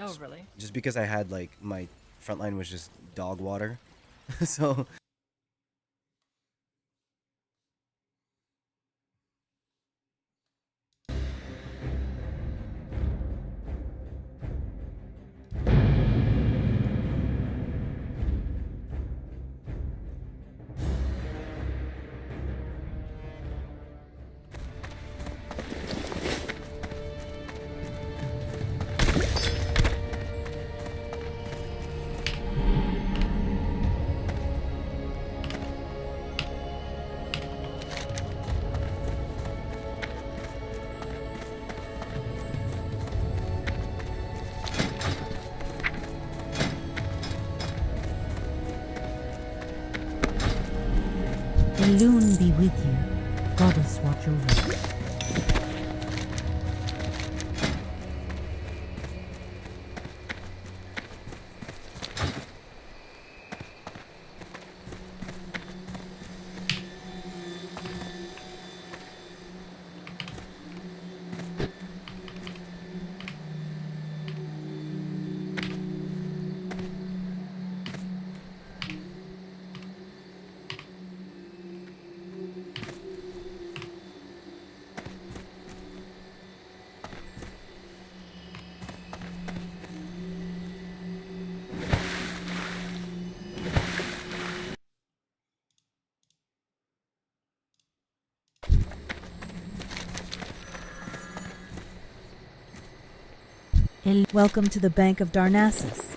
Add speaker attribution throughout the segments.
Speaker 1: Oh, really?
Speaker 2: Just because I had like my front line was just dog water. So
Speaker 3: Elune be with you. Goddess watch over you. Welcome to the Bank of Darnassus.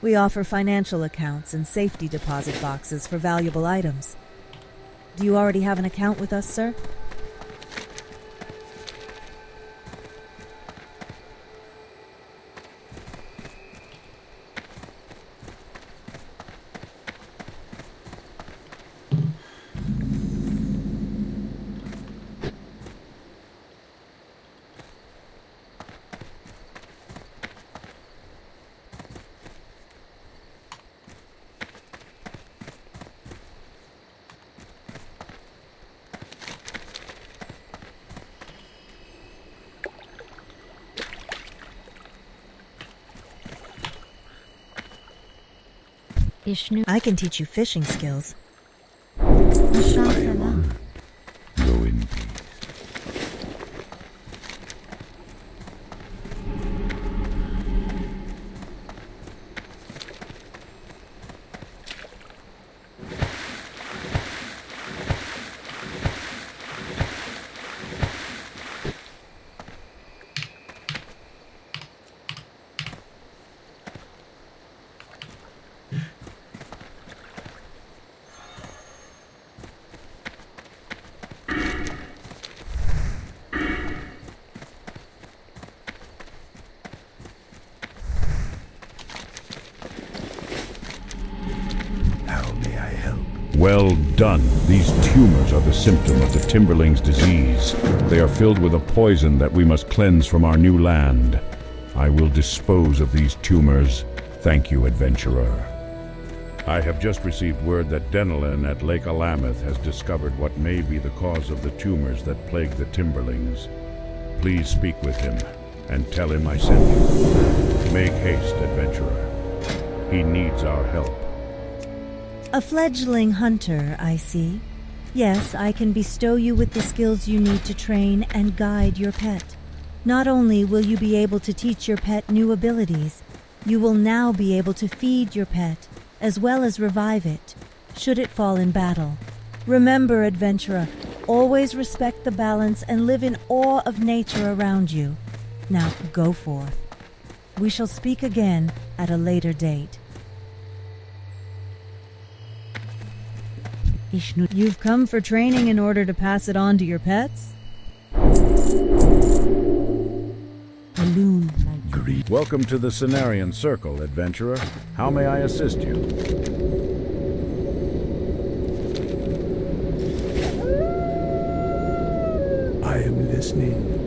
Speaker 3: We offer financial accounts and safety deposit boxes for valuable items. Do you already have an account with us, sir? I can teach you fishing skills.
Speaker 4: I am honored. Go in peace. How may I help?
Speaker 5: Well done. These tumors are the symptom of the Timberling's disease. They are filled with a poison that we must cleanse from our new land. I will dispose of these tumors. Thank you, adventurer. I have just received word that Denelin at Lake Alameth has discovered what may be the cause of the tumors that plague the Timberlings. Please speak with him and tell him I sent you. Make haste, adventurer. He needs our help.
Speaker 3: A fledgling hunter, I see. Yes, I can bestow you with the skills you need to train and guide your pet. Not only will you be able to teach your pet new abilities, you will now be able to feed your pet, as well as revive it, should it fall in battle. Remember, adventurer, always respect the balance and live in awe of nature around you. Now, go forth. We shall speak again at a later date. You've come for training in order to pass it on to your pets?
Speaker 5: Welcome to the Cenarian Circle, adventurer. How may I assist you?
Speaker 4: I am listening.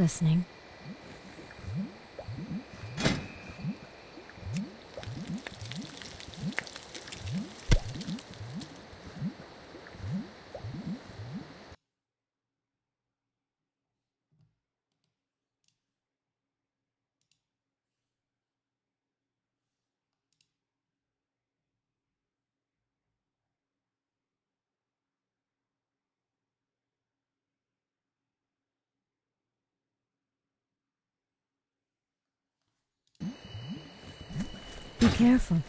Speaker 4: listening. Be careful.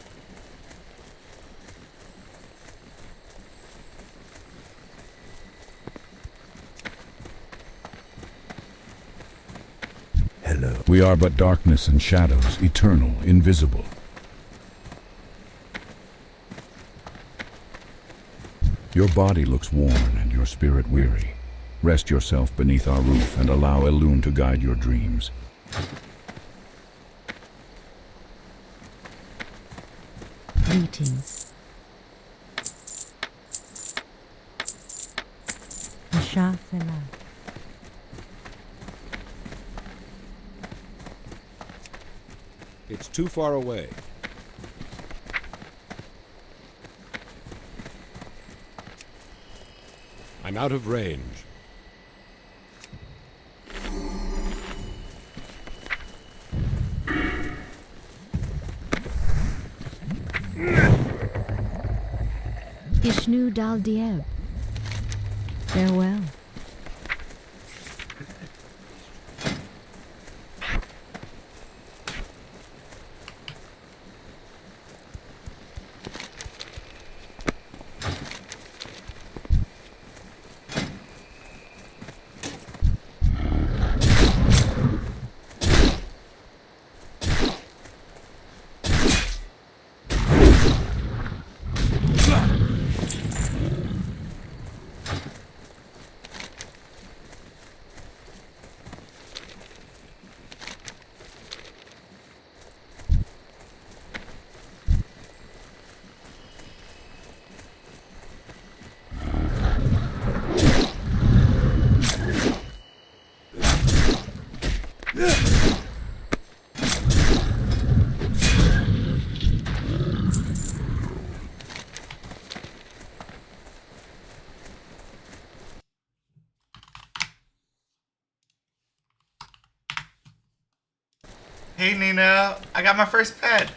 Speaker 5: Hello. We are but darkness and shadows, eternal, invisible. Your body looks worn and your spirit weary. Rest yourself beneath our roof and allow Elune to guide your dreams.
Speaker 4: Greetings. Ashafela.
Speaker 1: It's too far away. I'm out of range.
Speaker 4: Ishnu Dal Dieb. Farewell.
Speaker 6: Hey Nina, I got my first pet.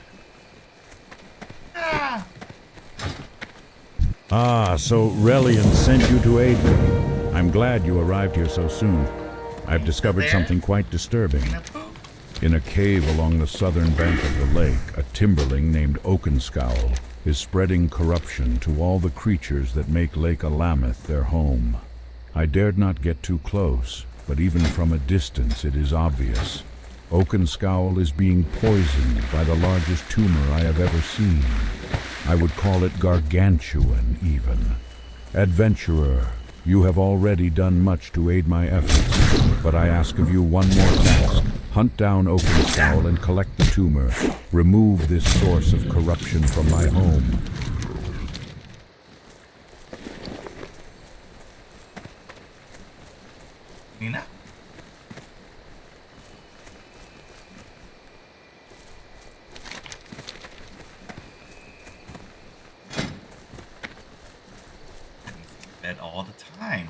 Speaker 6: Ah.
Speaker 5: So Relian sent you to aid me. I'm glad you arrived here so soon. I've discovered something quite disturbing.
Speaker 6: Nina Poo.
Speaker 5: In a cave along the southern bank of the lake, a timberling named Oakenscowl is spreading corruption to all the creatures that make Lake Alameth their home. I dared not get too close, but even from a distance it is obvious. Oakenscowl is being poisoned by the largest tumor I have ever seen. I would call it gargantuan, even. Adventurer, you have already done much to aid my efforts, but I ask of you one more task. Hunt down Oakenscowl and collect the tumor. Remove this source of corruption from my home.
Speaker 6: Nina? Bed all the time.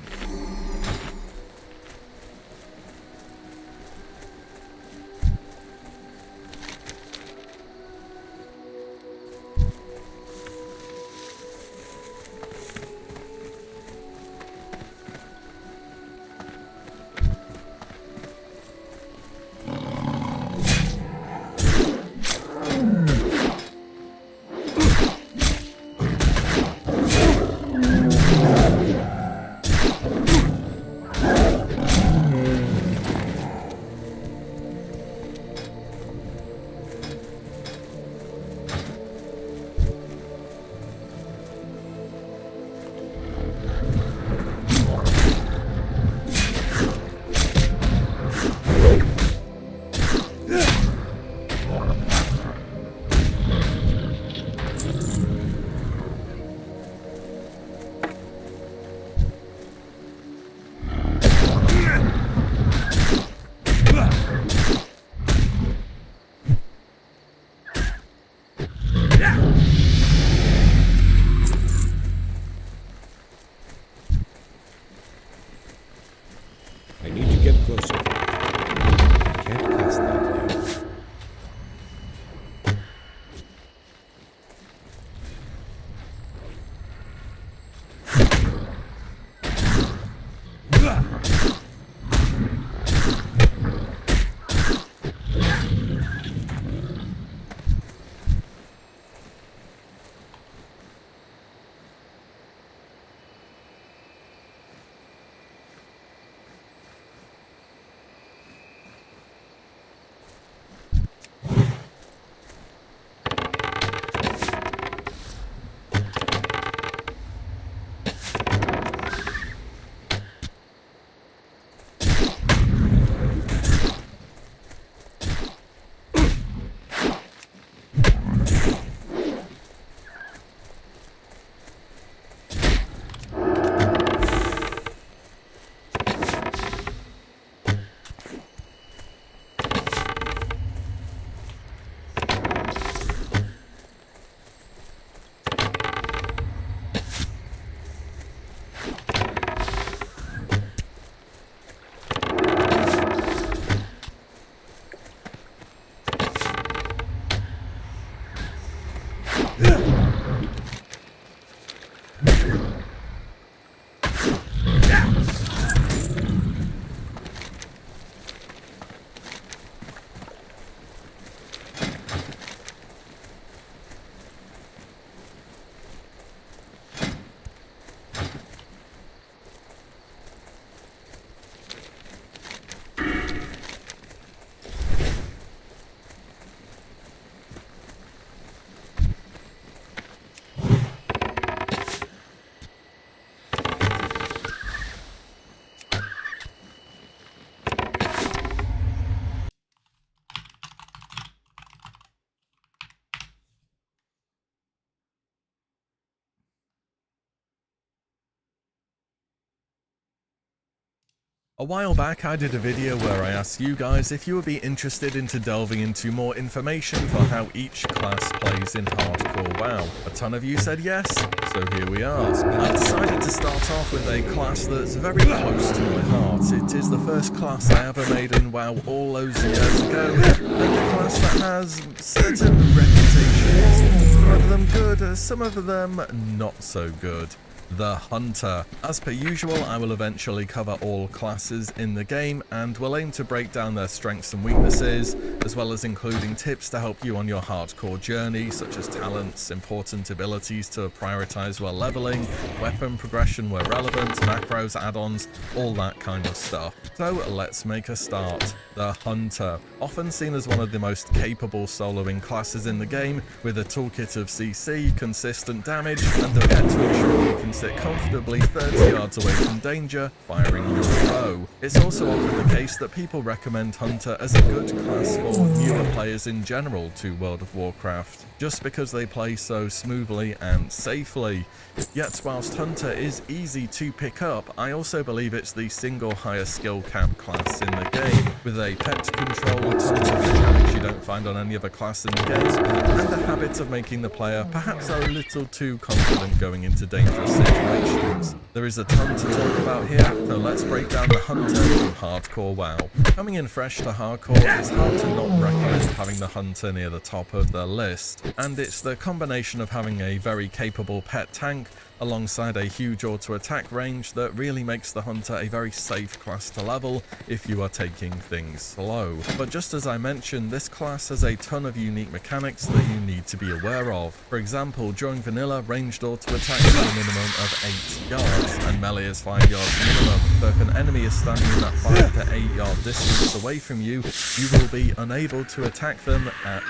Speaker 7: A while back I did a video where I asked you guys if you would be interested into delving into more information for how each class plays in Hardcore WoW. A ton of you said yes, so here we are. I decided to start off with a class that's very close to my heart. It is the first class I ever made in WoW all those years ago, and a class that has certain reputations. Some of them good, some of them not so good. The Hunter. As per usual, I will eventually cover all classes in the game and will aim to break down their strengths and weaknesses, as well as including tips to help you on your hardcore journey, such as talents, important abilities to prioritize while leveling, weapon progression where relevant, macros, add-ons, all that kind of stuff. So let's make a start. The Hunter. Often seen as one of the most capable soloing classes in the game, with a toolkit of CC, consistent damage, and a pet to ensure you can sit comfortably 30 yards away from danger, firing your bow. It's also often the case that people recommend Hunter as a good class for newer players in general to World of Warcraft, just because they play so smoothly and safely. Yet whilst Hunter is easy to pick up, I also believe it's the single highest skill cap class in the game, with a pet control, tons of mechanics you don't find on any other class in the game, and the habit of making the player perhaps a little too confident going into dangerous situations. There is a ton to talk about here, so let's break down the Hunter from Hardcore WoW. Coming in fresh to Hardcore, it's hard to not recommend having the Hunter near the top of the list, and it's the combination of having a very capable pet tank alongside a huge auto-attack range that really makes the Hunter a very safe class to level if you are taking things slow. But just as I mentioned, this class has a ton of unique mechanics that you need to be aware of. For example, during vanilla, ranged auto-attacks have a minimum of 8 yards, and melee is 5 yards minimum. So if an enemy is standing in that 5 to 8 yard distance away from you, you will be unable to attack them at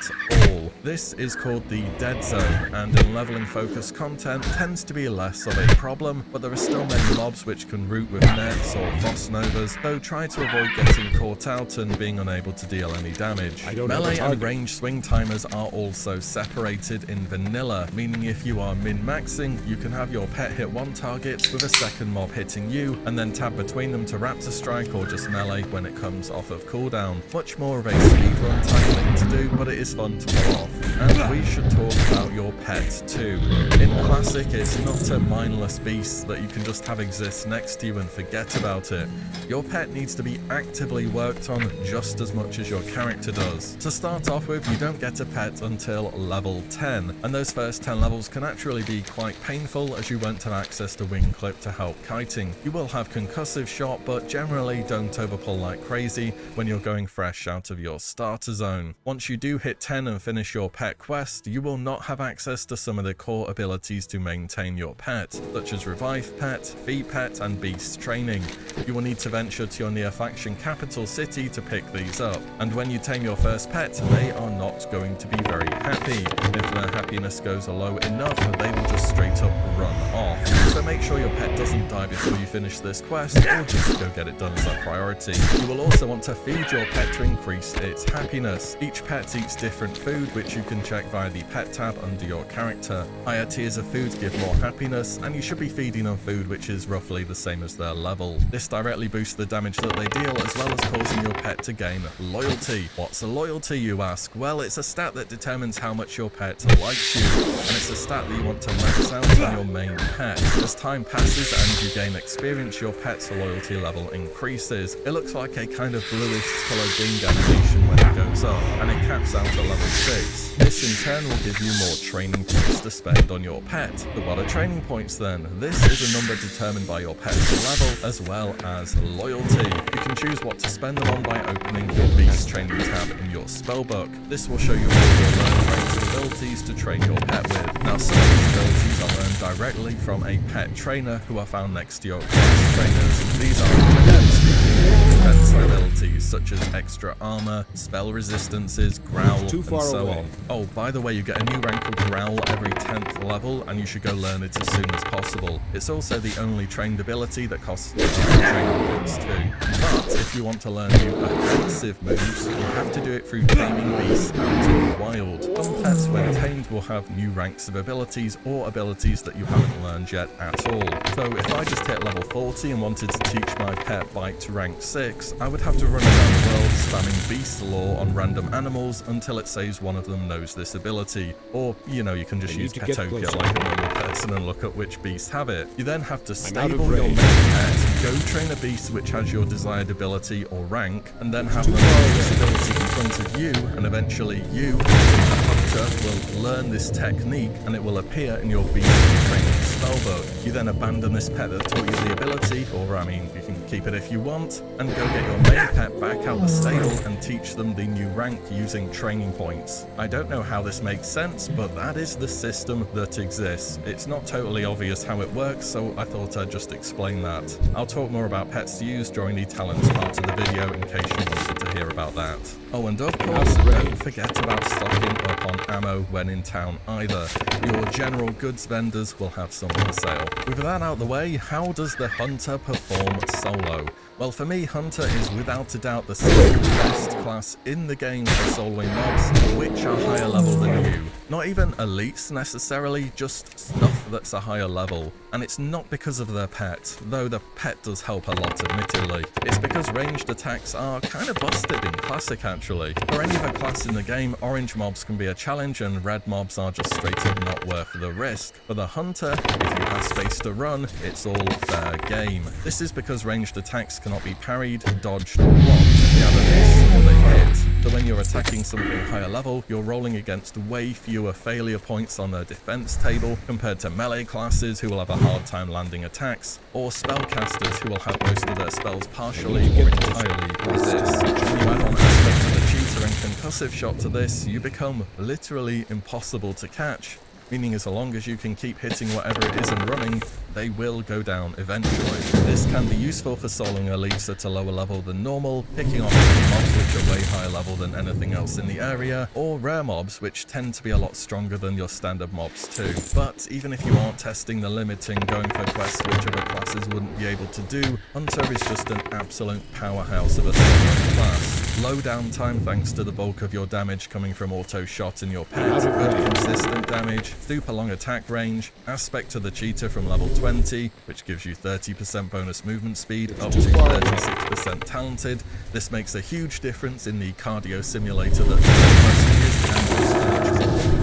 Speaker 7: all. This is called the dead zone, and in leveling focused content tends to be less of a problem, but there are still many mobs which can root with nets or frost novas, so try to avoid getting caught out and being unable to deal any damage. Melee and range swing timers are also separated in vanilla, meaning if you are min-maxing, you can have your pet hit one target with a second mob hitting you, and then tab between them to raptor strike or just melee when it comes off of cooldown. Much more of a speedrun type thing to do, but it is fun to pull off. And we should talk about your pet too. In Classic, it's not a mindless beast that you can just have exist next to you and forget about it. Your pet needs to be actively worked on just as much as your character does. To start off with, you don't get a pet until level 10, and those first 10 levels can actually be quite painful as you won't have access to wing clip to help kiting. You will have concussive shot, but generally don't overpull like crazy when you're going fresh out of your starter zone. Once you do hit 10 and finish your pet quest, you will not have access to some of the core abilities to maintain your pet, such as Revive Pet, Feed Pet, and Beast Training. You will need to venture to your near faction capital city to pick these up, and when you tame your first pet, they are not going to be very happy. If their happiness goes low enough, they will just straight up run off. So make sure your pet doesn't die before you finish this quest, or just go get it done as a priority. You will also want to feed your pet to increase its happiness. Each pet eats different food, which you can check via the pet tab under your character. Higher tiers of food give more happiness, and you should be feeding them food which is roughly the same as their level. This directly boosts the damage that they deal, as well as causing your pet to gain loyalty. What's a loyalty, you ask? Well, it's a stat that determines how much your pet likes you, and it's a stat that you want to max out on your main pet. As time passes and you gain experience, your pet's loyalty level increases. It looks like a kind of bluish coloured wing animation when it goes up, and it caps out at level 6. This in turn will give you more training points to spend on your pet. But what are training points then? This is a number determined by your pet's level as well as loyalty. You can choose what to spend them on by opening your Beast Training tab in your spellbook. This will show you all your learned traits and abilities to train your pet with. Now some of these abilities are learned directly from a pet trainer who are found next to your pet trainers. These are, generally speaking, defense abilities such as extra armor, spell resistances, growl,
Speaker 1: It's too
Speaker 7: and
Speaker 1: far
Speaker 7: so
Speaker 1: away.
Speaker 7: on. Oh, by the way, you get a new rank called Growl every 10th level, and you should go learn it as soon as possible. It's also the only trained ability that costs training points too. But if you want to learn new offensive moves, you have to do it through taming beasts out in the wild. Some pets, when tamed, will have new ranks of abilities or abilities that you haven't learned yet at all. So if I just hit level 40 and wanted to teach my pet Bite to rank 6, I would have to run around the world spamming beast lore on random animals until it says one of them knows this ability. Or, you know, you can just
Speaker 1: I need
Speaker 7: use
Speaker 1: to get
Speaker 7: Petopia
Speaker 1: closer.
Speaker 7: like a normal person and look at which beasts have it. You then have to
Speaker 1: I'm out of
Speaker 7: stable your main
Speaker 1: range.
Speaker 7: pet, go train a beast which has your desired ability or rank, and then have them use this ability in front of you, and eventually you, a hunter, will learn this technique and it will appear in your beast training spellbook. You then abandon this pet that taught you the ability, or I mean, you can keep it if you want, and go get your main pet back out the stable and teach them the new rank using training points. I don't know how this makes sense, but that is the system that exists. It's not totally obvious how it works, so I thought I'd just explain that. I'll talk more about pets to use during the talents part of the video in case you wanted to hear about that. Oh, and of course, don't forget about stocking up on ammo when in town either. Your general goods vendors will have some for sale. With that out the way, how does the Hunter perform solo? Well, for me, Hunter is without a doubt the single best class in the game for soloing mobs, which are higher level than you. Not even elites necessarily, just stuff that's a higher level. And it's not because of their pet, though the pet does help a lot admittedly. It's because ranged attacks are kind of busted in Classic actually. For any other class in the game, orange mobs can be a challenge and red mobs are just straight up not worth the risk. For the Hunter, if you have space to run, it's all fair game. This is because ranged attacks cannot be parried, dodged, or blocked. You have a miss or they hit. So when you're attacking something higher level, you're rolling against way fewer failure points on their defense table compared to melee classes who will have a hard time landing attacks, or spellcasters who will have most of their spells partially or entirely resist. When you add on aspects of the cheater and concussive shot to this, you become literally impossible to catch. Meaning as long as you can keep hitting whatever it is and running, they will go down eventually. This can be useful for soloing elites at a lower level than normal, picking off mobs which are way higher level than anything else in the area, or rare mobs which tend to be a lot stronger than your standard mobs too. But even if you aren't testing the limit and going for quests which other classes wouldn't be able to do, Hunter is just an absolute powerhouse of a soloing class. Low downtime thanks to the bulk of your damage coming from auto shot in your pet, good consistent damage, super long attack range, aspect to the cheater from level 20, which gives you 30% bonus movement speed, up to 36% talented. This makes a huge difference in the cardio simulator that the is.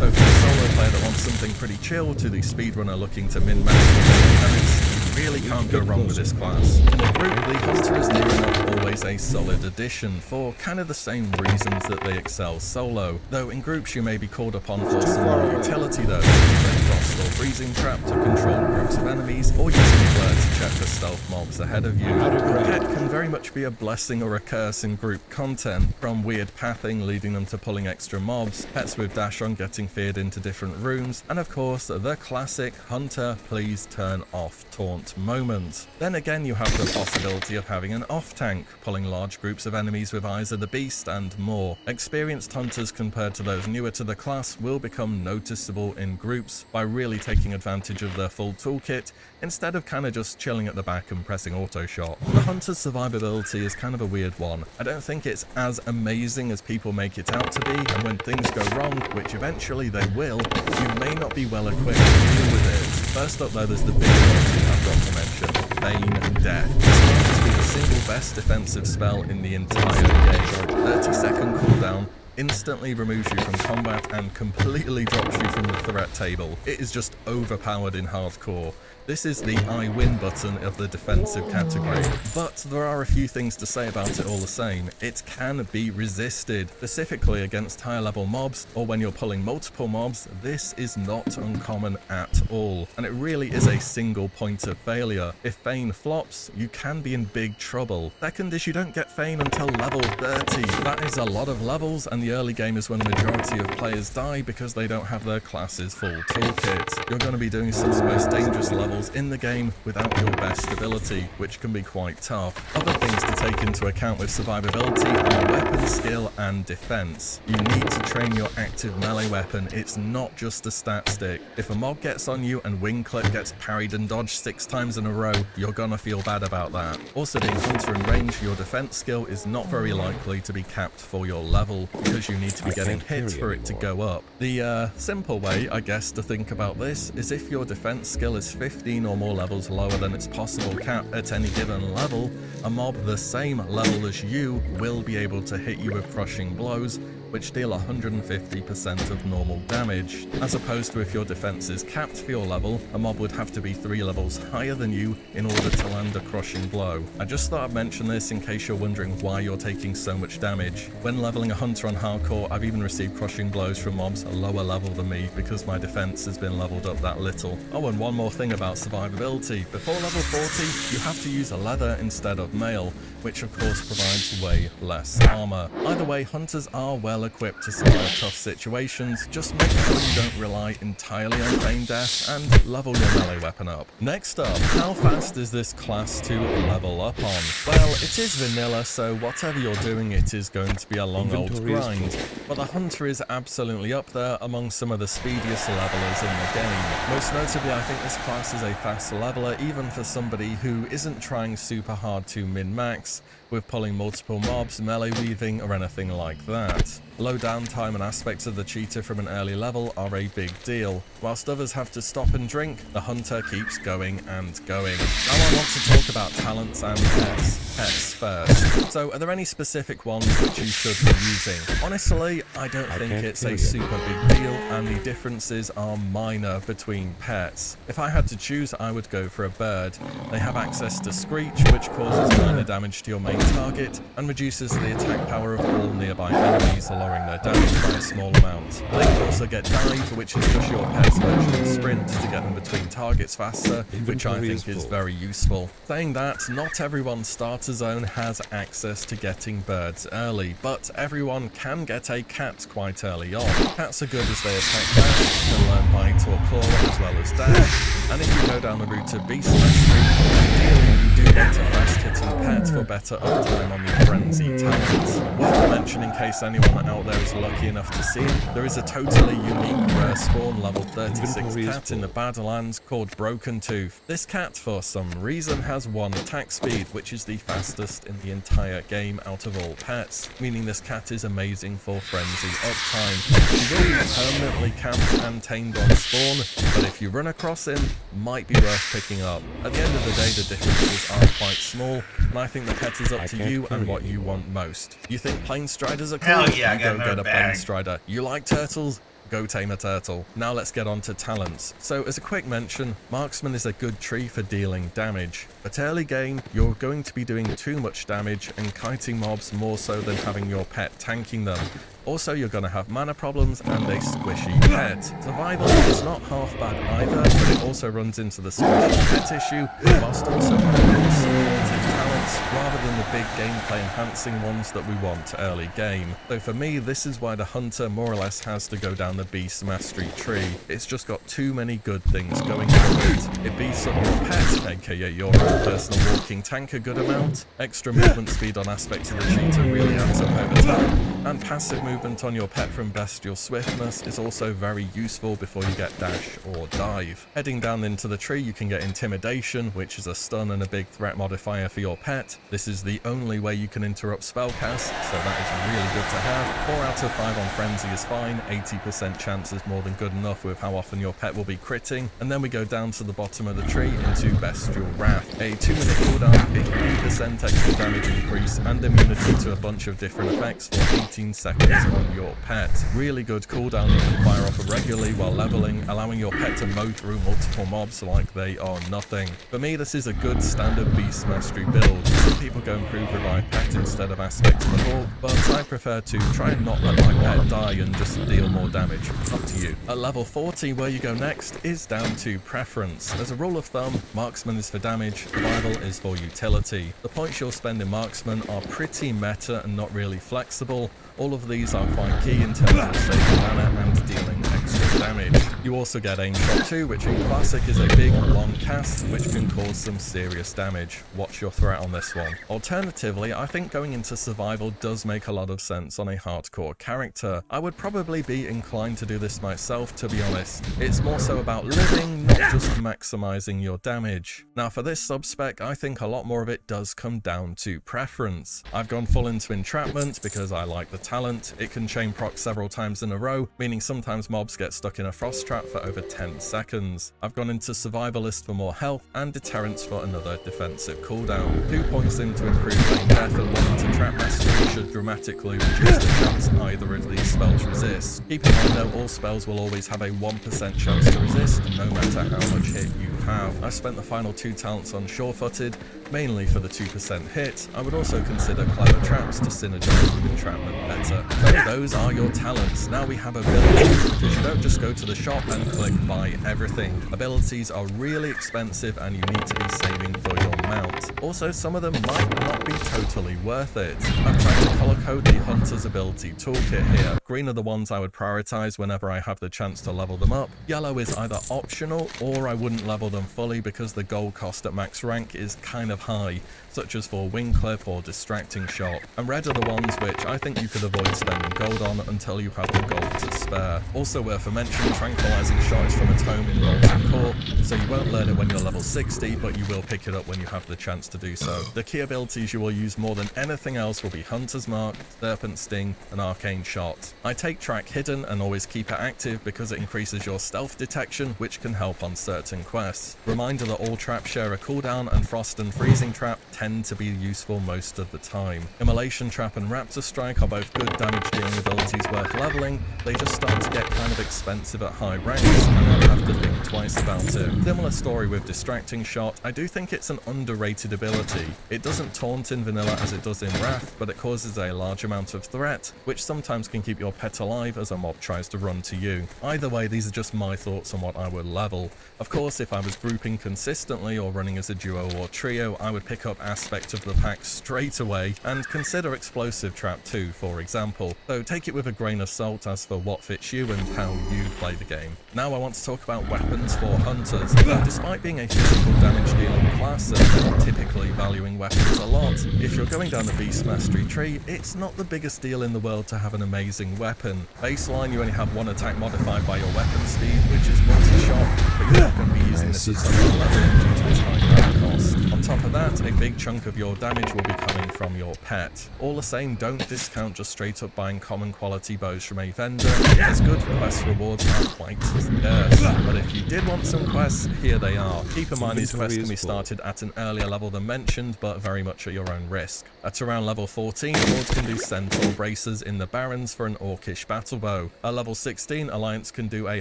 Speaker 7: So for the solo player that wants something pretty chill to the speedrunner looking to min-max mechanics, you really can't go wrong with this class. In a group, the Hunter is near enough always a solid addition for kind of the same reasons that they excel solo, though in groups you may be called upon for some more utility though, like frost or freezing trap to control groups of enemies, or using flare to check for stealth mobs ahead of you. Your pet can very much be a blessing or a curse in group content, from weird pathing leading them to pulling extra mobs, pets with dash on getting feared into different rooms, and of course the classic Hunter please turn off taunt moment. Then again you have the possibility of having an off tank, pulling large groups of enemies with Eyes of the Beast and more. Experienced hunters compared to those newer to the class will become noticeable in groups by really taking advantage of their full toolkit instead of kind of just chilling at the back and pressing auto shot. The Hunter's survivability is kind of a weird one. I don't think it's as amazing as people make it out to be, and when things go wrong, which eventually they will, you may not be well equipped to deal with it. First up though, there's the big ability I've got to mention, Feign Death. This might just be the single best defensive spell in the entire game. 30-second cooldown, instantly removes you from combat and completely drops you from the threat table. It is just overpowered in hardcore. This is the I win button of the defensive category, but there are a few things to say about it all the same. It can be resisted, specifically against higher level mobs, or when you're pulling multiple mobs. This is not uncommon at all, and it really is a single point of failure. If Feign flops, you can be in big trouble. Second is you don't get Feign until level 30. That is a lot of levels, and and the early game is when the majority of players die because they don't have their class's full toolkit. You're going to be doing some of the most dangerous levels in the game without your best ability, which can be quite tough. Other things to take into account with survivability are weapon skill and defense. You need to train your active melee weapon. It's not just a stat stick. If a mob gets on you and wing clip gets parried and dodged 6 times in a row, you're gonna feel bad about that. Also, being hunter in range, your defense skill is not very likely to be capped for your level because you need to be getting hit for it to go up. The simple way, I guess, to think about this is if your defense skill is 15 or more levels lower than its possible cap at any given level, a mob the same level as you will be able to hit you with crushing blows, which deal 150% of normal damage, as opposed to if your defense is capped for your level, a mob would have to be 3 levels higher than you in order to land a crushing blow. I just thought I'd mention this in case you're wondering why you're taking so much damage. When leveling a hunter on hardcore, I've even received crushing blows from mobs a lower level than me because my defense has been leveled up that little. Oh, and one more thing about survivability. Before level 40, you have to use a leather instead of mail, which of course provides way less armor. Either way, hunters are well equipped to survive tough situations. Just make sure you don't rely entirely on feign death and level your melee weapon up. Next up, how fast is this class to level up on? Well, it is vanilla, so whatever you're doing, it is going to be a long old grind. But the hunter is absolutely up there among some of the speediest levelers in the game. Most notably, I think this class is a fast leveler even for somebody who isn't trying super hard to min-max with pulling multiple mobs, melee weaving, or anything like that. Low downtime and aspects of the cheater from an early level are a big deal. Whilst others have to stop and drink, the hunter keeps going and going. Now I want to talk about talents and pets. Pets first. So are there any specific ones which you should be using? Honestly, I don't think it's a super big deal, and the differences are minor between pets. If I had to choose, I would go for a bird. They have access to Screech, which causes minor damage to your main target and reduces the attack power of all nearby enemies, lowering their damage by a small amount. They can also get Dive, which is just your pet's version of Sprint to get them between targets faster, which I think is very useful. Saying that, not everyone's starter zone has access to getting birds early, but everyone can get a cat quite early on. Cats are good as they attack fast, can learn bite or claw as well as dash, and if you go down the route of Beast Mastery, ideally you do get a fast-hitting pet for better uptime on your Frenzy talent. Worth mentioning in case anyone out there is lucky enough to see it, there is a totally unique rare spawn level 36 cat in the Badlands called Broken Tooth. This cat for some reason has 1 attack speed, which is the fastest in the entire game out of all pets, meaning this cat is amazing for Frenzy uptime. She will be permanently camped and tamed on spawn, but if you run across him, might be worth picking up. At the end of the day, the differences are quite small, and I think the pet is up to you and what you want most. You think Plain Striders are cool?
Speaker 6: Hell yeah, I
Speaker 7: you
Speaker 6: got
Speaker 7: go
Speaker 6: another
Speaker 7: get a Plain
Speaker 6: bag.
Speaker 7: Strider. You like turtles? Go tame a turtle. Now let's get on to talents. So as a quick mention, Marksman is a good tree for dealing damage, but early game you're going to be doing too much damage and kiting mobs more so than having your pet tanking them. Also, you're going to have mana problems and a squishy pet. Survival is not half bad either, but it also runs into the squishy pet issue, whilst also having more supportive talents rather than the big gameplay enhancing ones that we want early game. So for me, this is why the hunter more or less has to go down the Beast Mastery tree. It's just got too many good things going for it. It beefs up your pet, aka your own personal walking tank, a good amount. Extra movement speed on aspects of the cheater really adds up over time, and passive movement on your pet from Bestial Swiftness is also very useful before you get dash or dive. Heading down into the tree, you can get Intimidation, which is a stun and a big threat modifier for your pet. This is the only way you can interrupt spellcasts, so that is really good to have. 4 out of 5 on Frenzy is fine, 80% chance is more than good enough with how often your pet will be critting. And then we go down to the bottom of the tree into Bestial Wrath, a 2-minute cooldown, 50% extra damage increase, and immunity to a bunch of different effects for 18 seconds on your pet. Really good cooldown you can fire off regularly while leveling, allowing your pet to mow through multiple mobs like they are nothing. For me, this is a good standard Beast Mastery build. Some people go and prove Revive Pet instead of Aspect of the Hawk, but I prefer to try and not let my pet die and just deal more damage. Up to you. At level 40, where you go next is down to preference. As a rule of thumb, Marksman is for damage, Survival is for utility. The points you'll spend in Marksman are pretty meta and not really flexible, All of these are quite key in terms of saving mana and dealing extra damage. You also get Aim Shot 2, which in Classic is a big, long cast, which can cause some serious damage. Watch your threat on this one. Alternatively, I think going into Survival does make a lot of sense on a hardcore character. I would probably be inclined to do this myself, to be honest. It's more so about living, not just maximizing your damage. Now for this sub-spec, I think a lot more of it does come down to preference. I've gone full into Entrapment because I like the talent. It can chain proc several times in a row, meaning sometimes mobs get stuck in a frost trap for over 10 seconds. I've gone into Survivalist for more health and Deterrence for another defensive cooldown. 2 points into Improved Lane Death and 1 into Trap Mastery should dramatically reduce the chance either of these spells resist. Keep in mind though, all spells will always have a 1% chance to resist, no matter how much hit you have. I spent the final 2 talents on Sure-Footed, mainly for the 2% hit. I would also consider Clever Traps to synergize with Entrapment better. So those are your talents. Now we have abilities, because you don't just go to the shop and click buy everything. Abilities are really expensive and you need to be saving for your mount. Also, some of them might not be totally worth it. I've tried to color code the Hunter's ability toolkit here. Green are the ones I would prioritize whenever I have the chance to level them up. Yellow is either optional or I wouldn't level them fully because the gold cost at max rank is kind of high, such as for Wing Clip or Distracting Shot. And red are the ones which I think you could avoid spending gold on until you have the gold to spare. Also worth a mention, Tranquilizing Shot is from a tome in Molten Core, so you won't learn it when you're level 60, but you will pick it up when you have the chance to do so. The key abilities you will use more than anything else will be Hunter's Mark, Serpent Sting, and Arcane Shot. I take Track Hidden and always keep it active because it increases your stealth detection, which can help on certain quests. Reminder that all traps share a cooldown, and Frost and Freezing Trap tend to be useful most of the time. Immolation Trap and Raptor Strike are both good damage dealing abilities worth leveling. They just start to get kind of expensive at high ranks, and I'd have to think twice about it. Similar story with Distracting Shot. I do think it's an underrated ability. It doesn't taunt in vanilla as it does in Wrath, but it causes a large amount of threat, which sometimes can keep your pet alive as a mob tries to run to you. Either way, these are just my thoughts on what I would level. Of course, if I was grouping consistently or running as a duo or trio, I would pick up Aspect of the Pack straight away and consider Explosive Trap 2, for example. So take it with a grain of salt as for what fits you and how you play the game. Now I want to talk about weapons for hunters. Despite being a physical damage dealing class and not typically valuing weapons a lot, if you're going down the Beast Mastery tree, it's not the biggest deal in the world to have an amazing weapon. Baseline, you only have 1 attack modified by your weapon speed, which is multi-shot, but you're not going to be using this at some level due to its high grab cost. On top of that, a big chunk of your damage will be coming from your pet. All the same, don't discount just straight up buying common quality bows from a vendor, as good quest rewards are quite scarce. But if you did want some quests, here they are. Keep in mind these quests can be started at an earlier level than mentioned, but very much at your own risk. At around level 14, Lords can do Centaur Braces in the Barrens for an Orcish battle bow. At level 16, Alliance can do a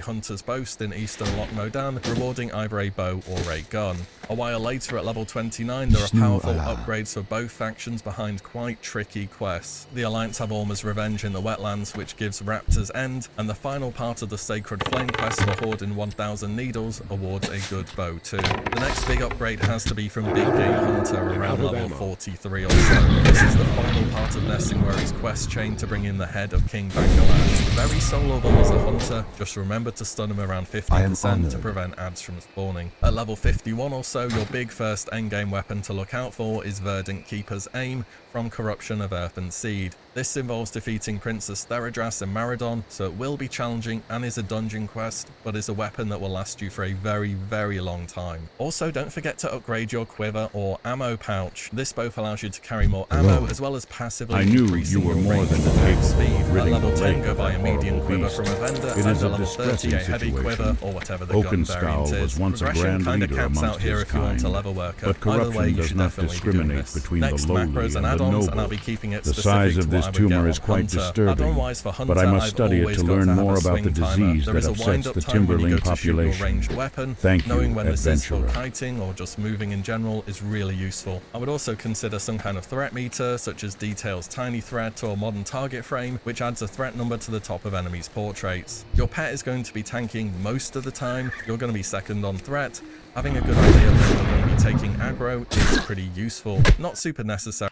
Speaker 7: Hunter's Boast in Eastern Loch Modan, rewarding either a bow or a gun. A while later, at level 29, there are powerful upgrades for both factions behind quite tricky quests. The Alliance have Orma's Revenge in the Wetlands, which gives Raptor's End, and the final part of the Sacred Flame quest for Horde in 1000 Needles awards a good bow too. The next big upgrade has to be from Big Game Hunter around level 43 or so. This is the final part of Nesingwary's quest chain to bring in the head of King Bangalad. Very soloable as a hunter, just remember to stun him around 50% to prevent ads from spawning. At level 51 or so, your big first endgame weapon to look out for is Verdant Keeper's Aim from Corruption of Earth and Seed. This involves defeating Princess Theradras and Maradon, so it will be challenging and is a dungeon quest, but is a weapon that will last you for a very, very long time. Also, don't forget to upgrade your quiver or ammo pouch. This both allows you to carry more ammo as well as passively increasing your range and attack speed. At level 10, go buy a medium quiver from a vendor, and at level 30, a heavy quiver or whatever the gun variant is. Progression kinda caps out here if you want a level worker. Either way, you should definitely be doing this. Next, macros and add-ons, and I'll be keeping it specific to what I would get on Hunter. Add-on-wise for Hunter,
Speaker 5: but I must study it
Speaker 6: always
Speaker 5: to
Speaker 6: got
Speaker 5: learn
Speaker 6: have a
Speaker 5: more about the
Speaker 6: swing timer.
Speaker 5: disease
Speaker 6: There
Speaker 5: that
Speaker 6: is a
Speaker 5: upsets
Speaker 6: wind-up
Speaker 5: the
Speaker 6: time when you
Speaker 5: Timberling
Speaker 6: go to shoot your
Speaker 5: population.
Speaker 6: ranged weapon.
Speaker 5: Thank you,
Speaker 6: Knowing when this is for
Speaker 5: adventurer.
Speaker 6: kiting or just moving in general is really useful. I would also consider some kind of threat meter, such as Detail's Tiny Threat or Modern Target Frame, which adds a threat number to the top of enemies' portraits. Your pet is going to be tanking most of the time. You're going to be second on threat. Having a good idea of when you're going to be taking aggro is pretty useful. Not super necessary.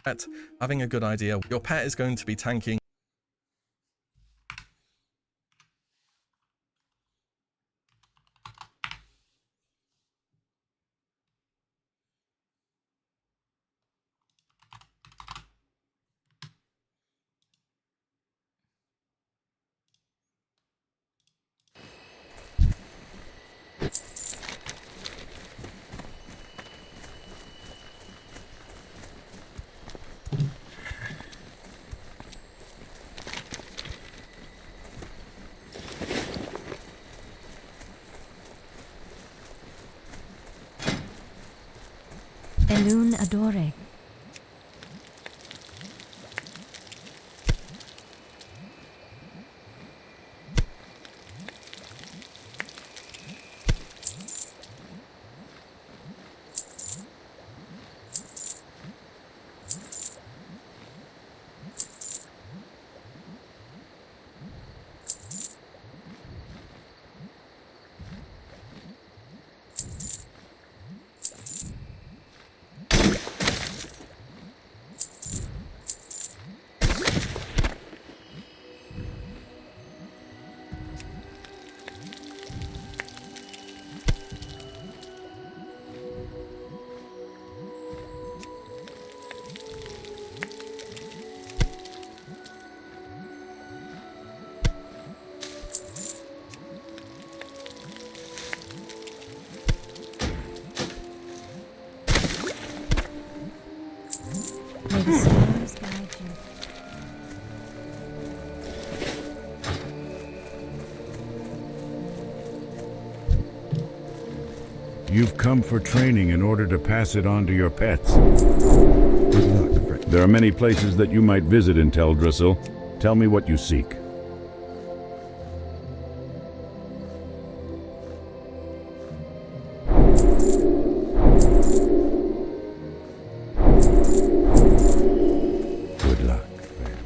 Speaker 6: Having a good idea your pet is going to be tanking
Speaker 4: Elun Adore. May the stars guide you.
Speaker 5: You've come for training in order to pass it on to your pets.
Speaker 2: Good luck, friend.
Speaker 5: There are many places that you might visit in Teldrassil. Tell me what you seek. Good luck, friend.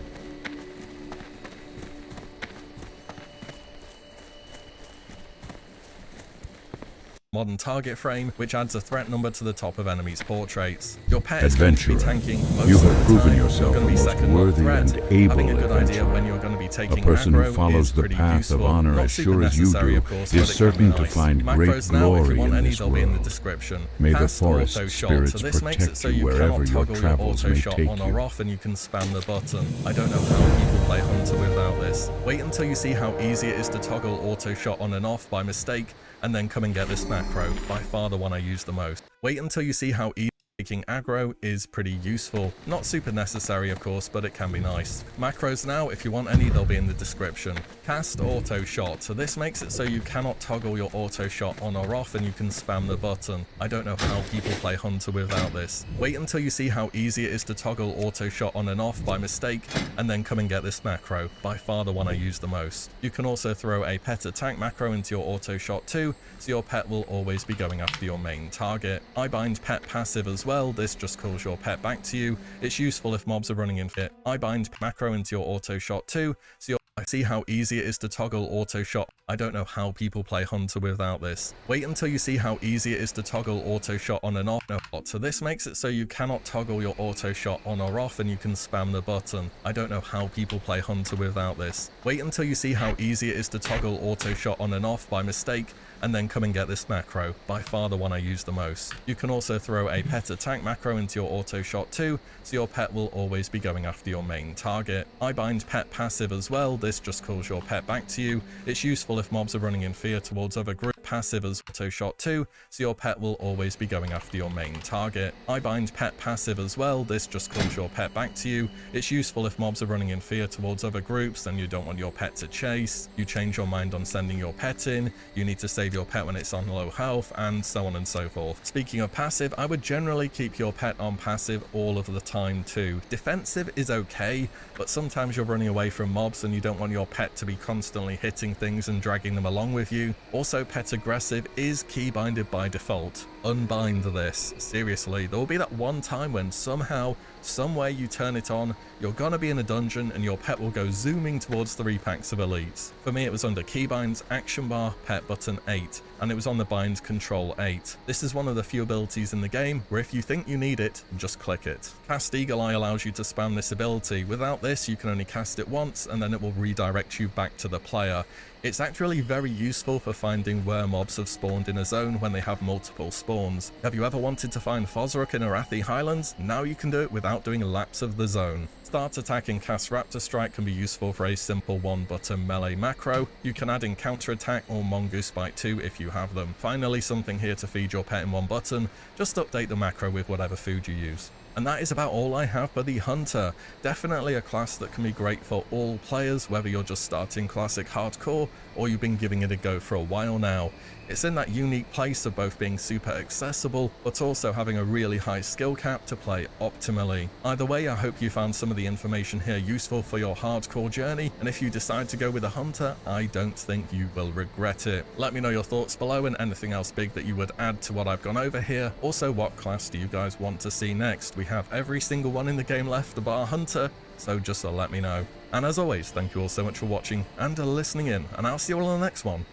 Speaker 6: Modern target frame, which adds a threat number to the top of enemies' portraits. Your pet is going to be
Speaker 5: Adventurer,
Speaker 6: tanking most
Speaker 5: you
Speaker 6: of
Speaker 5: have
Speaker 6: the
Speaker 5: proven
Speaker 6: time.
Speaker 5: yourself
Speaker 6: You're going to be
Speaker 5: the most
Speaker 6: second on
Speaker 5: worthy
Speaker 6: threat.
Speaker 5: and able
Speaker 6: Having a good idea
Speaker 5: adventurer.
Speaker 6: when you're going to be taking
Speaker 5: A person
Speaker 6: aggro
Speaker 5: who follows
Speaker 6: is
Speaker 5: the
Speaker 6: pretty
Speaker 5: path
Speaker 6: useful.
Speaker 5: of honor
Speaker 6: Not
Speaker 5: as
Speaker 6: super
Speaker 5: sure as you
Speaker 6: necessary,
Speaker 5: do
Speaker 6: of course,
Speaker 5: is
Speaker 6: but it can
Speaker 5: certain
Speaker 6: be
Speaker 5: to
Speaker 6: nice.
Speaker 5: find great
Speaker 6: Macros now, if
Speaker 5: glory
Speaker 6: you want
Speaker 5: in
Speaker 6: any,
Speaker 5: this
Speaker 6: they'll be in the
Speaker 5: world.
Speaker 6: description.
Speaker 5: May the
Speaker 6: Cast
Speaker 5: forest
Speaker 6: auto shot,
Speaker 5: spirits
Speaker 6: so this makes it
Speaker 5: protect
Speaker 6: so
Speaker 5: you
Speaker 6: you
Speaker 5: wherever
Speaker 6: cannot
Speaker 5: your
Speaker 6: toggle your
Speaker 5: travels
Speaker 6: auto
Speaker 5: may
Speaker 6: shot
Speaker 5: take
Speaker 6: on or
Speaker 5: you.
Speaker 6: off, and you can spam the button. I don't know how people play Hunter without this. Wait until you see how easy it is to toggle auto shot on and off by mistake, and then come and get this macro, by far the one I use the most. Wait until you see how easy taking aggro is pretty useful. Not super necessary, of course, but it can be nice. Macros now, if you want any, they'll be in the description. Cast auto shot, so this makes it so you cannot toggle your auto shot on or off, and you can spam the button. I don't know how people play Hunter without this. Wait until you see how easy it is to toggle auto shot on and off by mistake, and then come and get this macro, by far the one I use the most. You can also throw a pet attack macro into your auto shot too, so your pet will always be going after your main target. I bind pet passive as well, this just calls your pet back to you. It's useful if mobs are running in fit. I bind macro into your auto shot too, so I see how easy it is to toggle auto shot. I don't know how people play Hunter without this. Wait until you see how easy it is to toggle auto shot on and off. So this makes it so you cannot toggle your auto shot on or off, and you can spam the button. I don't know how people play Hunter without this. Wait until you see how easy it is to toggle auto shot on and off by mistake, and then come and get this macro, by far the one I use the most. You can also throw a pet attack macro into your auto shot too, so your pet will always be going after your main target. I bind pet passive as well, this just calls your pet back to you. It's useful if mobs are running in fear towards other group. Passive as auto shot too, so your pet will always be going after your main target. I bind pet passive as well, this just calls your pet back to you. It's useful if mobs are running in fear towards other groups, then you don't want your pet to chase. You change your mind on sending your pet in, you need to save your pet when it's on low health, and so on and so forth. Speaking of passive, I would generally keep your pet on passive all of the time too. Defensive is okay, but sometimes you're running away from mobs and you don't want your pet to be constantly hitting things and dragging them along with you. Also, pet aggressive is keybinded by default. Unbind this. Seriously, there will be that one time when somehow, somewhere you turn it on, you're gonna be in a dungeon and your pet will go zooming towards 3 packs of elites. For me, it was under keybinds, action bar, pet button 8, and it was on the bind control 8. This is one of the few abilities in the game where if you think you need it, just click it. Cast Eagle Eye allows you to spam this ability. Without this, you can only cast it once and then it will redirect you back to the player. It's actually very useful for finding where mobs have spawned in a zone when they have multiple spawns. Have you ever wanted to find Fosrock in Arathi Highlands? Now you can do it without doing laps of the zone. Start Attack and Cast Raptor Strike can be useful for a simple one-button melee macro. You can add in Counter Attack or Mongoose Bite too if you have them. Finally, something here to feed your pet in one button. Just update the macro with whatever food you use. And that is about all I have for the Hunter. Definitely a class that can be great for all players, whether you're just starting Classic Hardcore or you've been giving it a go for a while now. It's in that unique place of both being super accessible, but also having a really high skill cap to play optimally. Either way, I hope you found some of the information here useful for your hardcore journey, and if you decide to go with a Hunter, I don't think you will regret it. Let me know your thoughts below and anything else big that you would add to what I've gone over here. Also, what class do you guys want to see next? We have every single one in the game left bar Hunter, so just let me know. And as always, thank you all so much for watching and listening in, and I'll see you all on the next one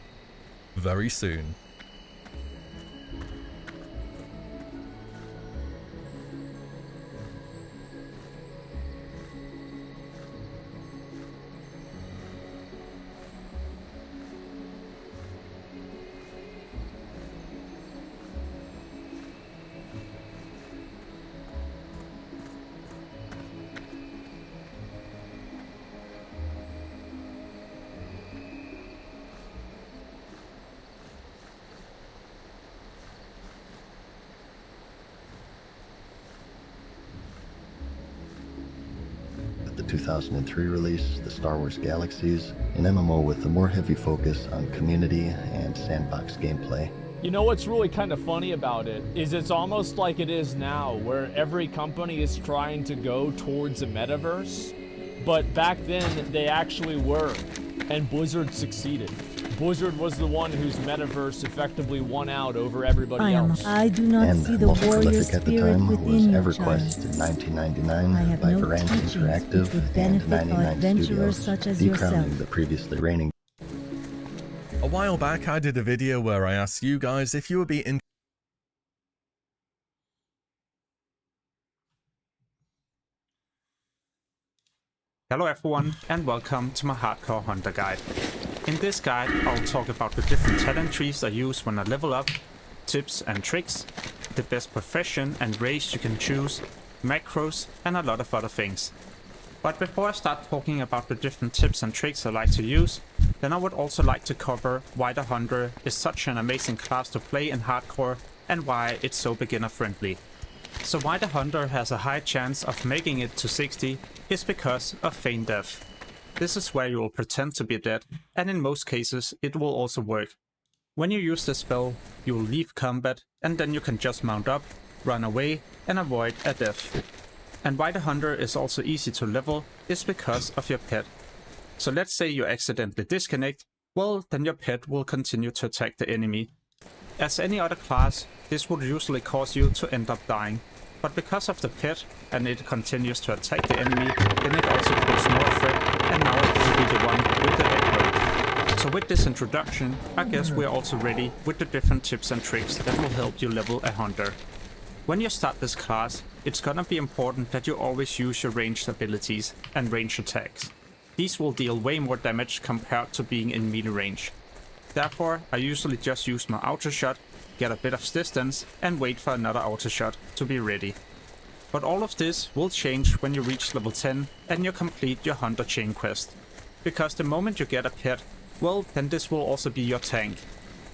Speaker 6: very soon.
Speaker 8: The 2003 release, The Star Wars Galaxies, an MMO with a more heavy focus on community and sandbox gameplay.
Speaker 9: You know what's really kind of funny about it is it's almost like it is now, where every company is trying to go towards a metaverse, but back then they actually were, and Blizzard succeeded. Blizzard was the one whose metaverse effectively won out over everybody else.
Speaker 3: I do not
Speaker 8: And
Speaker 3: see the
Speaker 8: most
Speaker 3: warrior
Speaker 8: prolific at the
Speaker 3: spirit
Speaker 8: time was
Speaker 3: within you,
Speaker 8: EverQuest
Speaker 3: child.
Speaker 8: in
Speaker 3: I
Speaker 8: 1999
Speaker 3: have
Speaker 8: by
Speaker 3: no
Speaker 8: Verant
Speaker 3: teachings
Speaker 8: Interactive
Speaker 3: which would
Speaker 8: and
Speaker 3: benefit
Speaker 8: 99
Speaker 3: adventurers
Speaker 8: Studios,
Speaker 3: such as
Speaker 8: decrowning
Speaker 3: yourself.
Speaker 8: the previously reigning.
Speaker 6: A while back, I did a video where I asked you guys if you would be interested.
Speaker 10: Hello everyone and welcome to my Hardcore Hunter guide. In this guide I'll talk about the different talent trees I use when I level up, tips and tricks, the best profession and race you can choose, macros and a lot of other things. But before I start talking about the different tips and tricks I like to use, then I would also like to cover why the Hunter is such an amazing class to play in Hardcore and why it's so beginner friendly. So why the Hunter has a high chance of making it to 60 is because of feign death. This is where you will pretend to be dead, and in most cases it will also work. When you use this spell, you will leave combat and then you can just mount up, run away and avoid a death. And why the Hunter is also easy to level is because of your pet. So let's say you accidentally disconnect, well then your pet will continue to attack the enemy. As any other class, this would usually cause you to end up dying, but because of the pet and it continues to attack the enemy, then it also puts more threat, and now it will be the one with the aggro. So with this introduction, I guess we're also ready with the different tips and tricks that will help you level a Hunter. When you start this class, it's gonna be important that you always use your ranged abilities and ranged attacks. These will deal way more damage compared to being in melee range. Therefore, I usually just use my auto shot, get a bit of distance and wait for another auto shot to be ready. But all of this will change when you reach level 10 and you complete your Hunter chain quest. Because the moment you get a pet, well then this will also be your tank.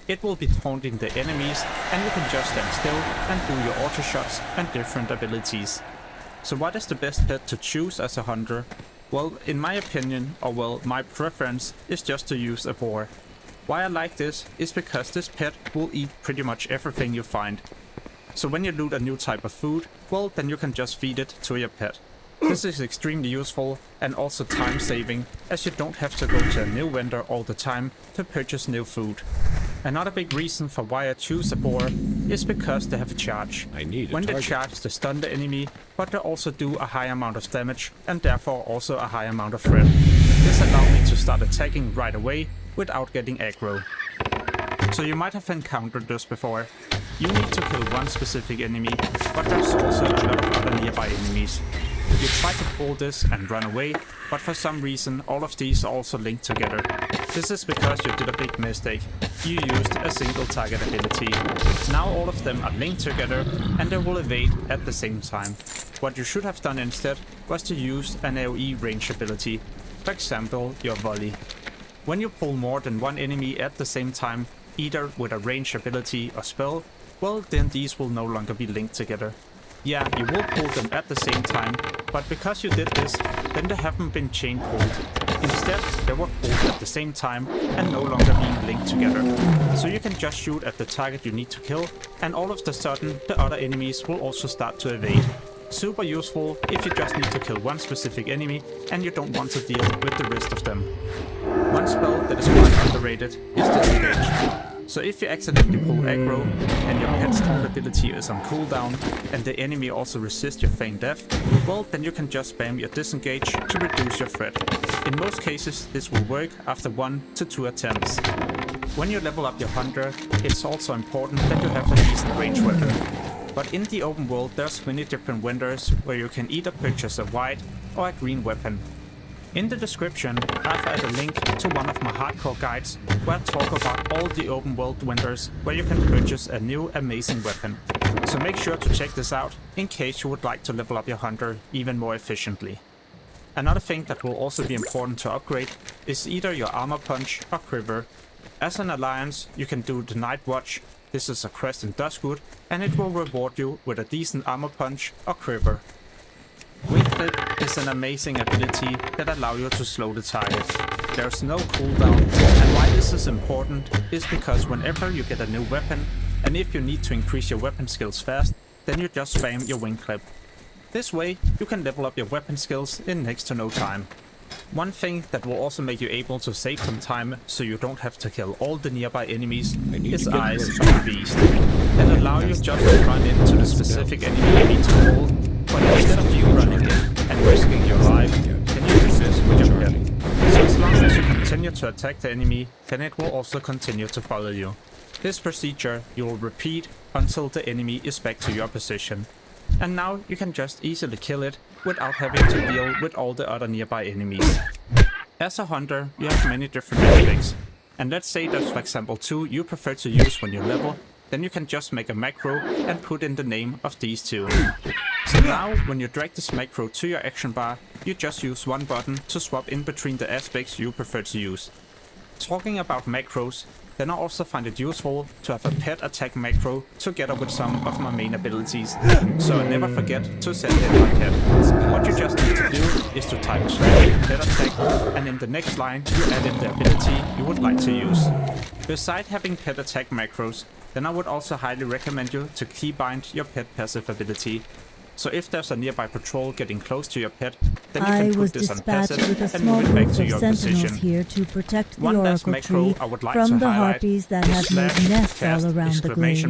Speaker 10: It will be taunting the enemies and you can just stand still and do your auto shots and different abilities. So what is the best pet to choose as a Hunter? Well, in my opinion, or well, my preference is just to use a boar. Why I like this is because this pet will eat pretty much everything you find. So when you loot a new type of food, well then you can just feed it to your pet. This is extremely useful and also time saving, as you don't have to go to a new vendor all the time to purchase new food. Another big reason for why I choose a boar is because they have a charge. When they charge, they stun the enemy, but they also do a high amount of damage and therefore also a high amount of threat. This allows me to start attacking right away without getting aggro. So you might have encountered this before. You need to kill one specific enemy, but there's also a lot of other nearby enemies. You try to pull this and run away, but for some reason all of these are also linked together. This is because you did a big mistake. You used a single target ability. Now all of them are linked together and they will evade at the same time. What you should have done instead was to use an AoE range ability, for example your volley. When you pull more than one enemy at the same time, either with a range ability or spell, well then these will no longer be linked together. Yeah, you will pull them at the same time, but because you did this, then they haven't been chain pulled. Instead, they were pulled at the same time and no longer being linked together. So you can just shoot at the target you need to kill, and all of a sudden, the other enemies will also start to evade. Super useful if you just need to kill one specific enemy and you don't want to deal with the rest of them. One spell that is quite underrated is Disengage. So if you accidentally pull aggro and your pet's taunt ability is on cooldown and the enemy also resists your feign death, well then you can just spam your Disengage to reduce your threat. In most cases this will work after 1 to 2 attempts. When you level up your hunter, it's also important that you have a decent range weapon. But in the open world there's many different vendors where you can either purchase a white or a green weapon. In the description, I've added a link to one of my hardcore guides where I talk about all the open world vendors where you can purchase a new amazing weapon. So make sure to check this out in case you would like to level up your hunter even more efficiently. Another thing that will also be important to upgrade is either your armor punch or quiver. As an alliance, you can do the Night Watch. This is a quest in Duskwood and it will reward you with a decent armor punch or quiver. Wing Clip is an amazing ability that allows you to slow the target. There's no cooldown, and why this is important is because whenever you get a new weapon, and if you need to increase your weapon skills fast, then you just spam your Wing Clip. This way, you can level up your weapon skills in next to no time. One thing that will also make you able to save some time so you don't have to kill all the nearby enemies is Eyes of the Beast. That allow you just to run into the specific enemy you need to pull, but instead of you running in and risking your life, then you resist with your pet. So as long as you continue to attack the enemy, then it will also continue to follow you. This procedure you will repeat until the enemy is back to your position. And now you can just easily kill it without having to deal with all the other nearby enemies. As a hunter, you have many different aspects. And let's say there's for example 2 you prefer to use when you level, then you can just make a macro and put in the name of these 2. So now, when you drag this macro to your action bar, you just use one button to swap in between the aspects you prefer to use. Talking about macros, then I also find it useful to have a pet attack macro together with some of my main abilities, so I never forget to send in my pet. What you just need to do is to type /pet attack, and in the next line you add in the ability you would like to use. Besides having pet attack macros, then I would also highly recommend you to keybind your pet passive ability. So if there's a nearby patrol getting close to your pet, then you can put this on passive and move it back to your position.
Speaker 3: Here to protect the
Speaker 10: One last
Speaker 3: Oracle
Speaker 10: macro
Speaker 3: tree
Speaker 10: I would like
Speaker 3: from
Speaker 10: to
Speaker 3: the
Speaker 10: highlight
Speaker 3: harpies that
Speaker 10: is
Speaker 3: have made nests all around the glade.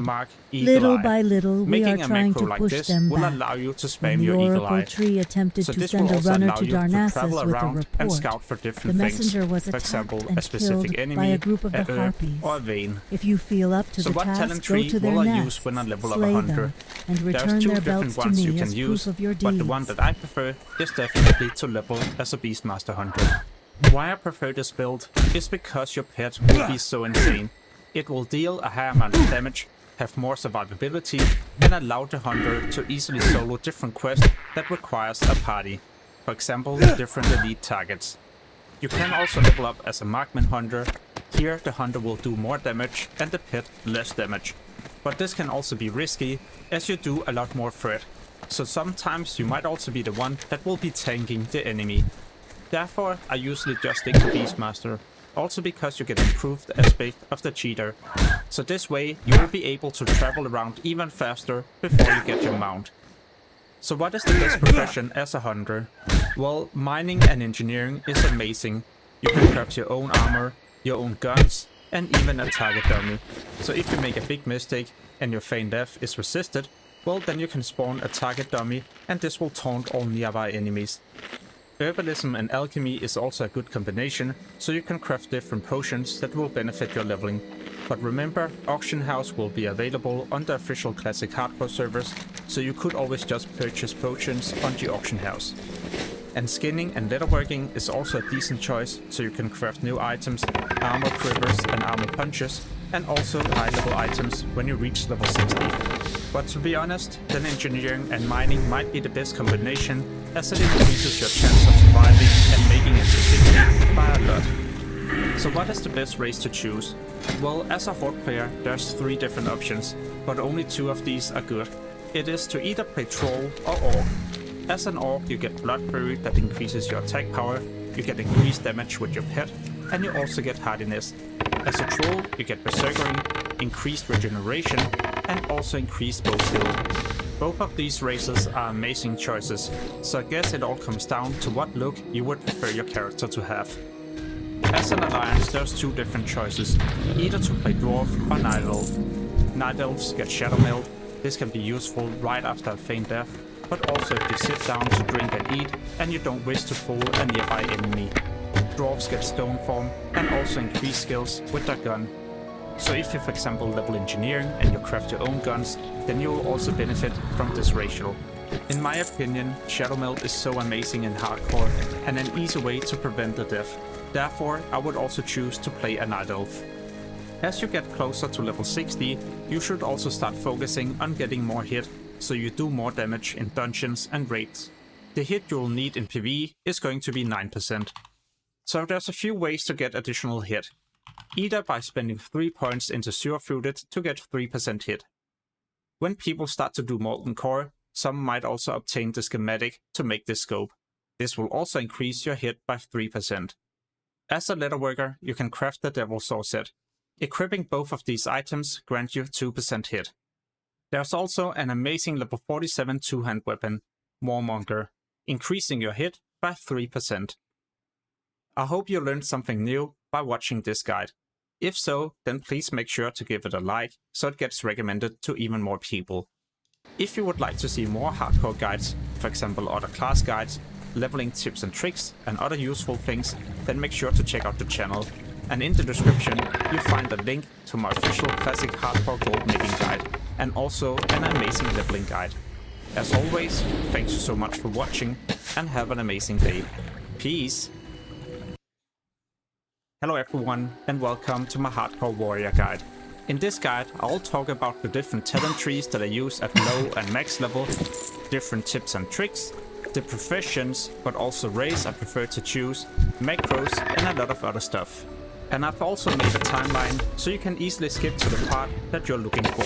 Speaker 3: Little by little, we are
Speaker 10: Making a
Speaker 3: trying
Speaker 10: macro
Speaker 3: to
Speaker 10: like
Speaker 3: push
Speaker 10: this
Speaker 3: them
Speaker 10: will
Speaker 3: back.
Speaker 10: allow you to
Speaker 3: When
Speaker 10: spam
Speaker 3: the
Speaker 10: your eagle
Speaker 3: Oracle
Speaker 10: eye.
Speaker 3: tree attempted
Speaker 10: So
Speaker 3: to
Speaker 10: this
Speaker 3: send
Speaker 10: will
Speaker 3: a
Speaker 10: also
Speaker 3: runner
Speaker 10: allow
Speaker 3: to
Speaker 10: you to
Speaker 3: Darnassus
Speaker 10: travel
Speaker 3: with a
Speaker 10: around and
Speaker 3: report,
Speaker 10: scout for
Speaker 3: the
Speaker 10: different things.
Speaker 3: messenger was
Speaker 10: For
Speaker 3: attacked
Speaker 10: example,
Speaker 3: and
Speaker 10: a specific
Speaker 3: killed
Speaker 10: enemy,
Speaker 3: by a group of the
Speaker 10: a herb,
Speaker 3: harpies.
Speaker 10: or a vein.
Speaker 3: If you feel up to
Speaker 10: So
Speaker 3: the
Speaker 10: what talent
Speaker 3: task, go
Speaker 10: tree
Speaker 3: to their
Speaker 10: will I
Speaker 3: nests,
Speaker 10: use when I level up a
Speaker 3: slay
Speaker 10: hunter?
Speaker 3: them, and
Speaker 10: There's
Speaker 3: return
Speaker 10: 2
Speaker 3: their
Speaker 10: different
Speaker 3: belts to
Speaker 10: ones you
Speaker 3: me
Speaker 10: can
Speaker 3: as
Speaker 10: use,
Speaker 3: proof of your
Speaker 10: but the one
Speaker 3: deeds.
Speaker 10: that I prefer is definitely to level as a Beastmaster Hunter. Why I prefer this build is because your pet will be so insane. It will deal a higher amount of damage, have more survivability, and allow the hunter to easily solo different quests that requires a party. For example, different elite targets. You can also level up as a marksman hunter. Here the hunter will do more damage and the pet less damage. But this can also be risky as you do a lot more threat. So sometimes you might also be the one that will be tanking the enemy. Therefore, I usually just stick to Beastmaster, also because you get improved aspect of the cheater. So this way, you will be able to travel around even faster before you get your mount. So what is the best profession as a hunter? Well, mining and engineering is amazing. You can craft your own armor, your own guns, and even a target dummy. So if you make a big mistake and your feign death is resisted, well then you can spawn a target dummy and this will taunt all nearby enemies. Herbalism and alchemy is also a good combination, so you can craft different potions that will benefit your leveling. But remember, Auction House will be available on the official Classic Hardcore servers, so you could always just purchase potions on the Auction House. And skinning and leatherworking is also a decent choice, so you can craft new items, armor quivers and armor punches, and also high level items when you reach level 60. But to be honest, then engineering and mining might be the best combination, as it increases your chance of surviving and making it to 60 by a lot. So what is the best race to choose? Well, as a Horde player, there's 3 different options, but only 2 of these are good. it is to either play Troll or Orc. As an Orc, you get Blood Fury that increases your attack power, you get increased damage with your pet, and you also get hardiness. As a Troll, you get Berserkering, increased regeneration, and also increased bow skill. Both of these races are amazing choices, so I guess it all comes down to what look you would prefer your character to have. As an alliance, there's two different choices, either to play Dwarf or Night Elf. Night Elves get Shadow Meld. This can be useful right after a feign death, but also if you sit down to drink and eat and you don't wish to fool a nearby enemy. Dwarves get Stone Form and also increase skills with their gun. So if you for example level engineering and you craft your own guns, then you will also benefit from this ratio. In my opinion, Shadow Meld is so amazing in hardcore and an easy way to prevent the death. Therefore, I would also choose to play a Night Elf. As you get closer to level 60, you should also start focusing on getting more hit, so you do more damage in dungeons and raids. The hit you will need in PvE is going to be 9%. So there's a few ways to get additional hit. Either by spending 3 points into Surefruited to get 3% hit. When people start to do Molten Core, some might also obtain the schematic to make this scope. This will also increase your hit by 3%. As a leatherworker, you can craft the Devil Saw set. Equipping both of these items grants you 2% hit. There's also an amazing level 47 two-hand weapon, Warmonger, increasing your hit by 3%. I hope you learned something new by watching this guide. If so, then please make sure to give it a like so it gets recommended to even more people. If you would like to see more hardcore guides, for example other class guides, leveling tips and tricks, and other useful things, then make sure to check out the channel. And in the description, you'll find a link to my official classic hardcore gold making guide, and also an amazing leveling guide. As always, thank you so much for watching, and have an amazing day. Peace! Hello everyone, and welcome to my Hardcore Warrior guide. In this guide, I'll talk about the different talent trees that I use at low and max level, different tips and tricks, the professions, but also race I prefer to choose, macros, and a lot of other stuff. And I've also made a timeline, so you can easily skip to the part that you're looking for.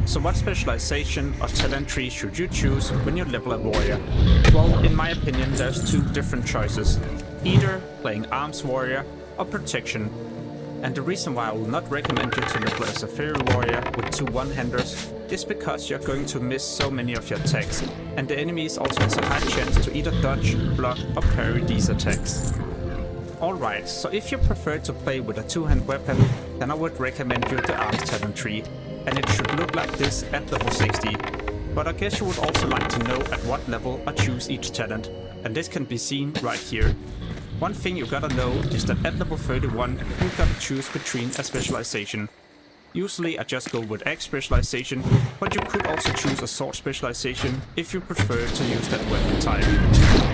Speaker 10: So what specialization or talent tree should you choose when you level a warrior? Well, in my opinion, there's two different choices. Either playing Arms Warrior or Protection. And the reason why I will not recommend you to level as a Fairy Warrior with 2 one-handers is because you're going to miss so many of your attacks, and the enemies also has a high chance to either dodge, block or parry these attacks. Alright, so if you prefer to play with a two-hand weapon, then I would recommend you the Arms talent tree, and it should look like this at level 60. But I guess you would also like to know at what level I choose each talent, and this can be seen right here. One thing you gotta know is that at level 31, you gotta choose between a specialization. Usually I just go with Axe specialization, but you could also choose a sword specialization if you prefer to use that weapon type.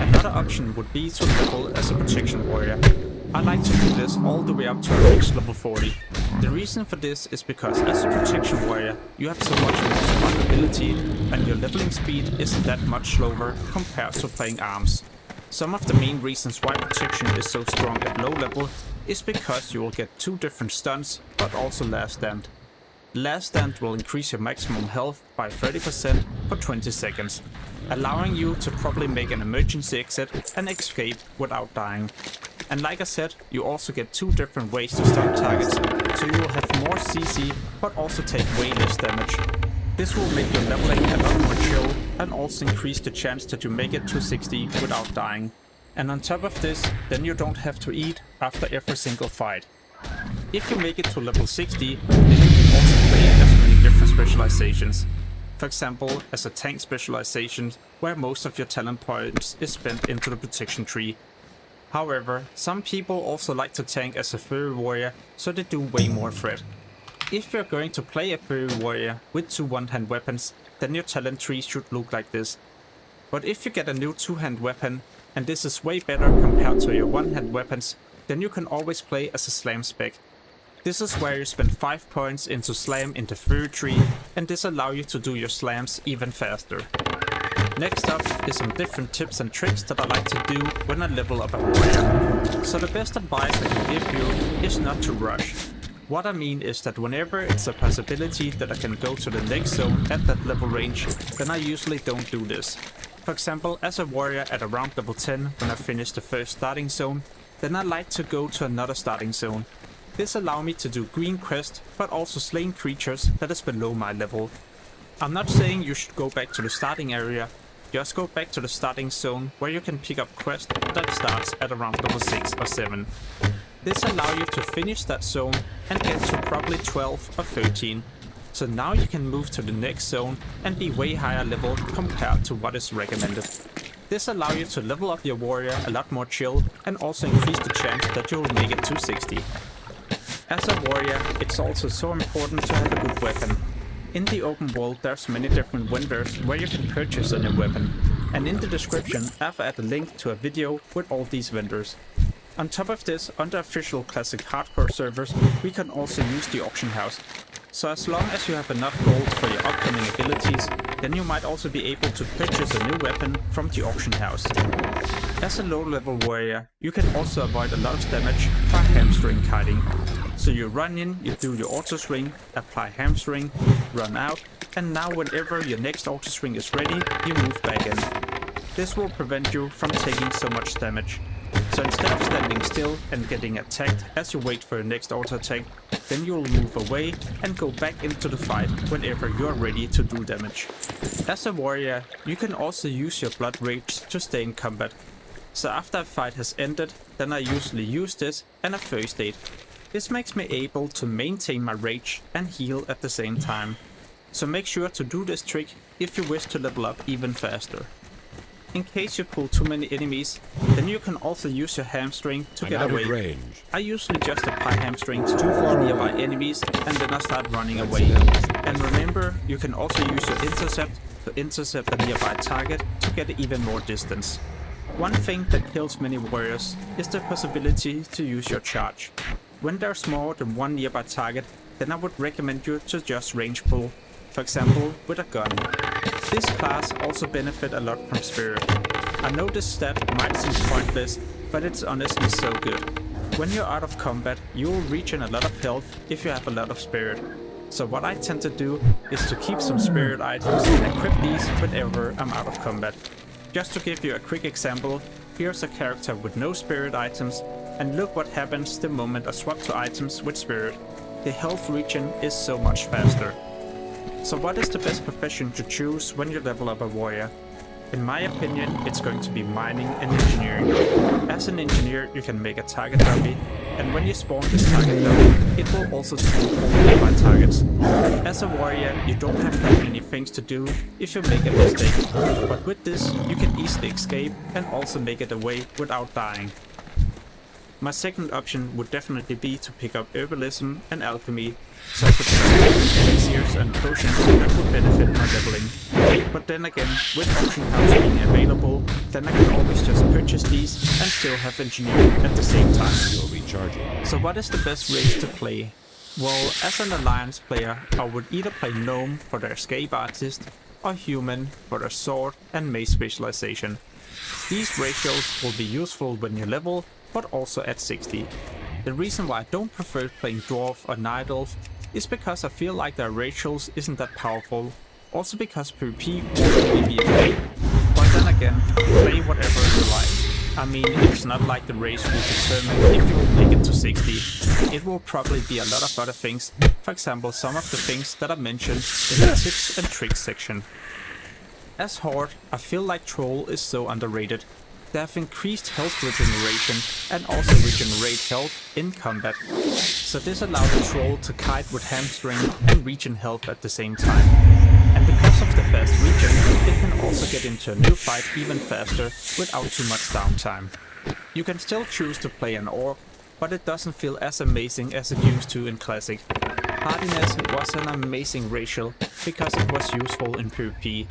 Speaker 10: Another option would be to level as a protection warrior. I like to do this all the way up to a reach level 40. The reason for this is because as a protection warrior, you have so much more survivability and your leveling speed isn't that much slower compared to playing arms. Some of the main reasons why protection is so strong at low level is because you will get 2 different stuns, but also Last Stand. Last Stand will increase your maximum health by 30% for 20 seconds, allowing you to probably make an emergency exit and escape without dying. And like I said, you also get 2 different ways to stun targets, so you will have more CC, but also take way less damage. This will make your leveling a lot more chill, and also increase the chance that you make it to 60 without dying. And on top of this, then you don't have to eat after every single fight. If you make it to level 60, then you can also play as many different specializations. For example, as a tank specialization, where most of your talent points is spent into the protection tree. However, some people also like to tank as a furry warrior, so they do way more threat. If you're going to play a furry warrior with 2 one-hand weapons, then your talent tree should look like this. But if you get a new 2-hand weapon, and this is way better compared to your one-hand weapons, then you can always play as a slam spec. This is where you spend 5 points into slam in the furry tree, and this allows you to do your slams even faster. Next up is some different tips and tricks that I like to do when I level up a warrior. So the best advice I can give you is not to rush. What I mean is that whenever it's a possibility that I can go to the next zone at that level range, then I usually don't do this. For example, as a warrior at around level 10, when I finish the first starting zone, then I like to go to another starting zone. This allows me to do green quest, but also slaying creatures that is below my level. I'm not saying you should go back to the starting area, just go back to the starting zone where you can pick up quest that starts at around level 6 or 7. This allows you to finish that zone and get to probably 12 or 13. So now you can move to the next zone and be way higher level compared to what is recommended. This allows you to level up your warrior a lot more chill and also increase the chance that you will make it to 60. As a warrior, it's also so important to have a good weapon. In the open world there's many different vendors where you can purchase a new weapon, and in the description I've added a link to a video with all these vendors. On top of this, on the official Classic Hardcore servers, we can also use the auction house. So as long as you have enough gold for your upcoming abilities, then you might also be able to purchase a new weapon from the auction house. As a low level warrior, you can also avoid a lot of damage by hamstring kiting. So you run in, you do your auto swing, apply hamstring, run out, and now whenever your next auto swing is ready, you move back in. This will prevent you from taking so much damage. So instead of standing still and getting attacked as you wait for your next auto attack, then you will move away and go back into the fight whenever you are ready to do damage. As a warrior, you can also use your blood rage to stay in combat. So after a fight has ended, then I usually use this and a first aid. This makes me able to maintain my rage and heal at the same time. So make sure to do this trick if you wish to level up even faster. In case you pull too many enemies, then you can also use your hamstring to get away.
Speaker 1: Range.
Speaker 10: I usually just apply hamstring to all nearby enemies and then I start running away. And remember, you can also use your intercept to intercept a nearby target to get even more distance. One thing that kills many warriors is the possibility to use your charge. When there's more than one nearby target, then I would recommend you to just range pull, for example with a gun. This class also benefits a lot from Spirit. I know this stat might seem pointless, but it's honestly so good. When you're out of combat, you will regen a lot of health if you have a lot of Spirit. So what I tend to do is to keep some Spirit items and equip these whenever I'm out of combat. Just to give you a quick example, here's a character with no Spirit items, and look what happens the moment I swap to items with Spirit. The health regen is so much faster. So what is the best profession to choose when you level up a warrior? In my opinion, it's going to be mining and engineering. As an engineer, you can make a target dummy, and when you spawn this target dummy, it will also spawn all nearby targets. As a warrior, you don't have that many things to do if you make a mistake, but with this, you can easily escape and also make it away without dying. My second option would definitely be to pick up herbalism and alchemy, so I could trade elixirs and potions that would benefit my leveling. But then again, with auction house being available, then I can always just purchase these and still have engineering at the same time.
Speaker 1: You're recharging.
Speaker 10: So what is the best race to play? Well, as an alliance player, I would either play gnome for their escape artist, or human for their sword and mace specialization. These ratios will be useful when you level, but also at 60. The reason why I don't prefer playing Dwarf or Night Elf is because I feel like their ratios isn't that powerful, also because PvP won't really be a thing. But then again, play whatever you like. I mean, it's not like the race will determine if you will make it to 60. It will probably be a lot of other things, for example some of the things that I mentioned in the tips and tricks section. As Horde, I feel like Troll is so underrated. They have increased health regeneration and also regenerate health in combat. So this allows the Troll to kite with hamstring and regen health at the same time. And because of the fast regen, it can also get into a new fight even faster without too much downtime. You can still choose to play an Orc, but it doesn't feel as amazing as it used to in Classic. Hardiness was an amazing racial because it was useful in PvP,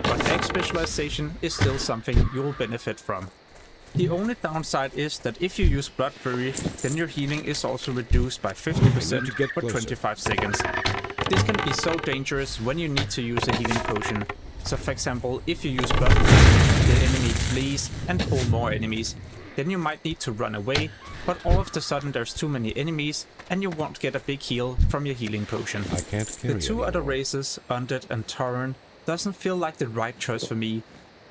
Speaker 10: but X specialization is still something you will benefit from. The only downside is that if you use Blood Fury, then your healing is also reduced by 50% for 25 seconds. This can be so dangerous when you need to use a healing potion. So for example, if you use Blood Fury, the enemy flees and pull more enemies, then you might need to run away, but all of a sudden there's too many enemies and you won't get a big heal from your healing potion.
Speaker 1: I can't carry
Speaker 10: The two other
Speaker 1: anymore.
Speaker 10: races, Undead and Tauren, doesn't feel like the right choice for me.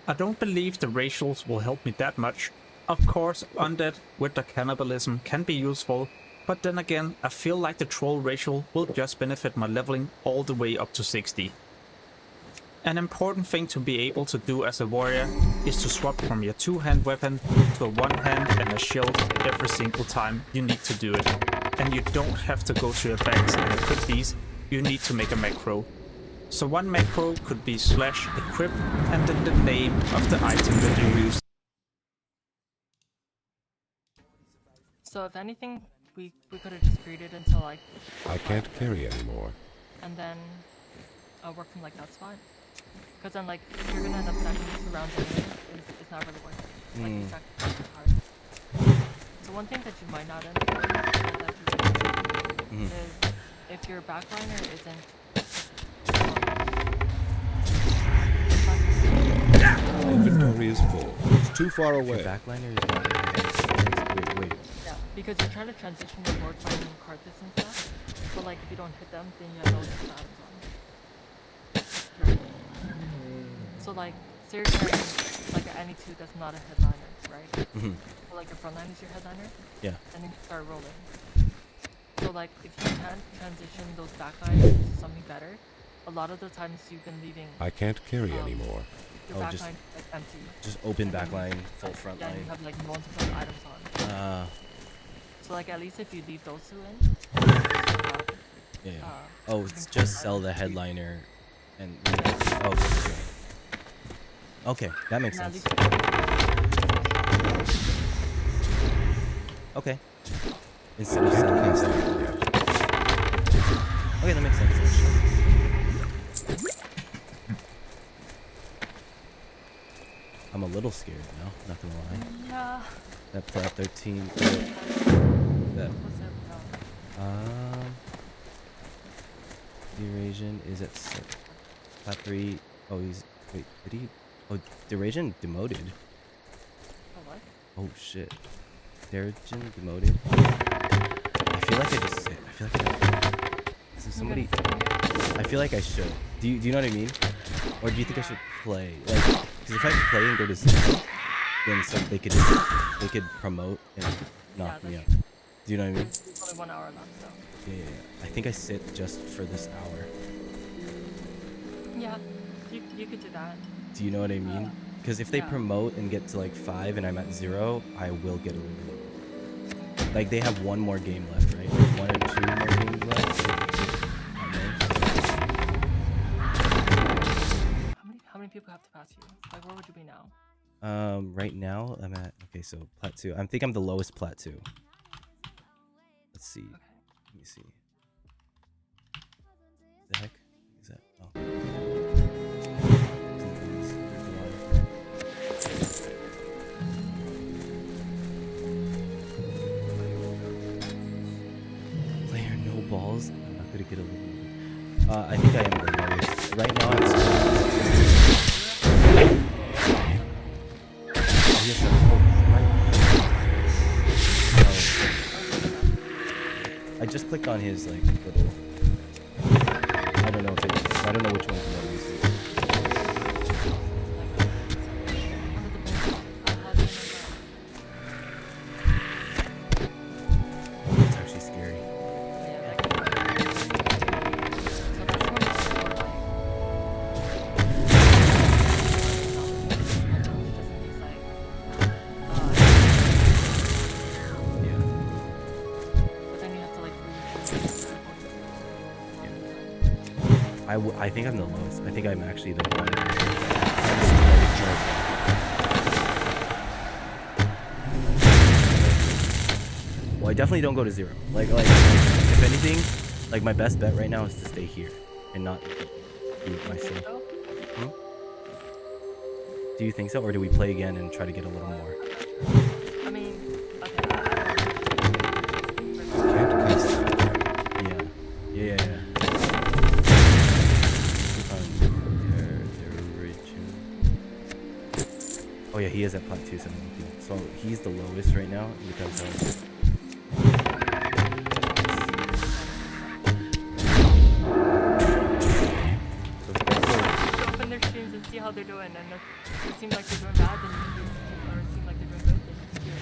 Speaker 10: I don't believe the racials will help me that much. Of course, Undead with the cannibalism can be useful, but then again, I feel like the Troll racial will just benefit my leveling all the way up to 60. An important thing to be able to do as a warrior is to swap from your two-hand weapon to a one-hand and a shield every single time you need to do it. And you don't have to go to your bags and equip these, you need to make a macro. So one macro could be /equip and then the name of the item that you use.
Speaker 11: So if anything, we could have just created until like,
Speaker 1: I can't carry anymore.
Speaker 11: and then work from like that spot. Because then like, if you're gonna end up stacking two rounds anyway, it's not really worth it. Like, you stack two hard. So one thing that you might not end up doing that you really is if your backliner isn't
Speaker 1: My inventory is full. It's too far
Speaker 2: Your
Speaker 1: away.
Speaker 2: backliner is not. Wait.
Speaker 11: yeah, because you're trying to transition the board fighting Karthus and stuff, but like if you don't hit them, then you have no items on. So like, say you're carrying like an any2 that's not a headliner, right? So like your frontline is your headliner,
Speaker 2: Yeah.
Speaker 11: and then you start rolling. So like, if you can transition those backliners into something better, a lot of the times you've been leaving
Speaker 1: I can't carry anymore.
Speaker 11: your
Speaker 2: Oh,
Speaker 11: backline
Speaker 2: just-
Speaker 11: like empty.
Speaker 2: Just open
Speaker 11: And then you-
Speaker 2: backline, full front
Speaker 11: Yeah, and you
Speaker 2: line.
Speaker 11: have like multiple items on. So like, at least if you leave those two in, you still have,
Speaker 2: Yeah.
Speaker 11: uh,
Speaker 2: Oh,
Speaker 11: you
Speaker 2: it's
Speaker 11: can
Speaker 2: just
Speaker 11: cut
Speaker 2: sell
Speaker 11: items.
Speaker 2: the headliner and. Oh, okay, that makes
Speaker 11: And at
Speaker 2: sense.
Speaker 11: least
Speaker 2: Okay. Instead of selling this. Okay, that makes sense. I'm a little scared now, not gonna lie.
Speaker 11: Yeah.
Speaker 2: That plat 13. That.
Speaker 11: What's it?
Speaker 2: The Eurasian is at plat 3. Oh, he's. Wait, did he? Oh, the Eurasian demoted.
Speaker 11: Oh, what?
Speaker 2: Oh shit. Derrigen demoted. I feel like I just said. I feel like I. So somebody. I feel like I should. Do you know what I mean? Or do you think I should play? Like, because if I play and go to 0, then they could promote and knock me up. Do you know what I mean?
Speaker 11: There's only 1 hour left, so.
Speaker 2: Yeah. I think I sit just for this hour.
Speaker 11: Yeah, you could do that.
Speaker 2: Do you know what I mean? Because if they
Speaker 11: yeah.
Speaker 2: promote and get to like 5 and I'm at 0, I will get eliminated. Like they have one more game left, right? Like 1 or 2 more games left.
Speaker 11: How many people have to pass you? Like, where would you be now?
Speaker 2: Right now I'm at so plat 2. I think I'm the lowest plat 2. Let's see.
Speaker 11: Okay.
Speaker 2: Let me see. The heck is that? Oh. Player no balls. I'm not gonna get eliminated. I think I am the lowest. Right now I just clicked on his like little. I don't know if it. I don't know which one the lowest is. Oh, it's actually scary. I think I'm the lowest. I think I'm actually the one. Well, I definitely don't go to 0. Like if anything, like my best bet right now is to stay here and not beat myself. Do you think so, or do we play again and try to get a little more?
Speaker 11: I mean,
Speaker 2: Yeah. Oh yeah, he is at plat 217. So he's the lowest right now. It depends on.
Speaker 11: see how they're doing, and if it seems like they're doing bad, then you or it seems like they're doing good, then you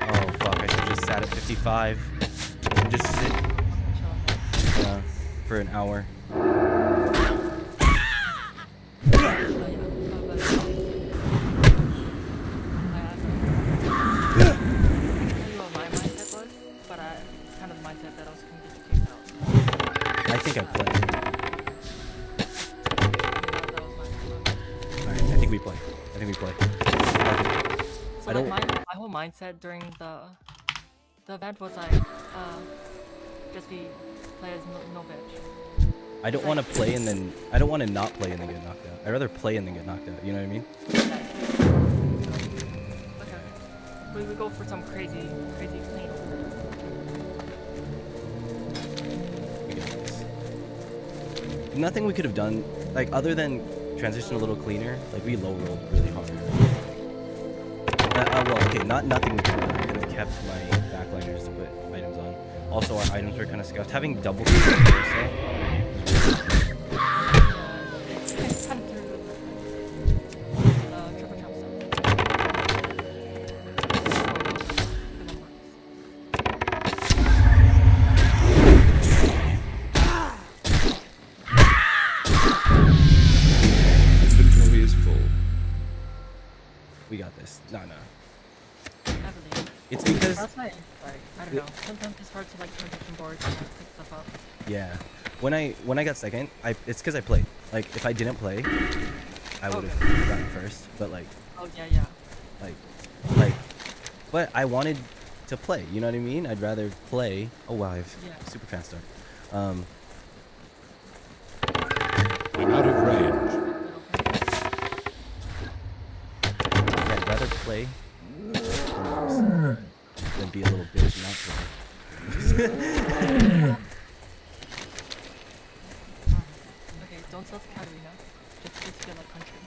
Speaker 2: Oh fuck! I should just sat at 55 and just sit. Yeah, for an hour. I think I play. Alright, I think we play. I think we play.
Speaker 11: So
Speaker 2: I don't.
Speaker 11: like my whole mindset during the event was like, just be play as no bitch.
Speaker 2: I don't want to play and then I don't want to not play and then get knocked out. I'd rather play and then get knocked out. You know what I mean?
Speaker 11: Okay. We go for some crazy clean.
Speaker 2: Nothing we could have done, like other than transition a little cleaner. Like we low rolled really hard. Well, okay, nothing we could have done. I could have kept my backliners to put items on. Also, our items were kind of scuffed. Having double
Speaker 1: Inventory is full.
Speaker 2: we got this. No.
Speaker 11: I believe.
Speaker 2: It's because
Speaker 11: That's why, like, I don't know. Sometimes it's hard to like transition boards and like, pick stuff up.
Speaker 2: yeah, when I got second, it's because I played. Like if I didn't play, I would have gotten first. But like.
Speaker 11: Oh yeah.
Speaker 2: Like, but I wanted to play. You know what I mean? I'd rather play. Oh wow, I have super fast start.
Speaker 1: I'm out of range.
Speaker 2: Yeah, I'd rather play than be a little bitch and not play.
Speaker 11: Okay, don't sell to Katarina. Just feel like country.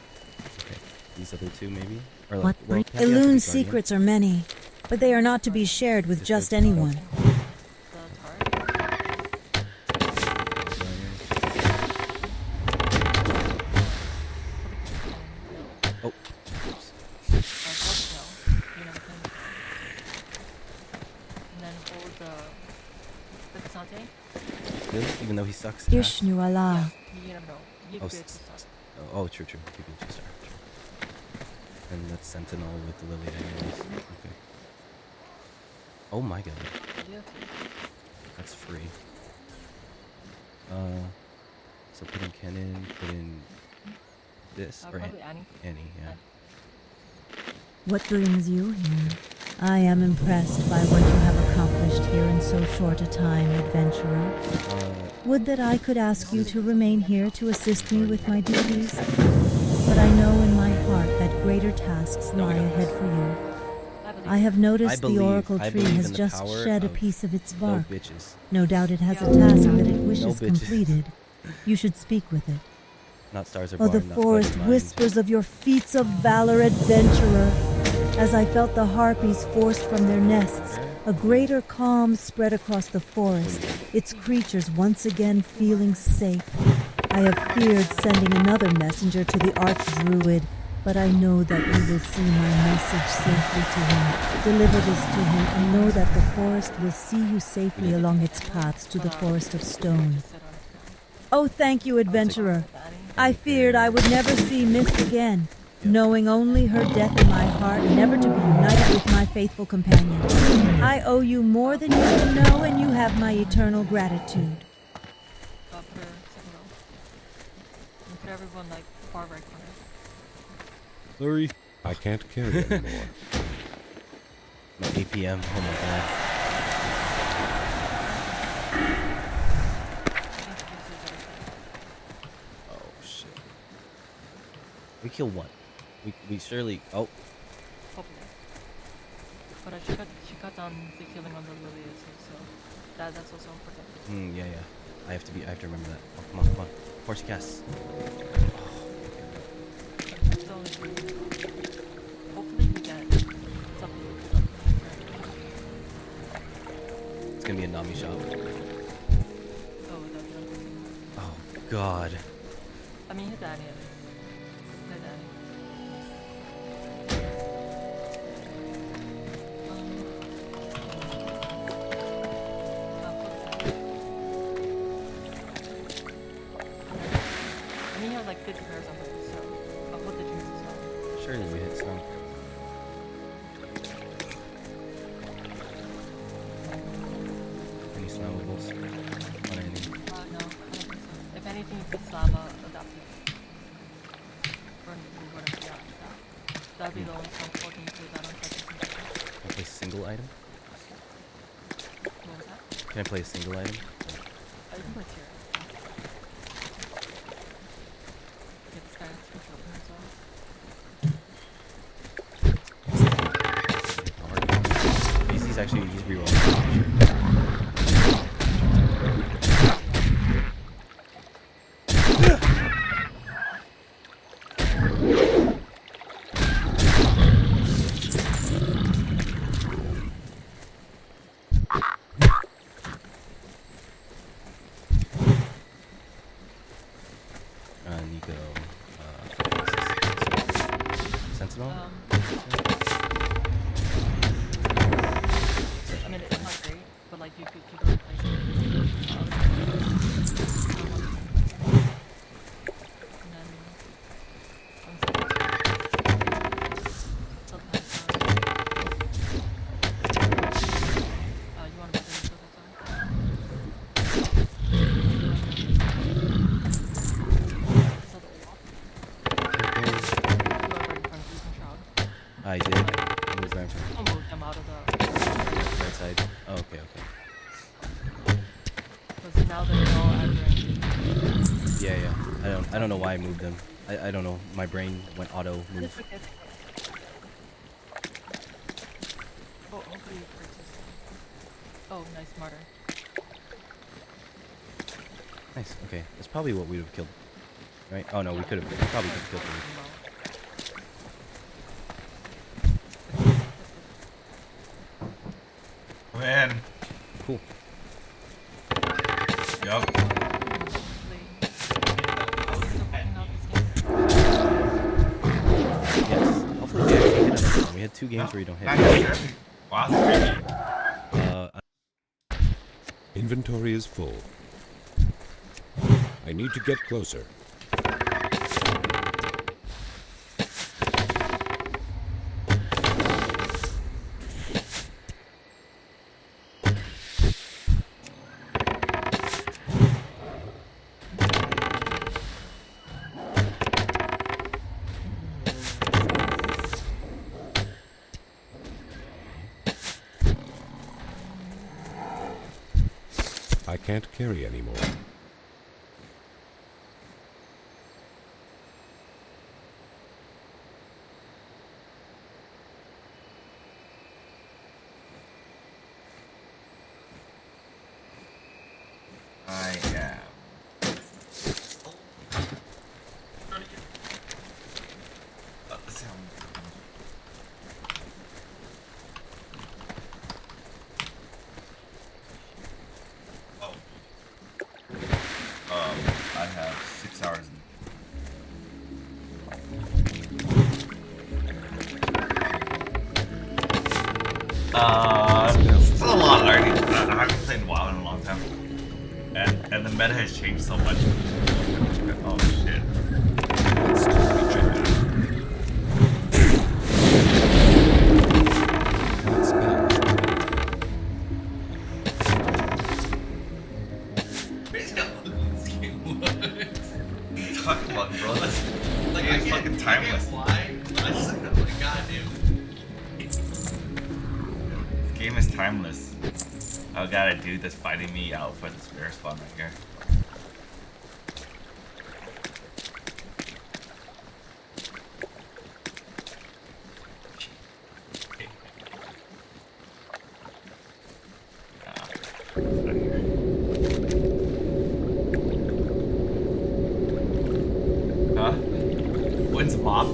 Speaker 2: Okay, these other two maybe. Or
Speaker 3: What?
Speaker 2: like, well, Kathy has to be
Speaker 3: Elun's
Speaker 2: guardian.
Speaker 3: secrets are many, but they are not to be shared with just anyone.
Speaker 2: Oh.
Speaker 11: And then hold the Kasante.
Speaker 2: Really? Even though he sucks. ass?
Speaker 3: Ishnu Allah.
Speaker 11: You never know. You
Speaker 2: Oh,
Speaker 11: could be a
Speaker 2: s-
Speaker 11: two-star.
Speaker 2: Oh, true. He could be a two-star. True. And that's Sentinel with the Lily anyways. Okay. Oh my god.
Speaker 11: Yeah.
Speaker 2: That's free. So put in Kennen, put in this, or
Speaker 11: Probably Annie.
Speaker 2: Annie, yeah.
Speaker 3: What brings you here? I am impressed by what you have accomplished here in so short a time, adventurer. Would that I could ask you to remain here to assist me with my duties, but I know in my heart that greater tasks lie ahead for you. I have noticed the oracle
Speaker 2: I
Speaker 3: tree
Speaker 2: believe
Speaker 3: has
Speaker 2: in the
Speaker 3: just
Speaker 2: power
Speaker 3: shed a
Speaker 2: of
Speaker 3: piece of its
Speaker 2: no
Speaker 3: bark.
Speaker 2: bitches.
Speaker 3: No doubt it has a task that it wishes
Speaker 2: bitches.
Speaker 3: completed. You should speak with it.
Speaker 2: Not stars are
Speaker 3: Oh, the
Speaker 2: born, not
Speaker 3: forest
Speaker 2: bloody mind.
Speaker 3: whispers of your feats of valor, adventurer. As I felt the harpies forced from their nests, a greater calm spread across the forest, its creatures once again feeling safe. I have feared sending another messenger to the archdruid, but I know that you will see my message safely to him. Deliver this to him and know that the forest will see you safely along its paths to the forest of stone. Oh, thank you, adventurer. I feared I would never see Mist again, knowing only her death in my heart, never to be united with my faithful companion. I owe you more than you can know, and you have my eternal gratitude.
Speaker 11: Put her second row. And put everyone like far right corner.
Speaker 1: Hurry. I can't carry anymore.
Speaker 2: My APM, oh my god. Oh shit. We kill one. We surely. Oh.
Speaker 11: Hopefully. But she cut down the healing on the Lily too, so that's also important.
Speaker 2: Yeah. I have to remember that. Oh, come on. Force cast.
Speaker 11: So, hopefully we get something.
Speaker 2: It's gonna be a Nami shop.
Speaker 11: Oh,
Speaker 2: Oh god.
Speaker 11: I mean, Danny at least. Play Danny. I mean, you have like 50 pairs on there, so I'll put the juices on.
Speaker 2: Surely we hit some. Any slammables on anything?
Speaker 11: No, I don't think so. If anything, you could slam a adaptive. Or whatever, yeah. That'd be the only slam working to that on second.
Speaker 2: Can I play single item?
Speaker 11: What was that?
Speaker 2: Can I play a single item?
Speaker 11: You can play tier. Get this guy to switch open as well.
Speaker 2: He's actually, he's rerolling. Nico, Sentinel?
Speaker 11: I mean, it's not great, but like you could replace it. And then you want to put the silver side?
Speaker 2: I did. What was that in front?
Speaker 11: I'll move them out of the
Speaker 2: Right side. Oh, okay, okay.
Speaker 11: because now they're all at range.
Speaker 2: Yeah, yeah. I don't know why I moved them. I don't know. My brain went auto move.
Speaker 11: It's okay. Oh, hopefully you purchase them. Oh, nice, martyr.
Speaker 2: Nice. Okay, that's probably what we would have killed. Right? Oh no, we could have. We probably could have killed them.
Speaker 12: Man.
Speaker 2: Cool.
Speaker 12: Yup.
Speaker 2: Yes. Hopefully we actually hit another one. We had 2 games where you don't hit.
Speaker 12: Wow, that's creepy.
Speaker 1: Inventory is full. I need to get closer. I can't carry anymore.
Speaker 12: I am. I have 6 hours. Still a lot of learning. I haven't played WoW in a long time, and the meta has changed so much. Oh shit. Talking about, bro. That's like it's fucking timeless. This game is timeless. I got a dude that's fighting me out for the spare spawn right here. Huh? When's Mop?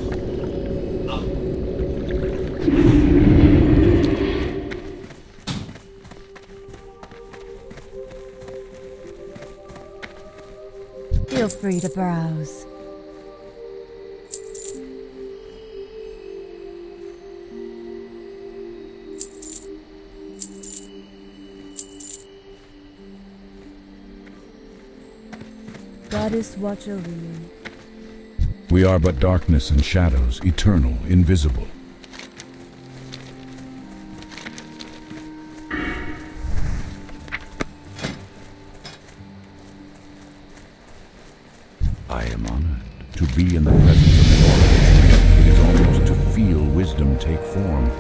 Speaker 3: Feel free to browse.
Speaker 4: goddess watch over you.
Speaker 5: We are but darkness and shadows, eternal, invisible. I am honored to be in the presence of Thor. It is almost to feel wisdom take form.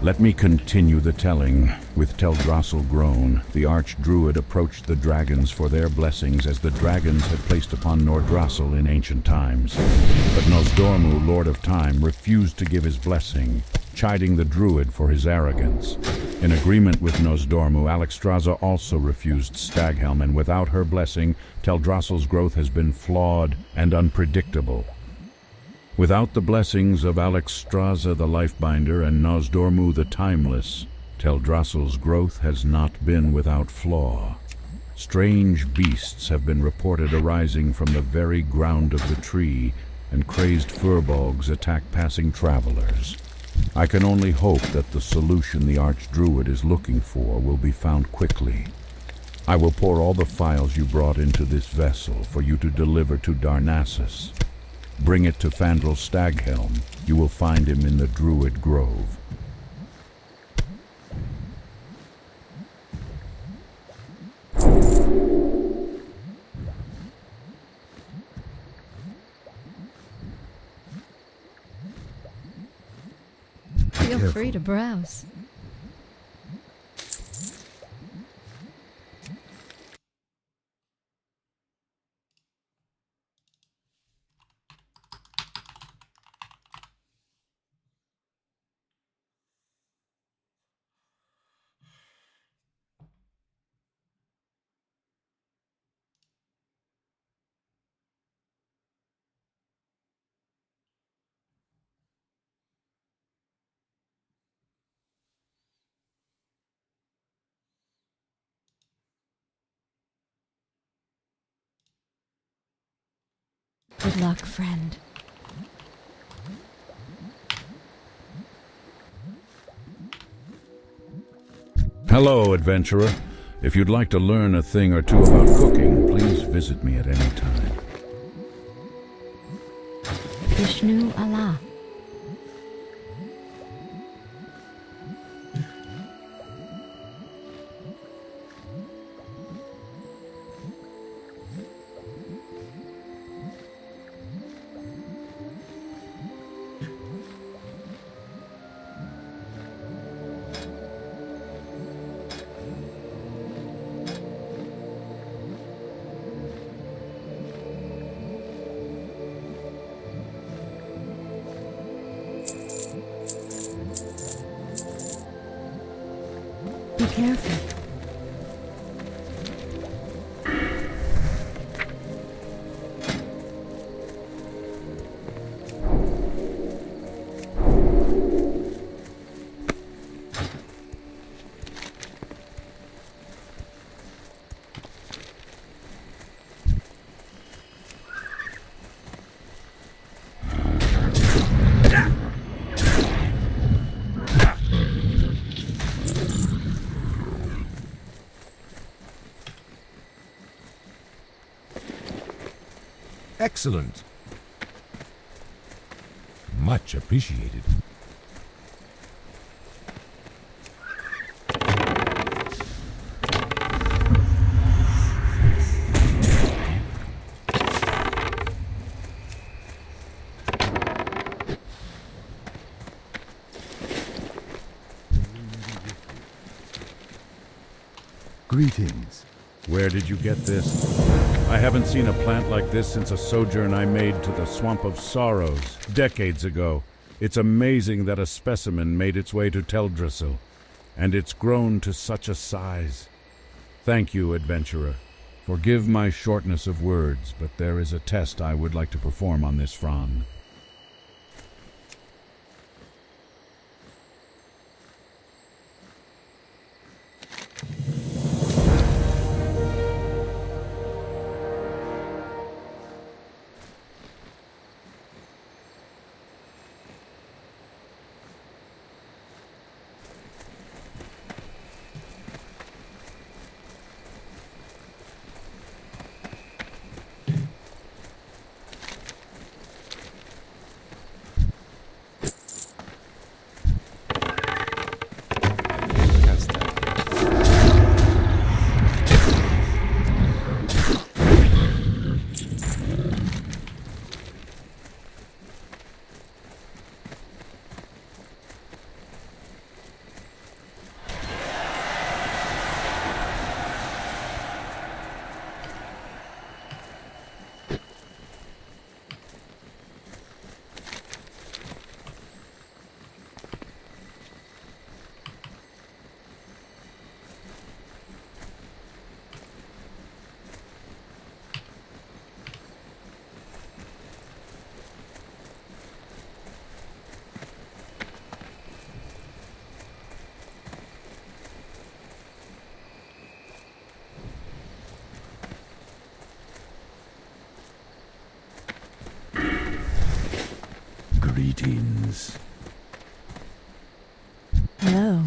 Speaker 5: Let me continue the telling. With Teldrassil grown, the Archdruid approached the dragons for their blessings as the dragons had placed upon Nordrassil in ancient times. But Nosdormu, Lord of Time, refused to give his blessing, chiding the druid for his arrogance. In agreement with Nosdormu, Alexstrasza also refused Staghelm, and without her blessing, Teldrassil's growth has been flawed and unpredictable. Without the blessings of Alexstrasza the Lifebinder and Nosdormu the Timeless, Teldrassil's growth has not been without flaw. Strange beasts have been reported arising from the very ground of the tree, and crazed furbolgs attack passing travelers. I can only hope that the solution the Archdruid is looking for will be found quickly. I will pour all the files you brought into this vessel for you to deliver to Darnassus. Bring it to Fandral Staghelm. You will find him in the Druid Grove.
Speaker 4: Feel free to browse. Good luck, friend.
Speaker 5: Hello, adventurer. If you'd like to learn a thing or two about cooking, please visit me at any time.
Speaker 4: Vishnu Allah. Be careful.
Speaker 1: Excellent. Much appreciated.
Speaker 5: Greetings. Where did you get this? I haven't seen a plant like this since a sojourn I made to the Swamp of Sorrows, decades ago. It's amazing that a specimen made its way to Teldrassil, and it's grown to such a size. Thank you, adventurer. Forgive my shortness of words, but there is a test I would like to perform on this frond.
Speaker 1: Greetings.
Speaker 3: Hello.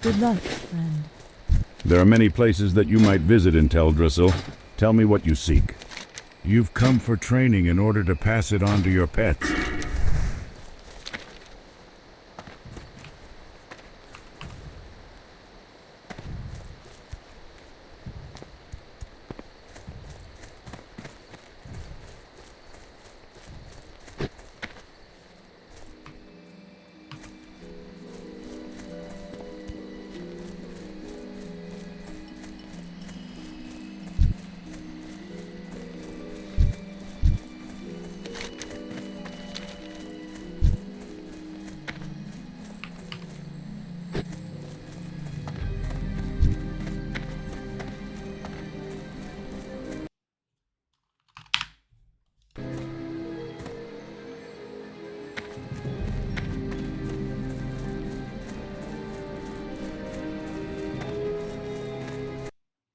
Speaker 3: Good luck, friend.
Speaker 5: There are many places that you might visit in Teldrassil. Tell me what you seek.
Speaker 1: You've come for training in order to pass it on to your pets.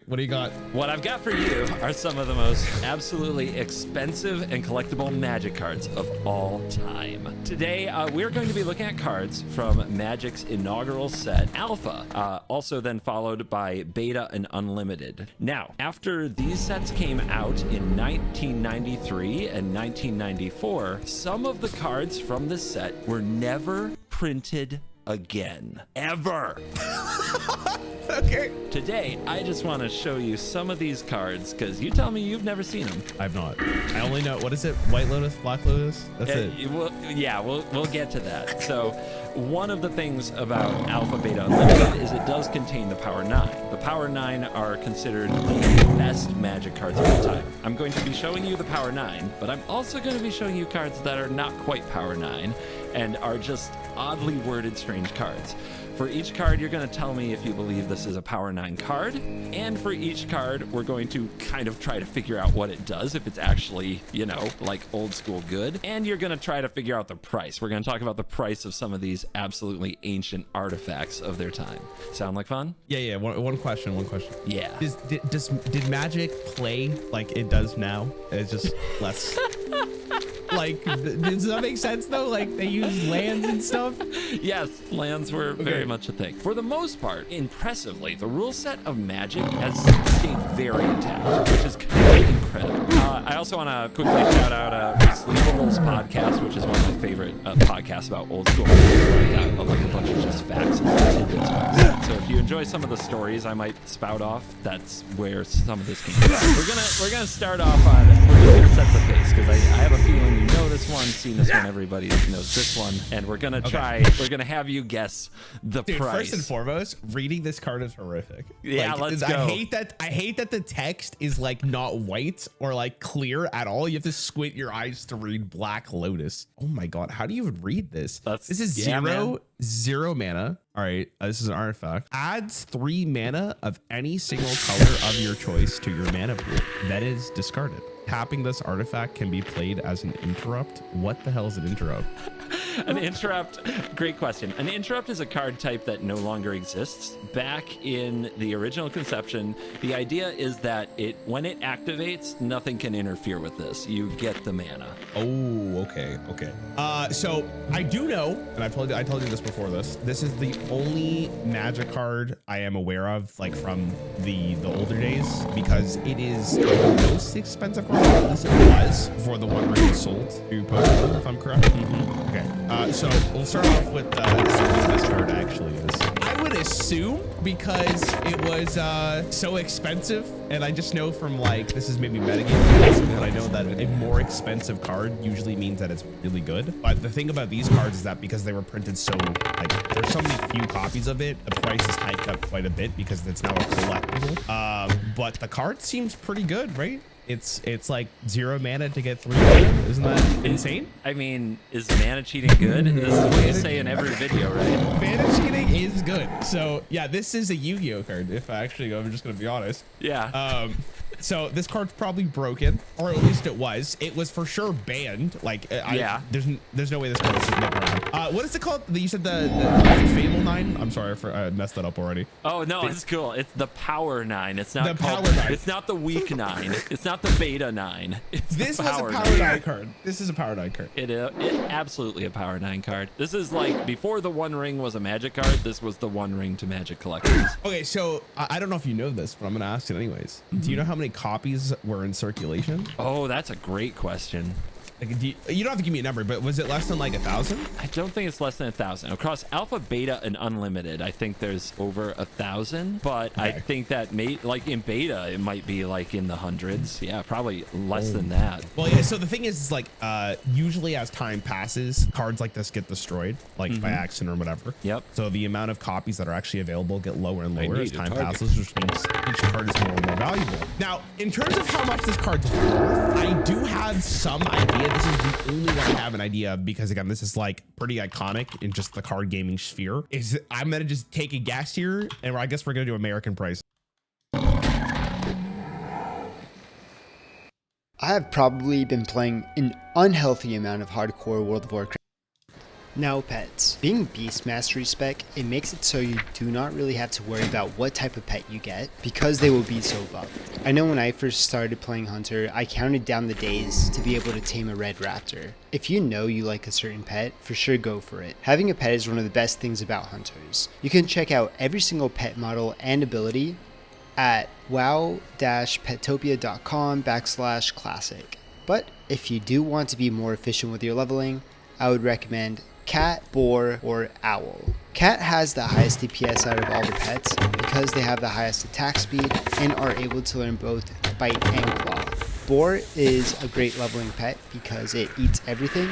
Speaker 13: What do you got?
Speaker 14: What I've got for you are some of the most absolutely expensive and collectible magic cards of all time. Today, we're going to be looking at cards from Magic's inaugural set, Alpha, also then followed by Beta and Unlimited. Now, after these sets came out in 1993 and 1994, some of the cards from this set were never printed again. Ever.
Speaker 13: Okay.
Speaker 14: Today, I just want to show you some of these cards because you tell me you've never seen them.
Speaker 13: I've not. I only know, what is it? White Lotus, Black Lotus? That's it.
Speaker 14: We'll get to that. So one of the things about Alpha Beta Unlimited is it does contain the Power 9. The Power 9 are considered the best magic cards of all time. I'm going to be showing you the Power 9, but I'm also going to be showing you cards that are not quite Power 9 and are just oddly worded strange cards. For each card, you're going to tell me if you believe this is a Power 9 card. And for each card, we're going to kind of try to figure out what it does, if it's actually, you know, like old school good. And you're going to try to figure out the price. We're going to talk about the price of some of these absolutely ancient artifacts of their time. Sound like fun?
Speaker 13: Yeah. One question.
Speaker 14: Yeah.
Speaker 13: Did Magic play like it does now? It's just less... Like, does that make sense though? Like they use lands and stuff?
Speaker 14: Yes, lands were very much a thing. For the most part, impressively, the rule set of Magic has stayed very intact, which is kind of incredible. I also want to quickly shout out Sleepables podcast, which is one of my favorite podcasts about old school. Like a bunch of just facts and tidbits about that. So if you enjoy some of the stories I might spout off, that's where some of this came from. We're gonna start off on we're gonna set the pace because I have a feeling you know this one, seen this one, everybody knows this one, and we're gonna we're gonna have you guess the price.
Speaker 13: First and foremost, reading this card is horrific.
Speaker 14: Yeah,
Speaker 13: like,
Speaker 14: let's go.
Speaker 13: I hate that the text is like not white or like clear at all. You have to squint your eyes to read Black Lotus. Oh my god, how do you even read this? This is zero mana. All right, this is an artifact. Adds 3 mana of any single color of your choice to your mana pool. That is discarded. Tapping this artifact can be played as an interrupt. What the hell is an interrupt?
Speaker 14: An interrupt, great question. An interrupt is a card type that no longer exists. Back in the original conception, the idea is that when it activates, nothing can interfere with this. You get the mana.
Speaker 13: Oh, okay. So I do know, and I told you this before this is the only Magic card I am aware of, like from the older days, because it is the most expensive card, at least it was, for the one where it sold to Pokemon, if I'm correct. Okay, so we'll start off with what this card actually is. I would assume because it was so expensive, and I just know from like, this is maybe metagame, but I know that a more expensive card usually means that it's really good. But the thing about these cards is that because they were printed so, like, there's so many few copies of it, the price is hiked up quite a bit because it's now a collectible. but the card seems pretty good, right? It's like 0 mana to get 3 mana. Isn't that insane?
Speaker 14: I mean, is mana cheating good? This is what you say in every video, right?
Speaker 13: Mana cheating is good. So yeah, this is a Yu-Gi-Oh card. I'm just gonna be honest.
Speaker 14: Yeah.
Speaker 13: So this card's probably broken, or at least it was. It was for sure banned. Like,
Speaker 14: yeah.
Speaker 13: There's no way this card is sticking around. What is it called? You said the Fable 9? I'm sorry, I messed that up already.
Speaker 14: Oh no, it's cool. It's the Power 9. It's not
Speaker 13: the
Speaker 14: called,
Speaker 13: Power 9.
Speaker 14: It's not the Weak 9. It's not the Beta 9. It's
Speaker 13: This
Speaker 14: the
Speaker 13: was
Speaker 14: Power
Speaker 13: a Power
Speaker 14: 9.
Speaker 13: 9 card. This is a Power 9 card.
Speaker 14: It absolutely a Power 9 card. This is like before the One Ring was a Magic card. This was the One Ring to Magic collectors.
Speaker 13: Okay, so I don't know if you know this, but I'm gonna ask it anyways. Do you know how many copies were in circulation?
Speaker 14: Oh, that's a great question.
Speaker 13: Like, you don't have to give me a number, but was it less than like 1,000?
Speaker 14: I don't think it's less than 1,000. Across Alpha, Beta, and Unlimited, I think there's over 1,000. But okay. I think that like in Beta, it might be like in the hundreds. Yeah, probably less than that.
Speaker 13: Well, yeah. So the thing is like, usually as time passes, cards like this get destroyed, like by accident or whatever.
Speaker 14: Yep.
Speaker 13: So the amount of copies that are actually available get lower and lower as time passes, which means each card is more and more valuable. Now, in terms of how much this card's worth, I do have some idea. This is the only one I have an idea of because, again, this is like pretty iconic in just the card gaming sphere. I'm going to just take a guess here, and I guess we're going to do American price.
Speaker 15: I have probably been playing an unhealthy amount of hardcore World of Warcraft. Now pets. Being Beast Mastery spec, it makes it so you do not really have to worry about what type of pet you get because they will be so buffed. I know when I first started playing Hunter, I counted down the days to be able to tame a red raptor. If you know you like a certain pet, for sure go for it. Having a pet is one of the best things about Hunters. You can check out every single pet model and ability at wow-petopia.com/classic. But if you do want to be more efficient with your leveling, I would recommend Cat, Boar, or Owl. Cat has the highest DPS out of all the pets because they have the highest attack speed and are able to learn both Bite and Claw. Boar is a great leveling pet because it eats everything,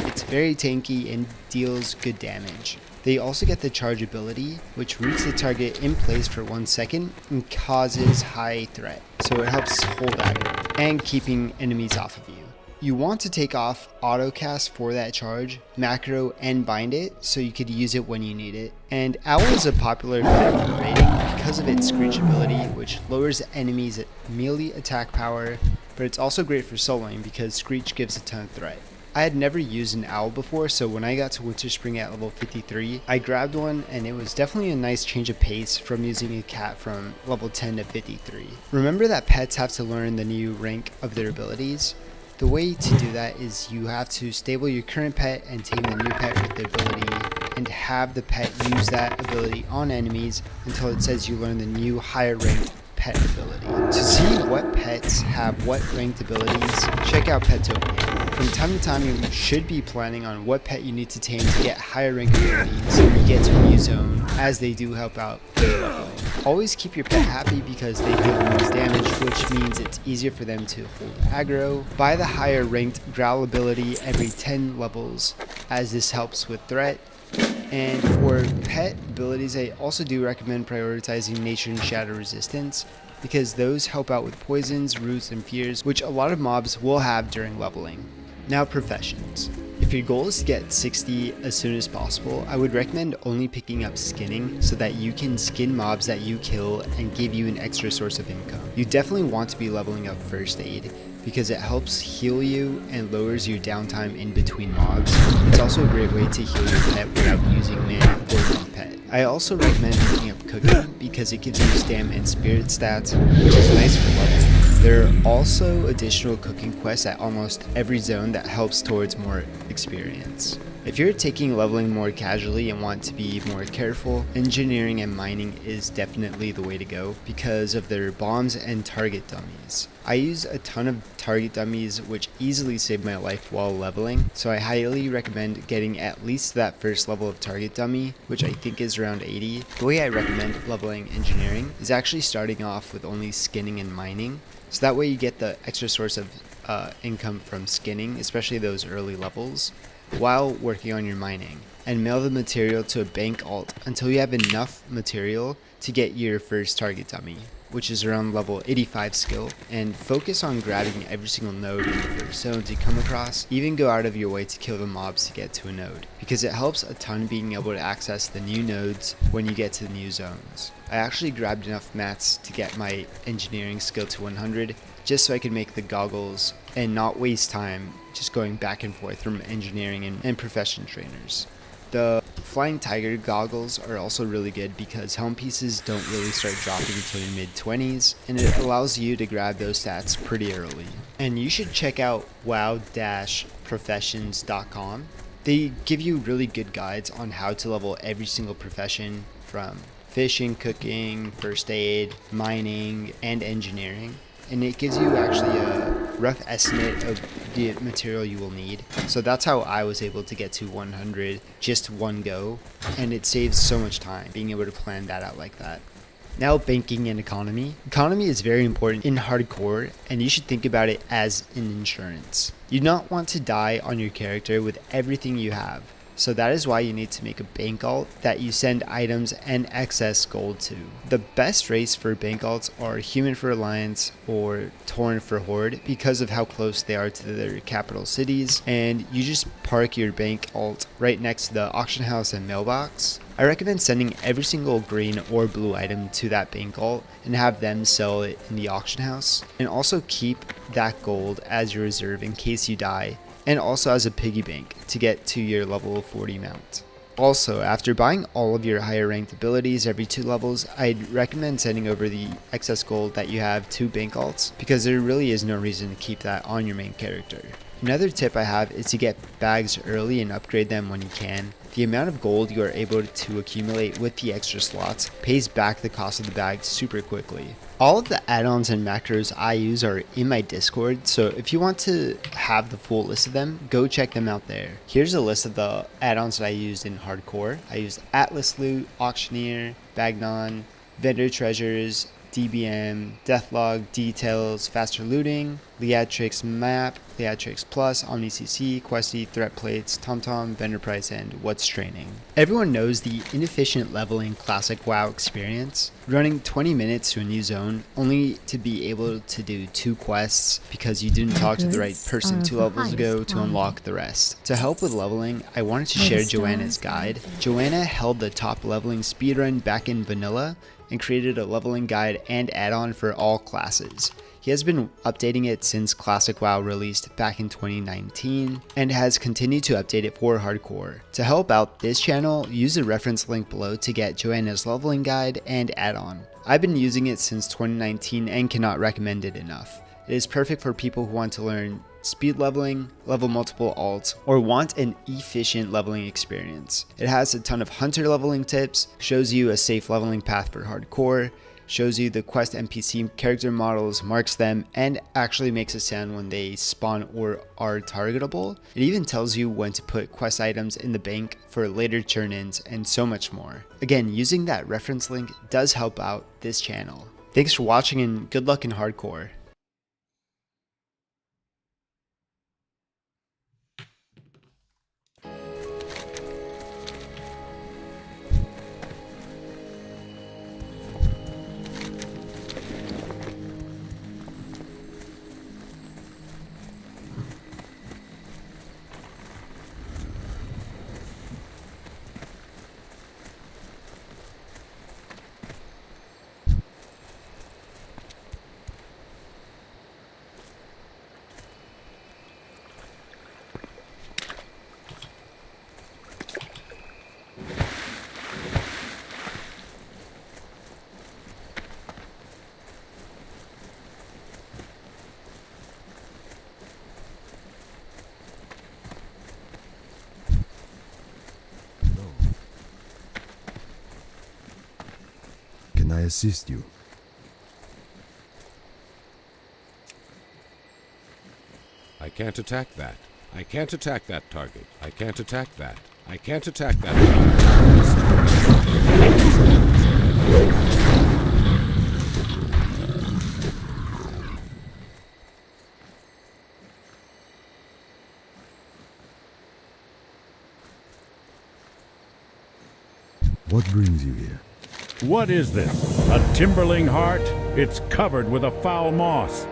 Speaker 15: it's very tanky, and deals good damage. They also get the charge ability, which roots the target in place for 1 second and causes high threat, so it helps hold aggro and keeping enemies off of you. You want to take off autocast for that charge, macro, and bind it so you could use it when you need it. And Owl is a popular pet for raiding because of its Screech ability, which lowers enemies' melee attack power, but it's also great for soloing because Screech gives a ton of threat. I had never used an Owl before, so when I got to Winterspring at level 53, I grabbed one, and it was definitely a nice change of pace from using a cat from level 10 to 53. Remember that pets have to learn the new rank of their abilities. The way to do that is you have to stable your current pet and tame the new pet with the ability and have the pet use that ability on enemies until it says you learn the new higher ranked pet ability. To see what pets have what ranked abilities, check out Petopia. From time to time, you should be planning on what pet you need to tame to get higher rank abilities when you get to a new zone, as they do help out with leveling. Always keep your pet happy because they deal the most damage, which means it's easier for them to hold aggro. Buy the higher ranked Growl ability every 10 levels, as this helps with threat. And for pet abilities, I also do recommend prioritizing Nature and Shadow Resistance, because those help out with poisons, roots, and fears, which a lot of mobs will have during leveling. Now professions. If your goal is to get 60 as soon as possible, I would recommend only picking up skinning so that you can skin mobs that you kill and give you an extra source of income. You definitely want to be leveling up first aid because it helps heal you and lowers your downtime in between mobs. It's also a great way to heal your pet without using mana or your pet. I also recommend picking up cooking because it gives you stam and spirit stats, which is nice for leveling. There are also additional cooking quests at almost every zone that helps towards more experience. If you're taking leveling more casually and want to be more careful, engineering and mining is definitely the way to go because of their bombs and target dummies. I use a ton of target dummies which easily save my life while leveling, so I highly recommend getting at least that first level of target dummy, which I think is around 80. The way I recommend leveling engineering is actually starting off with only skinning and mining, so that way you get the extra source of income from skinning, especially those early levels, while working on your mining, and mail the material to a bank alt until you have enough material to get your first target dummy. which is around level 85 skill, and focus on grabbing every single node in the first zones you come across. Even go out of your way to kill the mobs to get to a node, because it helps a ton being able to access the new nodes when you get to the new zones. I actually grabbed enough mats to get my engineering skill to 100, just so I could make the goggles and not waste time just going back and forth from engineering and profession trainers. The Flying Tiger goggles are also really good because helm pieces don't really start dropping until your mid 20s, and it allows you to grab those stats pretty early. And you should check out wow-professions.com. They give you really good guides on how to level every single profession, from fishing, cooking, first aid, mining, and engineering. And it gives you actually a rough estimate of the material you will need. So that's how I was able to get to 100 just one go, and it saves so much time being able to plan that out like that. Now, banking and economy. Economy is very important in hardcore, and you should think about it as an insurance. You do not want to die on your character with everything you have. So that is why you need to make a bank alt that you send items and excess gold to. The best race for bank alts are Human for Alliance or Tauren for Horde because of how close they are to their capital cities, and you just park your bank alt right next to the auction house and mailbox. I recommend sending every single green or blue item to that bank alt and have them sell it in the auction house, and also keep that gold as your reserve in case you die, and also as a piggy bank to get to your level 40 mount. Also, after buying all of your higher ranked abilities every 2 levels, I'd recommend sending over the excess gold that you have to bank alts, because there really is no reason to keep that on your main character. Another tip I have is to get bags early and upgrade them when you can. The amount of gold you are able to accumulate with the extra slots pays back the cost of the bag super quickly. All of the add-ons and macros I use are in my Discord, so if you want to have the full list of them, go check them out there. Here's a list of the add-ons that I used in hardcore. I used Atlas Loot, Auctioneer, Bagnon, Vendor Treasures, DBM, Deathlog, Details, Faster Looting, Leatrix Map, Leatrix Plus, OmniCC, Questy, Threat Plates, TomTom, Vendor Price, and What's Training. Everyone knows the inefficient leveling classic WoW experience. Running 20 minutes to a new zone only to be able to do 2 quests because you didn't talk to the right person 2 levels ago to unlock the rest. To help with leveling, I wanted to share Joanna's guide. Joanna held the top leveling speedrun back in vanilla and created a leveling guide and add-on for all classes. He has been updating it since Classic WoW released back in 2019 and has continued to update it for hardcore. To help out this channel, use the reference link below to get Joanna's leveling guide and add-on. I've been using it since 2019 and cannot recommend it enough. It is perfect for people who want to learn speed leveling, level multiple alts, or want an efficient leveling experience. It has a ton of hunter leveling tips, shows you a safe leveling path for hardcore, shows you the quest NPC character models, marks them, and actually makes a sound when they spawn or are targetable. It even tells you when to put quest items in the bank for later churn-ins, and so much more. Again, using that reference link does help out this channel. Thanks for watching and good luck in hardcore.
Speaker 16: Can I assist you?
Speaker 5: I can't attack that. I can't attack that target. I can't attack that. I can't attack that.
Speaker 16: What brings you here?
Speaker 1: What is this? A Timberling heart? It's covered with a foul moss.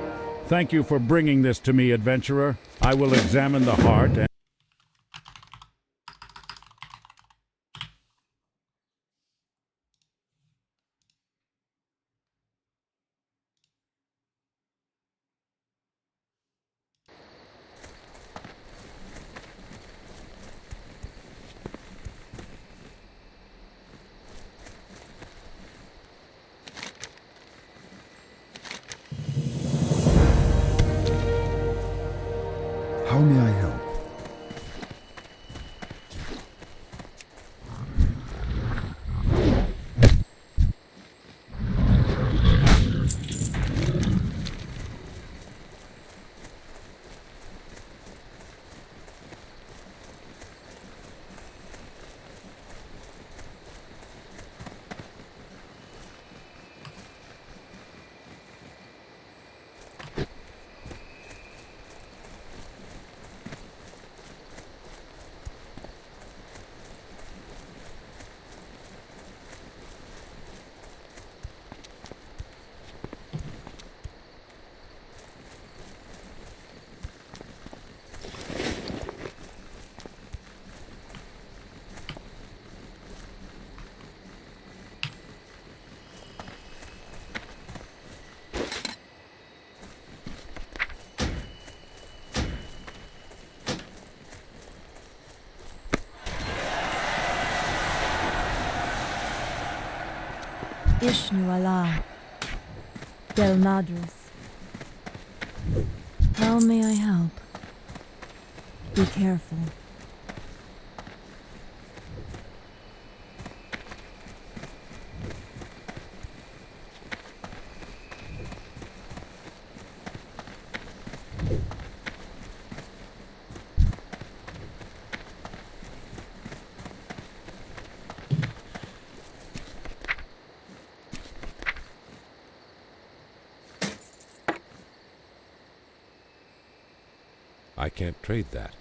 Speaker 1: Thank you for bringing this to me, adventurer. I will examine the heart and...
Speaker 16: How may I help?
Speaker 3: Ishnu Allah. Del Madras. How may I help? Be careful.
Speaker 17: I can't trade that.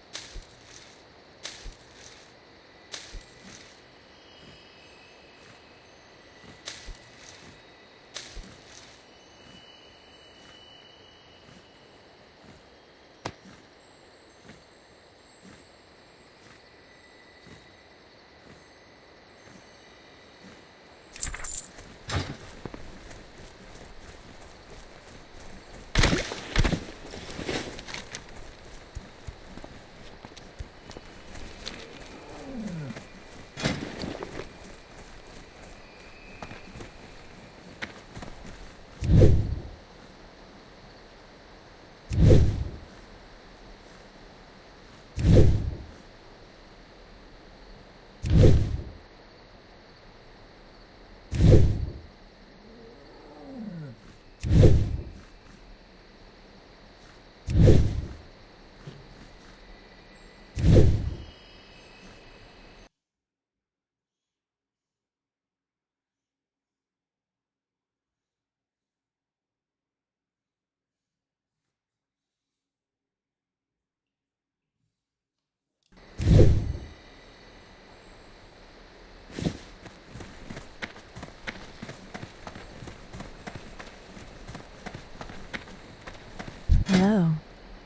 Speaker 3: Hello.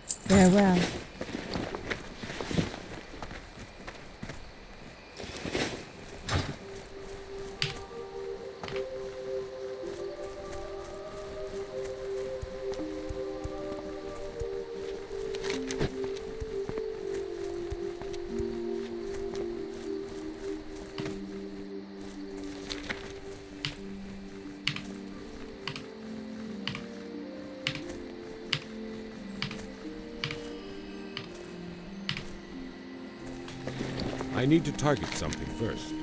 Speaker 3: Farewell.
Speaker 17: I need to target something first.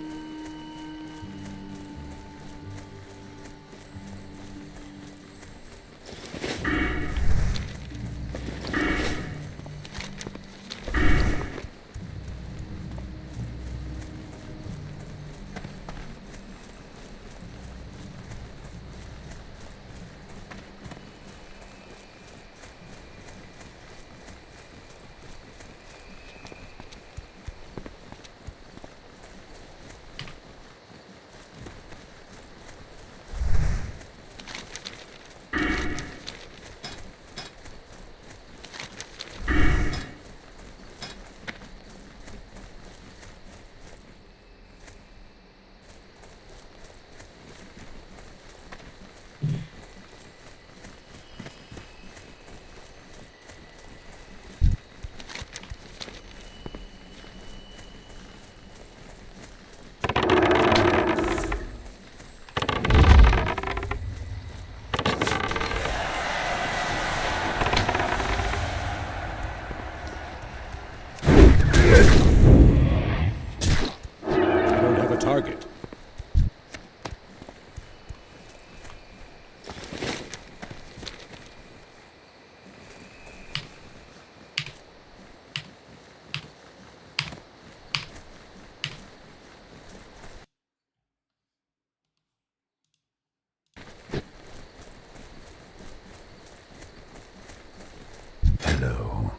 Speaker 16: Hello.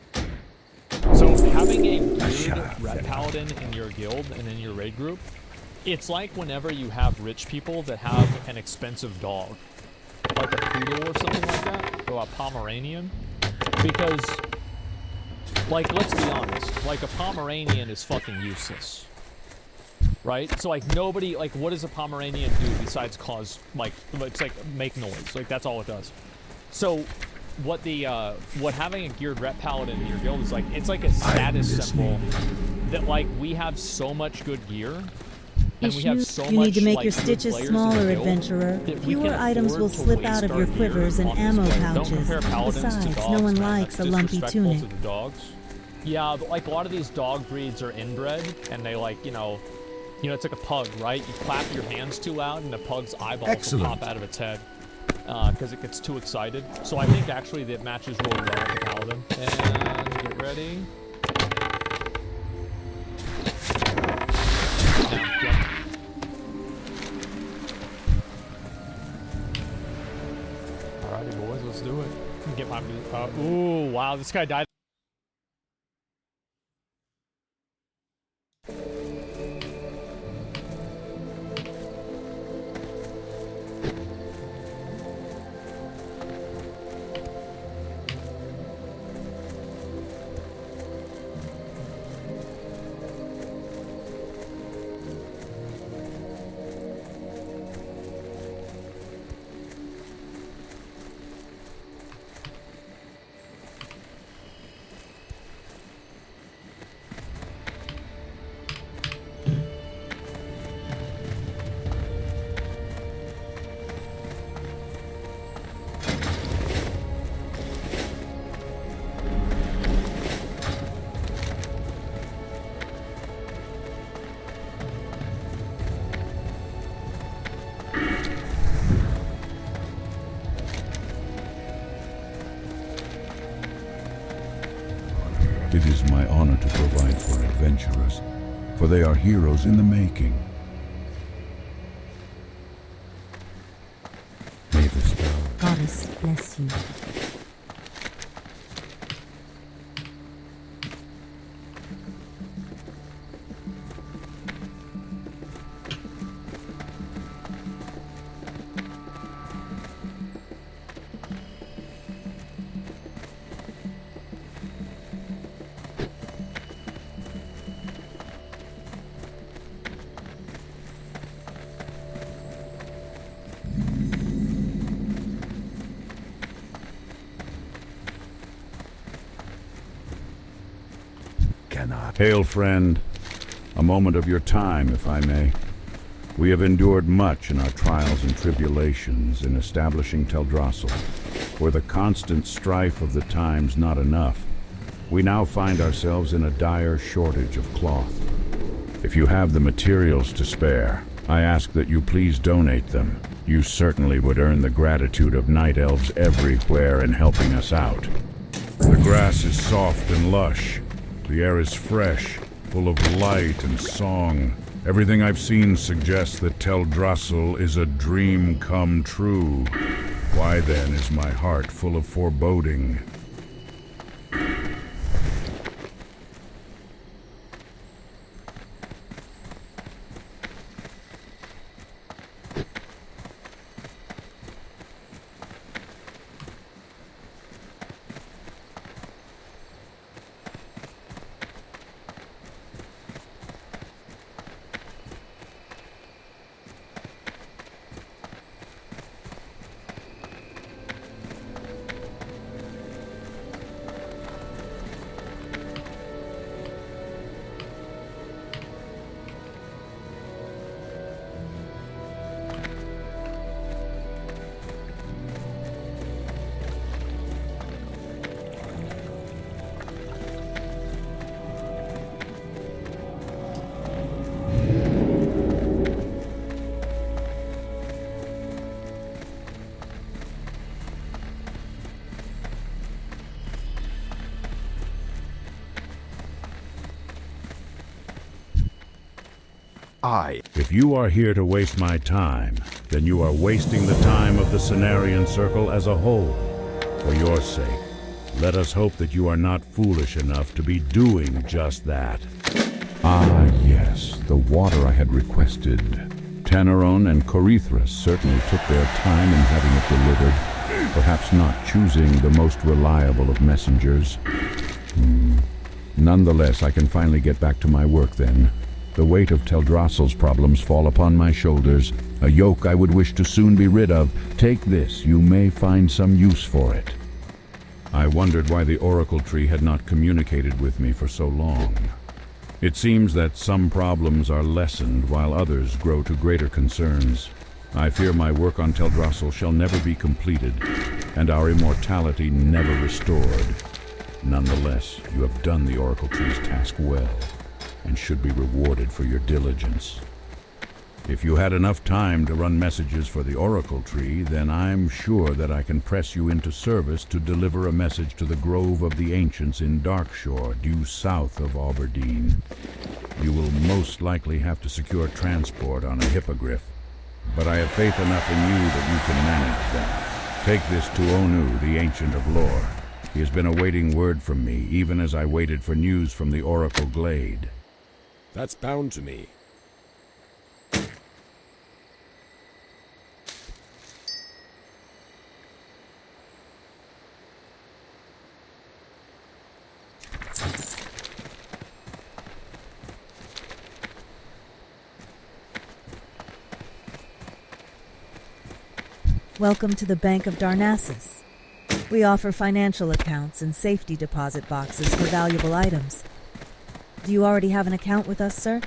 Speaker 9: So having a geared red paladin in your guild and in your raid group, it's like whenever you have rich people that have an expensive dog, like a poodle or something like that, or a Pomeranian, because, like, let's be honest, like a Pomeranian is fucking useless, right? So like nobody, like, what does a Pomeranian do besides cause, like, it's like make noise, like that's all it does. So what having a geared ret paladin in your guild is like, it's like a status symbol that like we have so much good gear. And we have so
Speaker 3: you
Speaker 9: much,
Speaker 3: need to make
Speaker 9: like,
Speaker 3: your
Speaker 9: good
Speaker 3: stitches
Speaker 9: players in the
Speaker 3: smaller,
Speaker 9: guild
Speaker 3: adventurer.
Speaker 9: that we
Speaker 3: Fewer
Speaker 9: can
Speaker 3: items
Speaker 9: afford
Speaker 3: will
Speaker 9: to
Speaker 3: slip
Speaker 9: waste
Speaker 3: out of
Speaker 9: our
Speaker 3: your
Speaker 9: gear
Speaker 3: quivers and
Speaker 9: on this
Speaker 3: ammo
Speaker 9: play. Don't
Speaker 3: pouches.
Speaker 9: compare paladins to
Speaker 3: Besides,
Speaker 9: dogs,
Speaker 3: no one
Speaker 9: man.
Speaker 3: likes
Speaker 9: That's
Speaker 3: a lumpy
Speaker 9: disrespectful
Speaker 3: tunic.
Speaker 9: to the dogs. Yeah, but like a lot of these dog breeds are inbred, and they like, you know, it's like a pug, right? You clap your hands too loud, and the pug's eyeballs will pop out of its head because it gets too excited. So I think actually that matches really well with the paladin. And get ready. Now, jump. Alrighty, boys, let's do it. Get my. Ooh, wow, this guy died.
Speaker 5: It is my honor to provide for adventurers, for they are heroes in the making. May the star.
Speaker 4: Goddess bless you.
Speaker 5: Hail, friend. A moment of your time, if I may. We have endured much in our trials and tribulations in establishing Teldrassil. Were the constant strife of the times not enough, we now find ourselves in a dire shortage of cloth. If you have the materials to spare, I ask that you please donate them. You certainly would earn the gratitude of night elves everywhere in helping us out. The grass is soft and lush. The air is fresh, full of light and song. Everything I've seen suggests that Teldrassil is a dream come true. Why then is my heart full of foreboding? If you are here to waste my time, then you are wasting the time of the Cenarian Circle as a whole. For your sake,
Speaker 1: Let us hope that you are not foolish enough to be doing just that.
Speaker 5: Ah, yes, the water I had requested. Taneron and Corethra certainly took their time in having it delivered, perhaps not choosing the most reliable of messengers. Nonetheless, I can finally get back to my work then. The weight of Teldrassil's problems fall upon my shoulders, a yoke I would wish to soon be rid of. Take this, you may find some use for it. I wondered why the Oracle Tree had not communicated with me for so long. It seems that some problems are lessened while others grow to greater concerns. I fear my work on Teldrassil shall never be completed, and our immortality never restored. Nonetheless, you have done the Oracle Tree's task well, and should be rewarded for your diligence. If you had enough time to run messages for the Oracle Tree, then I'm sure that I can press you into service to deliver a message to the Grove of the Ancients in Darkshore, due south of Aberdeen. You will most likely have to secure transport on a hippogriff, but I have faith enough in you that you can manage that. Take this to Onu, the Ancient of Lore. He has been awaiting word from me, even as I waited for news from the Oracle Glade.
Speaker 17: That's bound to me.
Speaker 3: Welcome to the Bank of Darnassus. We offer financial accounts and safety deposit boxes for valuable items. Do you already have an account with us, sir?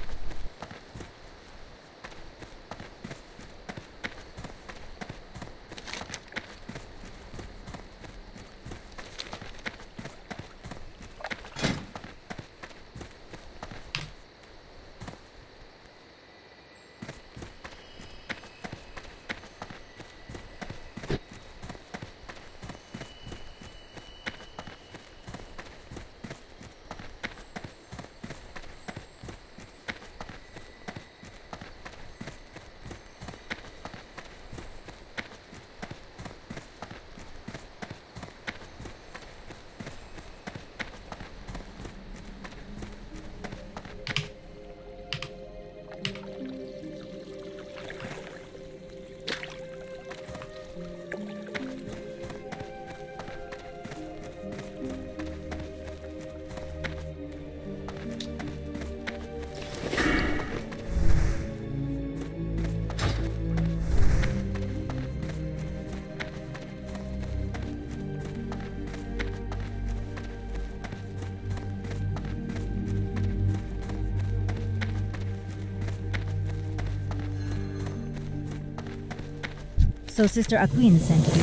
Speaker 3: So Sister Aquine sent you.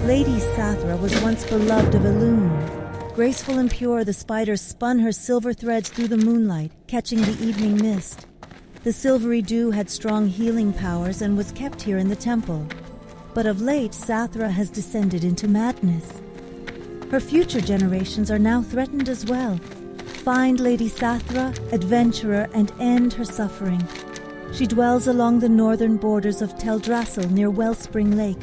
Speaker 3: Lady Sathra was once beloved of Elune. Graceful and pure, the spider spun her silver threads through the moonlight, catching the evening mist. The silvery dew had strong healing powers and was kept here in the temple. But of late, Sathra has descended into madness. Her future generations are now threatened as well. Find Lady Sathra, adventurer, and end her suffering. She dwells along the northern borders of Teldrassil near Wellspring Lake.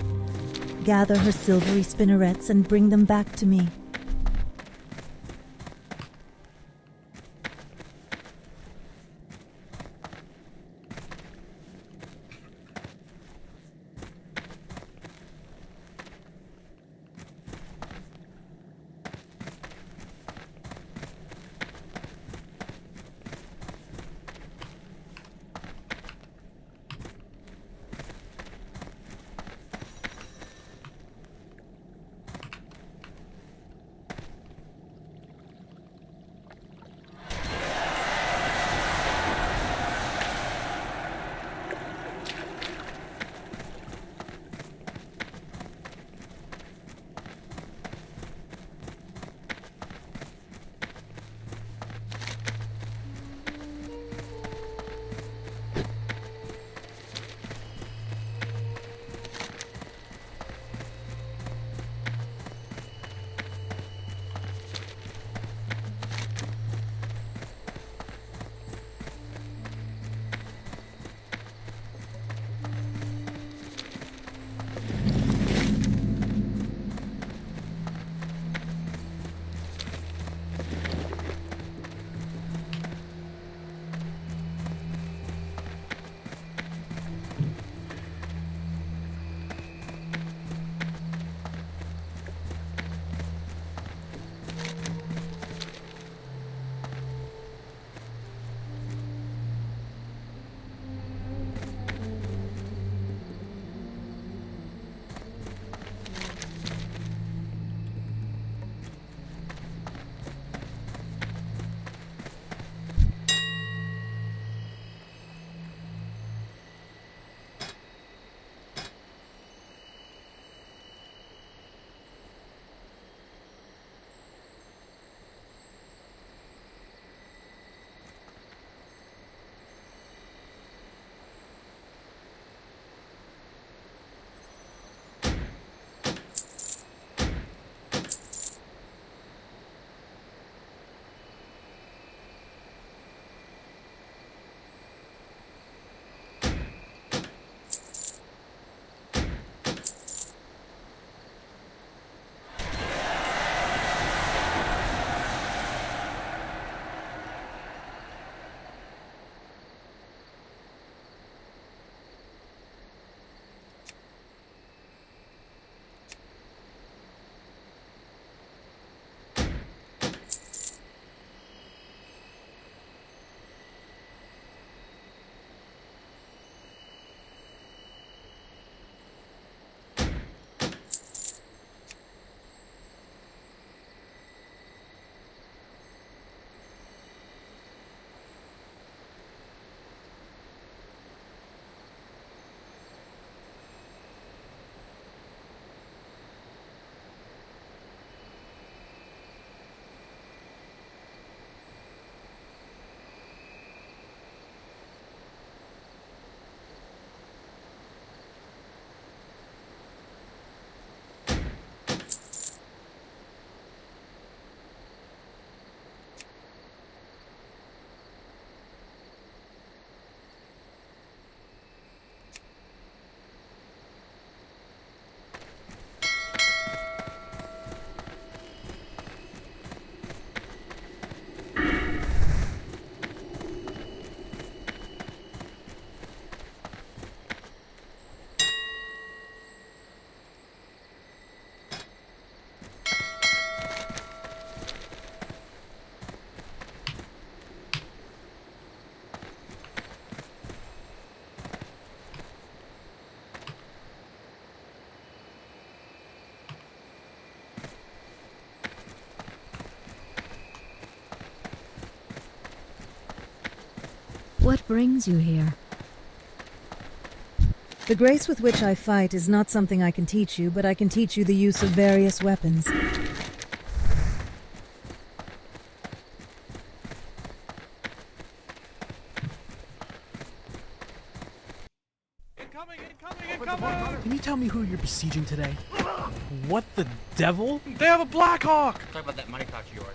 Speaker 3: Gather her silvery spinnerets and bring them back to me.
Speaker 4: What brings you here?
Speaker 3: The grace with which I fight is not something I can teach you, but I can teach you the use of various weapons.
Speaker 18: Can you tell me who you're besieging today? What the devil? They have a Blackhawk!
Speaker 19: Talk about that money talk of yours.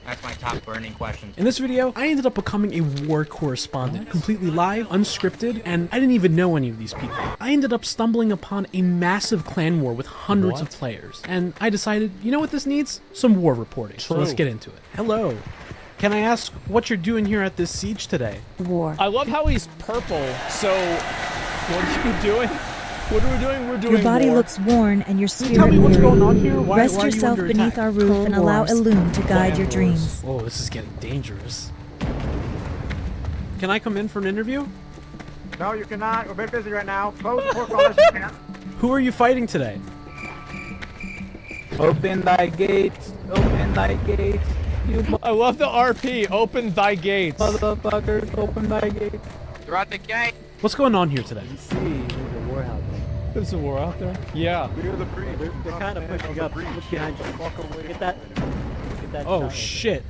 Speaker 19: That's my top burning question.
Speaker 18: In this video, I ended up becoming a war correspondent, completely live, unscripted, and I didn't even know any of these people. I ended up stumbling upon a massive clan war with hundreds of players, and I decided, you know what this needs? Some war reporting. So let's get into it. Hello. Can I ask what you're doing here at this siege today?
Speaker 4: War.
Speaker 9: I love how he's purple, so what are you doing? What are we doing? We're doing
Speaker 3: Your body
Speaker 9: war.
Speaker 3: looks worn and your spirit
Speaker 18: Tell me what's
Speaker 3: weary.
Speaker 18: going on here.
Speaker 3: Rest
Speaker 18: why are you
Speaker 3: yourself
Speaker 18: under
Speaker 3: beneath
Speaker 18: attack?
Speaker 3: our roof and allow Elune to guide your dreams.
Speaker 18: Oh, this is getting dangerous. Can I come in for an interview?
Speaker 20: No, you cannot. We're very busy right now. Close the portfolio.
Speaker 18: Who are you fighting today?
Speaker 20: Open thy gates. Open thy gates.
Speaker 9: I love the RP. Open thy gates.
Speaker 20: Motherfuckers, open thy gates.
Speaker 19: They're at the gate.
Speaker 18: What's going on here today?
Speaker 9: There's a war out there. Yeah.
Speaker 20: We're the free. They're kind of pushing up. Look behind you. Walk away. Get that. Get that.
Speaker 18: Oh shit.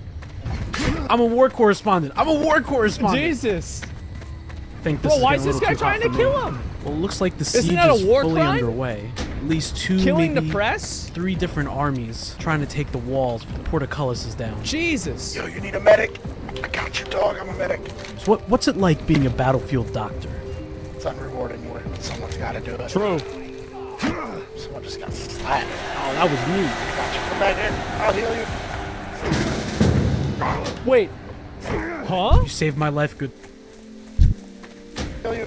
Speaker 18: I'm a war correspondent. I'm a war correspondent.
Speaker 9: Jesus.
Speaker 18: I think this
Speaker 9: Bro,
Speaker 18: is
Speaker 9: why
Speaker 18: getting
Speaker 9: is
Speaker 18: a
Speaker 9: this
Speaker 18: little
Speaker 9: guy
Speaker 18: too
Speaker 9: trying
Speaker 18: hot
Speaker 9: to
Speaker 18: for me.
Speaker 9: kill him?
Speaker 18: Well, it looks like the
Speaker 9: Isn't
Speaker 18: siege
Speaker 9: that a
Speaker 18: is
Speaker 9: war
Speaker 18: fully
Speaker 9: crime?
Speaker 18: underway. At least two,
Speaker 9: Killing
Speaker 18: maybe
Speaker 9: the press?
Speaker 18: 3 different armies trying to take the walls, but Portcullis is down.
Speaker 9: Jesus.
Speaker 20: Yo, you need a medic? I got you, dog. I'm a medic.
Speaker 18: So what's it like being a battlefield doctor?
Speaker 20: It's unrewarding work, but someone's got to do it.
Speaker 9: True.
Speaker 20: Someone just got slapped.
Speaker 18: Oh, that was me.
Speaker 20: Got you. Come back here. I'll heal you.
Speaker 9: Wait. Huh?
Speaker 18: You saved my life, good.
Speaker 20: Heal you.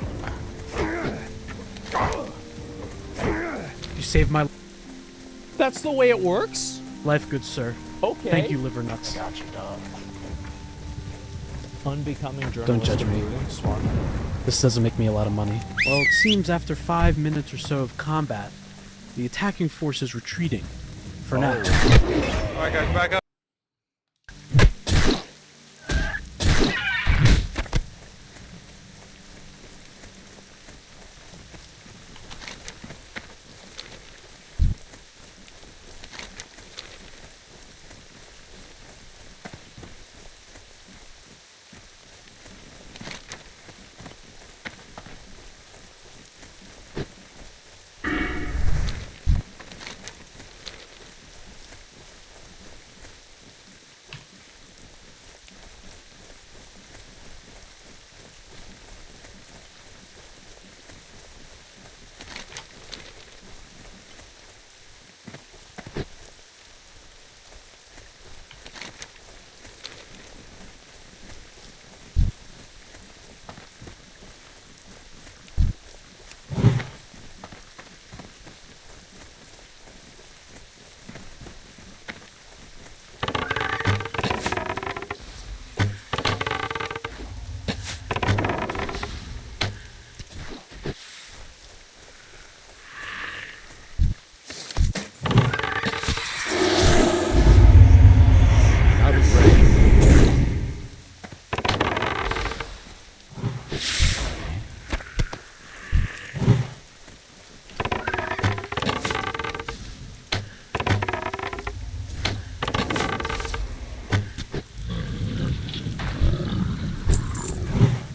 Speaker 18: You saved my
Speaker 9: That's the way it works?
Speaker 18: life, good sir.
Speaker 9: Okay.
Speaker 18: Thank you, liver nuts.
Speaker 20: Got you, dog.
Speaker 9: Unbecoming journalist.
Speaker 18: Don't judge me.
Speaker 9: Smart.
Speaker 18: This doesn't make me a lot of money. Well, it seems after 5 minutes or so of combat, the attacking force is retreating. For now.
Speaker 20: Alright, guys, back up.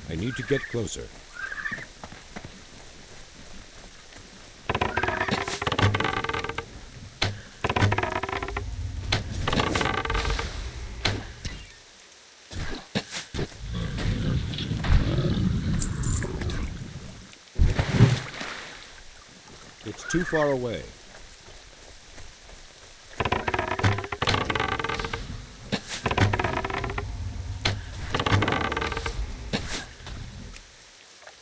Speaker 17: I need to get closer. It's too far away.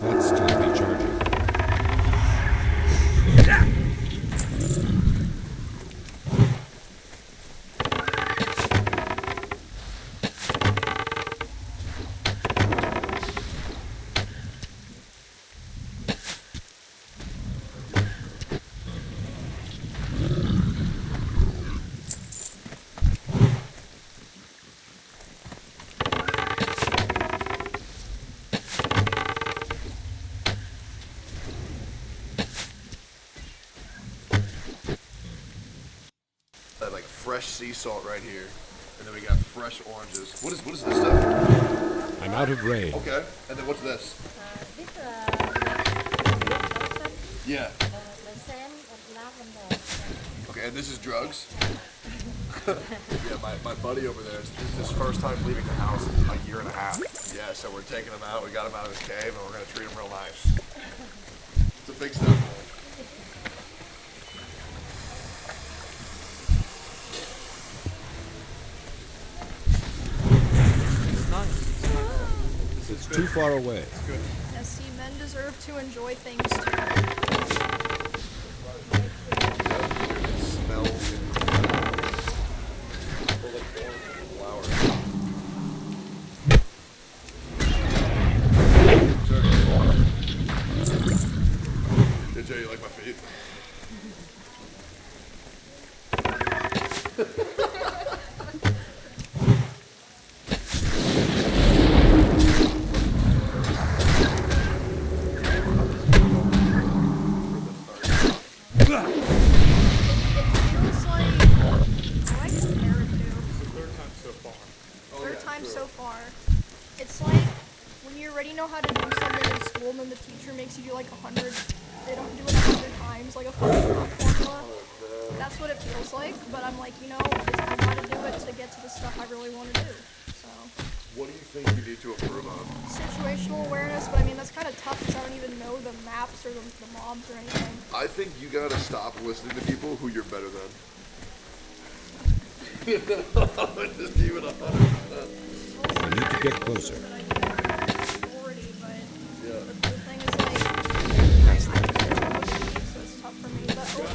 Speaker 17: That's still recharging.
Speaker 21: Like fresh sea salt right here, and then we got fresh oranges. What is this stuff?
Speaker 17: I'm out of range.
Speaker 21: Okay, and then what's this? Yeah.
Speaker 4: The scent of lavender.
Speaker 21: Okay, and this is drugs. Yeah, my buddy over there, this is his first time leaving the house in a year and a half. Yeah, so we're taking him out. We got him out of his cave, and we're gonna treat him real nice. It's a big step.
Speaker 17: It's too far away.
Speaker 22: Yeah, see, men deserve to enjoy things too.
Speaker 21: Hey Jay, you like my feet?
Speaker 22: Third time so far. It's like when you already know how to do something in school and then the teacher makes you do like 100, they don't do it 100 times, like a formula. That's what it feels like, but I'm like, you know, I gotta do it to get to the stuff I really want to do. So.
Speaker 21: What do you think you need to improve on?
Speaker 22: Situational awareness, but I mean, that's kind of tough because I don't even know the maps or the mobs or anything.
Speaker 21: I think you gotta stop listening to people who you're better than. Just keep it 100%.
Speaker 17: I need to get closer.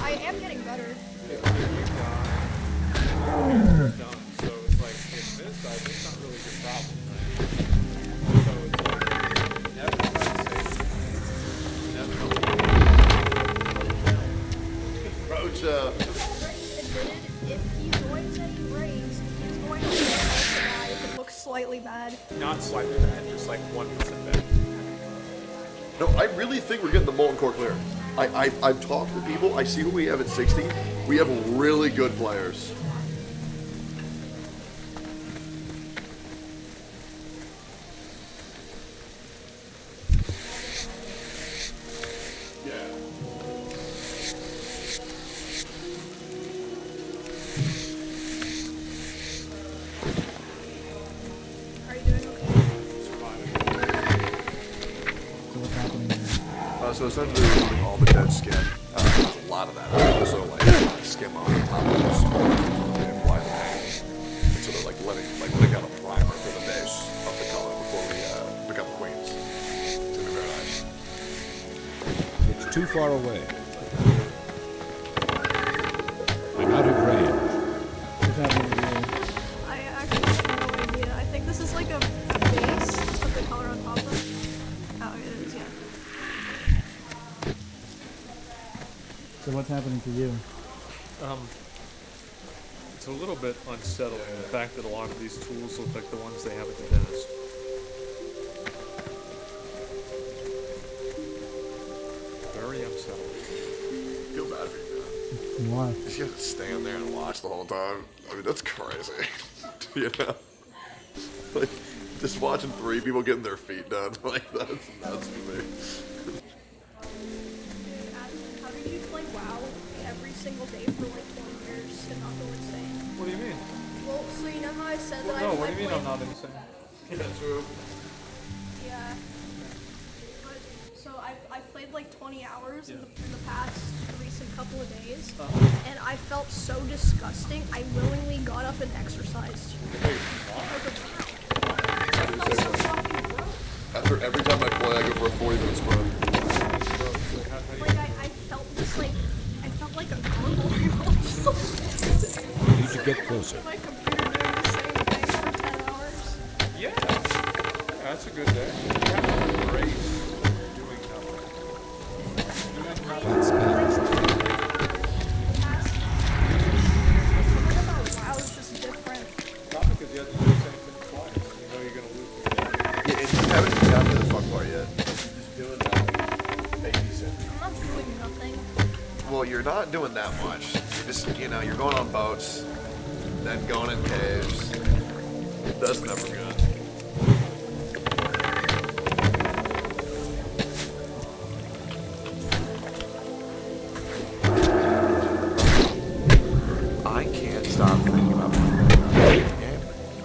Speaker 22: I am getting better.
Speaker 23: So it's like, in this side, it's not really a good problem, right? So it's like, never try to save. Never
Speaker 21: Roach,
Speaker 22: if he joins any raids, he's going to die if it looks slightly bad.
Speaker 23: Not slightly bad, just like 1% bad.
Speaker 21: No, I really think we're getting the Molten Core clear. I've talked to people, I see who we have at 60. We have really good players. So essentially we're removing all the dead skin. A lot of that. Also like skim off the top of the sport and apply the paint. And so they're like letting out a primer for the base of the color before we become queens. It's gonna be very nice.
Speaker 17: It's too far away. I'm out of range.
Speaker 22: I actually have no idea. I think this is like a base. Just put the color on top of it. Oh, it is, yeah.
Speaker 24: So what's happening to you?
Speaker 23: It's a little bit unsettling, the fact that a lot of these tools look like the ones they have at the dentist. Very unsettling.
Speaker 21: I feel bad for you, man.
Speaker 24: Why?
Speaker 21: You just have to stand there and watch the whole time. I mean, that's crazy. You know? Like, just watching 3 people getting their feet done. Like, that's nuts to me.
Speaker 22: How did you play WoW every single day for like 20 years and not go insane?
Speaker 23: What do you mean?
Speaker 22: Well, so you know how I said that
Speaker 23: No,
Speaker 22: I
Speaker 23: what do you mean
Speaker 22: played...
Speaker 23: I'm not insane?
Speaker 21: Yeah, true.
Speaker 22: Yeah. But, so I played like 20 hours in the past recent couple of days, and I felt so disgusting, I willingly got up and exercised.
Speaker 21: After every time I play, I go for a 40-minute sprint.
Speaker 22: Like, I felt just like, I felt like a gargoyle.
Speaker 17: I need to get closer.
Speaker 22: My computer doing the same thing for 10 hours.
Speaker 23: Yeah. That's a good day. You have to embrace doing nothing.
Speaker 17: That's bad.
Speaker 22: WoW is just different.
Speaker 23: Not because you have to do the same thing twice. You know you're going to lose.
Speaker 21: Yeah, and you haven't even gotten to the fun part yet. You're just doing that babysit.
Speaker 22: I'm not doing nothing.
Speaker 21: Well, you're not doing that much. You're just because, you know, you're going on boats, then going in caves. That's never good. I can't stop thinking about playing this game.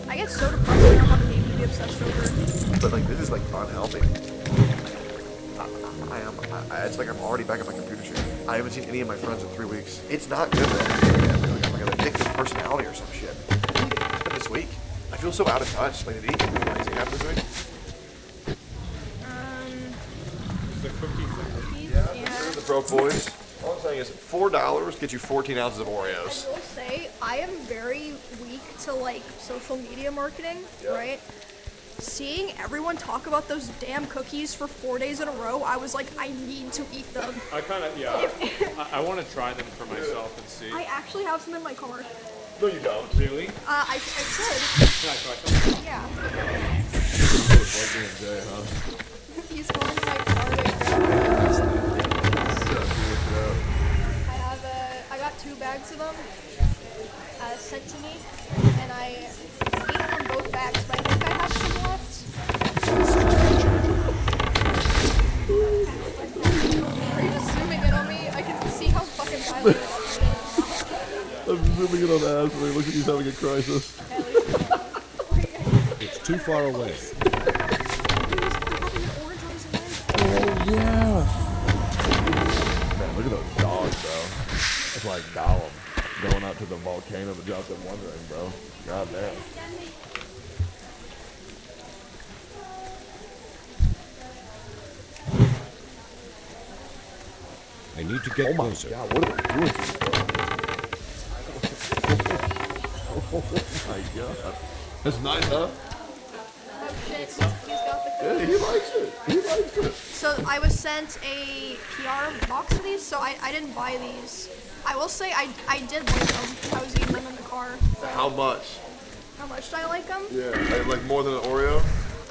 Speaker 22: I get so depressed when I don't have a game to be obsessed over.
Speaker 21: But like, this is like unhealthy. It's like I'm already back at my computer screen. I haven't seen any of my friends in 3 weeks. It's not good. Like, I'm like an addictive personality or some shit. It's been this week. I feel so out of touch. Like, did anything crazy happen this week?
Speaker 23: The cookie thing.
Speaker 22: Yeah.
Speaker 21: The broke boys. All I'm saying is $4 gets you 14 ounces of Oreos.
Speaker 22: I will say, I am very weak to like social media marketing, right? Seeing everyone talk about those damn cookies for 4 days in a row, I was like, I need to eat them.
Speaker 23: I kind of, yeah. I want to try them for myself and see.
Speaker 22: I actually have some in my car.
Speaker 21: No, you don't.
Speaker 23: Really?
Speaker 22: I could.
Speaker 23: Can I try some?
Speaker 22: Yeah.
Speaker 21: Huh?
Speaker 22: He's going to my car to grab I got 2 bags of them sent to me, and I ate from both bags, but I think I have some left. Are you just zooming in on me? I can see how fucking violent
Speaker 21: I'm zooming in on Ashley. Look at he's having a crisis.
Speaker 17: It's too far away.
Speaker 21: Oh, yeah. Man, look at those dogs, bro. It's like Gollum going out to the volcano to drop them wondering, bro. God damn.
Speaker 17: I need to get closer.
Speaker 21: Oh my god, what are they doing to me, bro? Oh my god. That's nice, huh?
Speaker 22: Oh shit, he's got the
Speaker 21: Yeah, he likes it. He likes it.
Speaker 22: So I was sent a PR box of these, so I didn't buy these. I will say I did like them. I was eating them in the car.
Speaker 21: How much?
Speaker 22: How much do I like them?
Speaker 21: Yeah, like more than an Oreo?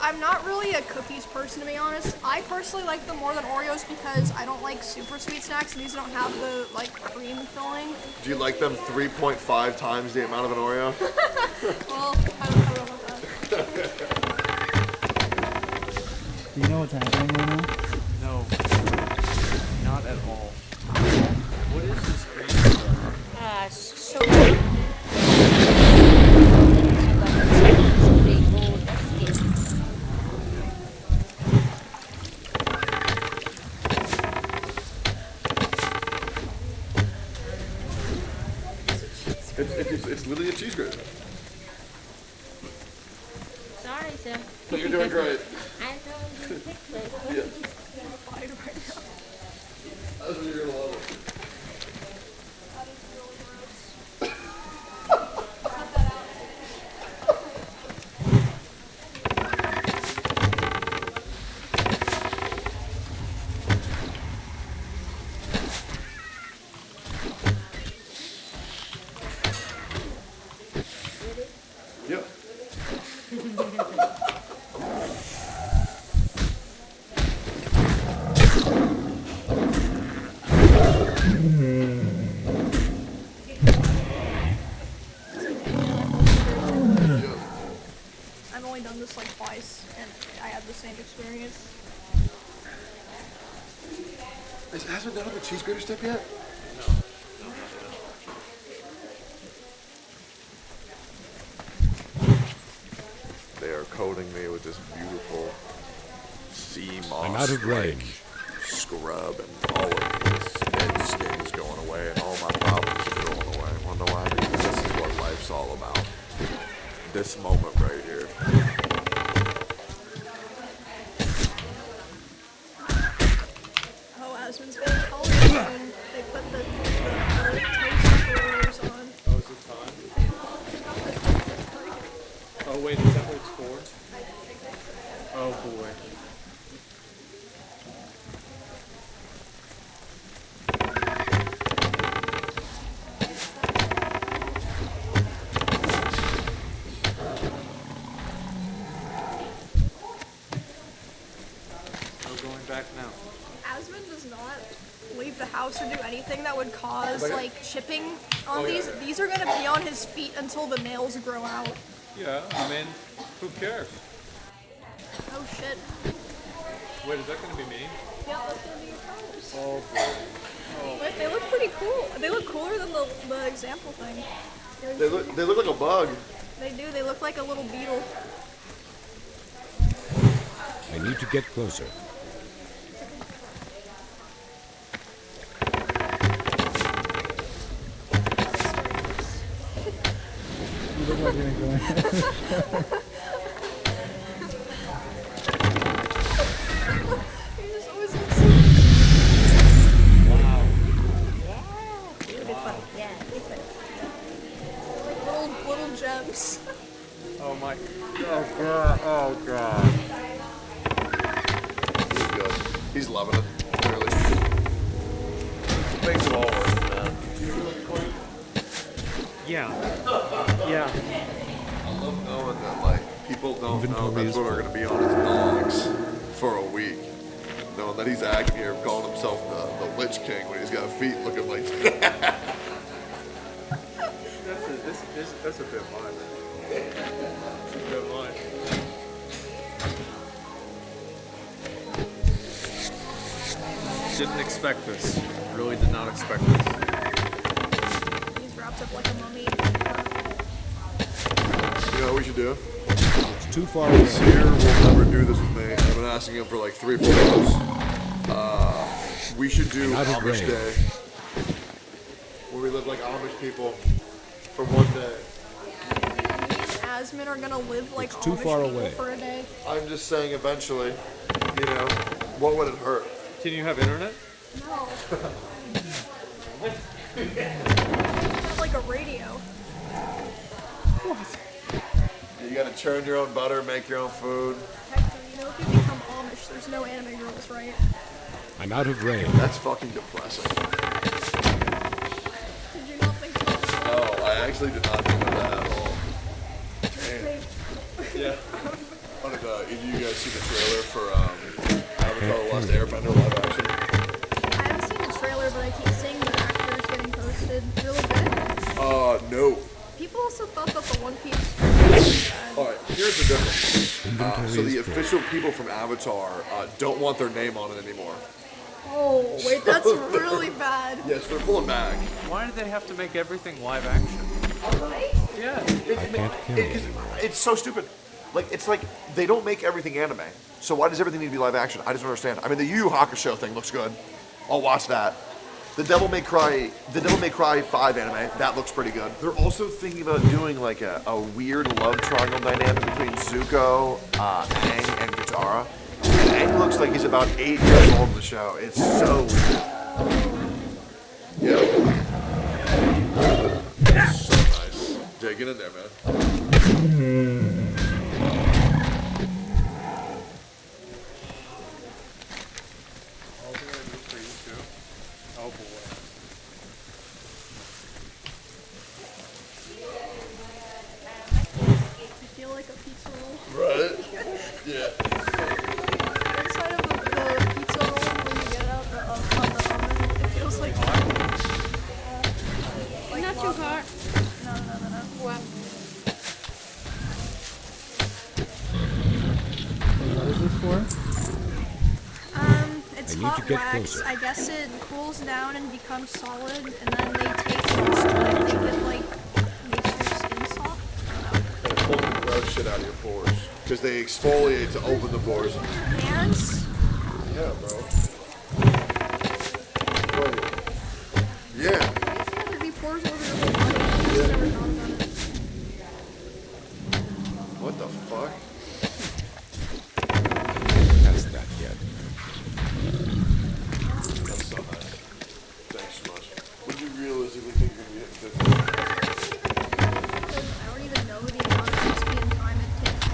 Speaker 22: I'm not really a cookies person, to be honest. I personally like them more than Oreos because I don't like super sweet snacks, and these don't have the like cream filling.
Speaker 21: Do you like them 3.5 times the amount of an Oreo?
Speaker 22: Well, I don't know about that.
Speaker 24: Do you know what's happening right now?
Speaker 23: No. Not at all. What is this crazy stuff?
Speaker 22: So
Speaker 21: It's literally a cheese grater.
Speaker 4: Sorry, sir.
Speaker 21: But you're doing great.
Speaker 4: I don't do pictures.
Speaker 21: Yeah. That's what you're gonna love it. Yep.
Speaker 22: I've only done this like twice, and I had the same experience.
Speaker 21: Hasn't done on the cheese grater step yet? They are coating me with this beautiful sea moss.
Speaker 17: I'm out of range.
Speaker 21: Scrub, and all of this dead skin is going away, and all my problems are going away. Wanna know why? Because this is what life's all about. This moment right here.
Speaker 22: Oh, Asmon's getting color soon. They put the taste colors on.
Speaker 23: Oh, is it time? Oh, wait, is that what it's for? Oh, boy.
Speaker 22: house or do anything that would cause like chipping on
Speaker 23: Oh, yeah,
Speaker 22: these,
Speaker 23: yeah.
Speaker 22: these are gonna be on his feet until the nails grow out.
Speaker 23: Yeah, I mean, who cares?
Speaker 22: Oh shit.
Speaker 23: Wait, is that gonna be me?
Speaker 22: Yeah, that's gonna be your toes.
Speaker 23: Oh boy. Oh.
Speaker 22: But they look pretty cool. They look cooler than the example thing.
Speaker 6: They look like a bug.
Speaker 22: They do. They look like a little beetle.
Speaker 17: I need to get closer.
Speaker 24: You look like you're enjoying it.
Speaker 22: Like little gems.
Speaker 23: Oh my. Oh god. Oh god.
Speaker 6: He's good. He's loving it. Really. Makes it all worth it, man.
Speaker 23: Yeah. Yeah.
Speaker 6: I love knowing that like people don't know that's what are gonna be on his dogs for a week. Knowing that he's acting here, calling himself the Lich King when he's got feet looking like that.
Speaker 23: That's a bit much. That's a bit much. Didn't expect this. Really did not expect this.
Speaker 22: He's wrapped up like a mummy.
Speaker 6: You know what we should do?
Speaker 17: It's too far away.
Speaker 6: Seer will never do this with me. I've been asking him for like 3 or 4 months. We should do
Speaker 17: I'm out of
Speaker 6: Amish
Speaker 17: range.
Speaker 6: Day. Where we live like Amish people for one day.
Speaker 22: Asmin are gonna live like
Speaker 17: It's too
Speaker 22: Amish
Speaker 17: far
Speaker 22: people
Speaker 17: away.
Speaker 22: for a day.
Speaker 6: I'm just saying eventually, you know, what would it hurt?
Speaker 23: Can you have internet?
Speaker 22: No. Not like a radio. What?
Speaker 6: You gotta churn your own butter, make your own food.
Speaker 22: Hector, you know if you become Amish, there's no anime girls, right?
Speaker 17: I'm out of range.
Speaker 6: That's fucking depressing.
Speaker 22: Did you not think so?
Speaker 6: Oh, I actually did not think of that at all. Damn.
Speaker 23: Yeah.
Speaker 6: Did you guys see the trailer for Avatar: The Last Airbender live action?
Speaker 22: I haven't seen the trailer, but I keep seeing the actors getting posted. Really good.
Speaker 6: No.
Speaker 22: People also thought that the One Piece trailer was bad.
Speaker 6: Alright, here's the difference. So the official people from Avatar don't want their name on it anymore.
Speaker 22: Oh, wait, that's really bad.
Speaker 6: Yes, they're pulling back.
Speaker 23: Why do they have to make everything live action?
Speaker 22: Right?
Speaker 23: Yeah.
Speaker 6: It's so stupid. Like, it's like they don't make everything anime. So why does everything need to be live action? I just don't understand. I mean, the Yu Yu Hakusho thing looks good. I'll watch that. The Devil May Cry 5 anime, that looks pretty good. They're also thinking about doing like a weird love triangle dynamic between Zuko, Aang, and Katara. And Aang looks like he's about 8 years old in the show. It's so weird. Yeah. So nice. Jay, get in there, man.
Speaker 23: Oh boy.
Speaker 22: You feel like a pizza roll.
Speaker 6: Right? Yeah.
Speaker 22: Inside of the pizza roll, when you get it out on the oven, it feels like
Speaker 4: Not too hot.
Speaker 22: No.
Speaker 4: What?
Speaker 24: What is this for?
Speaker 22: It's
Speaker 17: I need
Speaker 22: hot
Speaker 17: to get
Speaker 22: wax.
Speaker 17: closer.
Speaker 22: I guess it cools down and becomes solid, and then they take this to, I think it like makes your skin soft.
Speaker 6: And pull the gross shit out of your pores. Because they exfoliate to open the pores.
Speaker 22: Hands?
Speaker 6: Yeah, bro. Wait. Yeah.
Speaker 22: There'd be pores over your whole body. I just never thought about it.
Speaker 6: What the fuck?
Speaker 17: Past that yet.
Speaker 6: That's so nice. Thanks so much. Would you realistically think you're gonna be hitting 50?
Speaker 22: I don't even know the amount of XP and time it takes.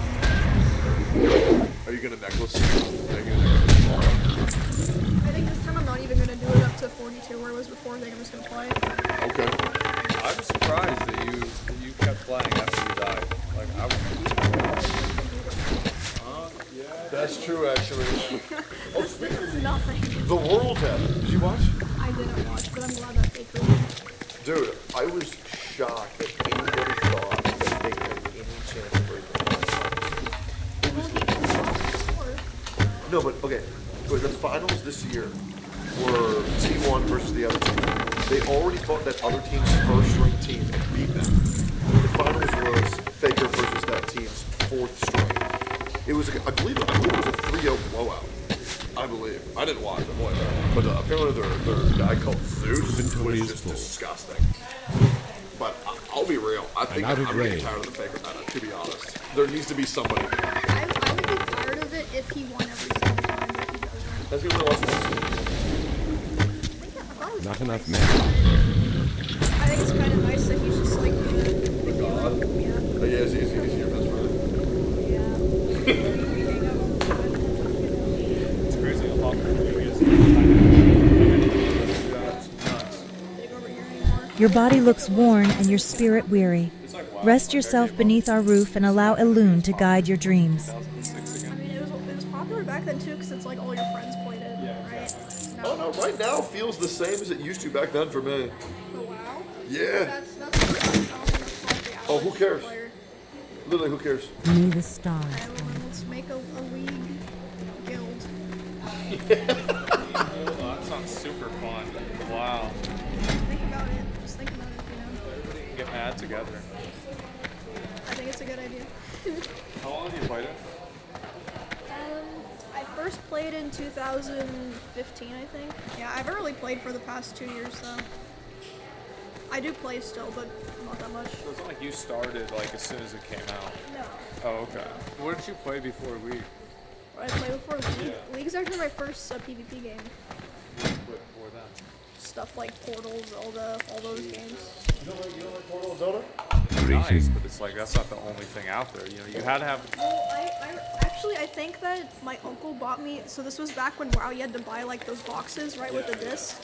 Speaker 6: Are you gonna necklace? Are you gonna necklace?
Speaker 22: I think this time I'm not even gonna do it up to 42 where it was before. I think I'm just gonna play.
Speaker 6: Okay.
Speaker 23: I'm surprised that you kept playing after you died. Like I was. Yeah.
Speaker 6: That's true, actually. Oh, speaking of
Speaker 22: Nothing.
Speaker 6: The World Tab. Did you watch?
Speaker 22: I I didn't watch, but I'm glad that Faker won.
Speaker 6: Dude, I was shocked that anybody thought that Faker had any chance of breaking the No, but okay. But the finals this year were T1 versus the other team. They already thought that other team's first-ranked team had beat them. The finals was Faker versus that team's fourth string. It was, I believe it was a 3-0 blowout. I believe. I didn't watch it, boy. But apparently their guy called Zeus was just disgusting. But I'll be real. I think I'm getting tired of the Faker meta, to be honest. There needs to be somebody.
Speaker 22: I would be tired of it if he won every single time, but he doesn't.
Speaker 6: That's gonna be the last one.
Speaker 17: Not enough
Speaker 22: I
Speaker 17: men.
Speaker 22: think it's kind of nice that he's just like the
Speaker 6: God. Yeah, he's your best friend.
Speaker 23: It's crazy how popular he is.
Speaker 3: Your body looks worn and your spirit weary. Rest yourself beneath our roof and allow Elune to guide your dreams.
Speaker 22: I mean, it was popular back then too, because it's like all your friends played it, right?
Speaker 6: Oh no, right now feels the same as it used to back then for me.
Speaker 22: Oh wow.
Speaker 6: Yeah. Oh, who cares? Literally, who cares?
Speaker 3: May the stars.
Speaker 22: Let's make a league guild.
Speaker 23: Oh, that sounds super fun. Wow.
Speaker 22: Think about it. Just think about it,
Speaker 23: Get mad together.
Speaker 22: I think it's a good idea.
Speaker 23: How long have you played it?
Speaker 22: I first played in 2015, I think. Yeah, I haven't really played for the past 2 years though. I do play still, but not that much.
Speaker 23: So it's not like you started like as soon as it came out.
Speaker 22: No.
Speaker 23: Oh, okay. What did you play before League?
Speaker 22: What I played before League? League's actually my first PvP game.
Speaker 23: Before that?
Speaker 22: Stuff like Portal, Zelda, all those games.
Speaker 6: You don't like Portal and Zelda?
Speaker 23: Nice, but it's like that's not the only thing out there. You know, you had to have.
Speaker 22: Well, I think that my uncle bought me. So this was back when WoW you had to buy like those boxes, right, with the disc.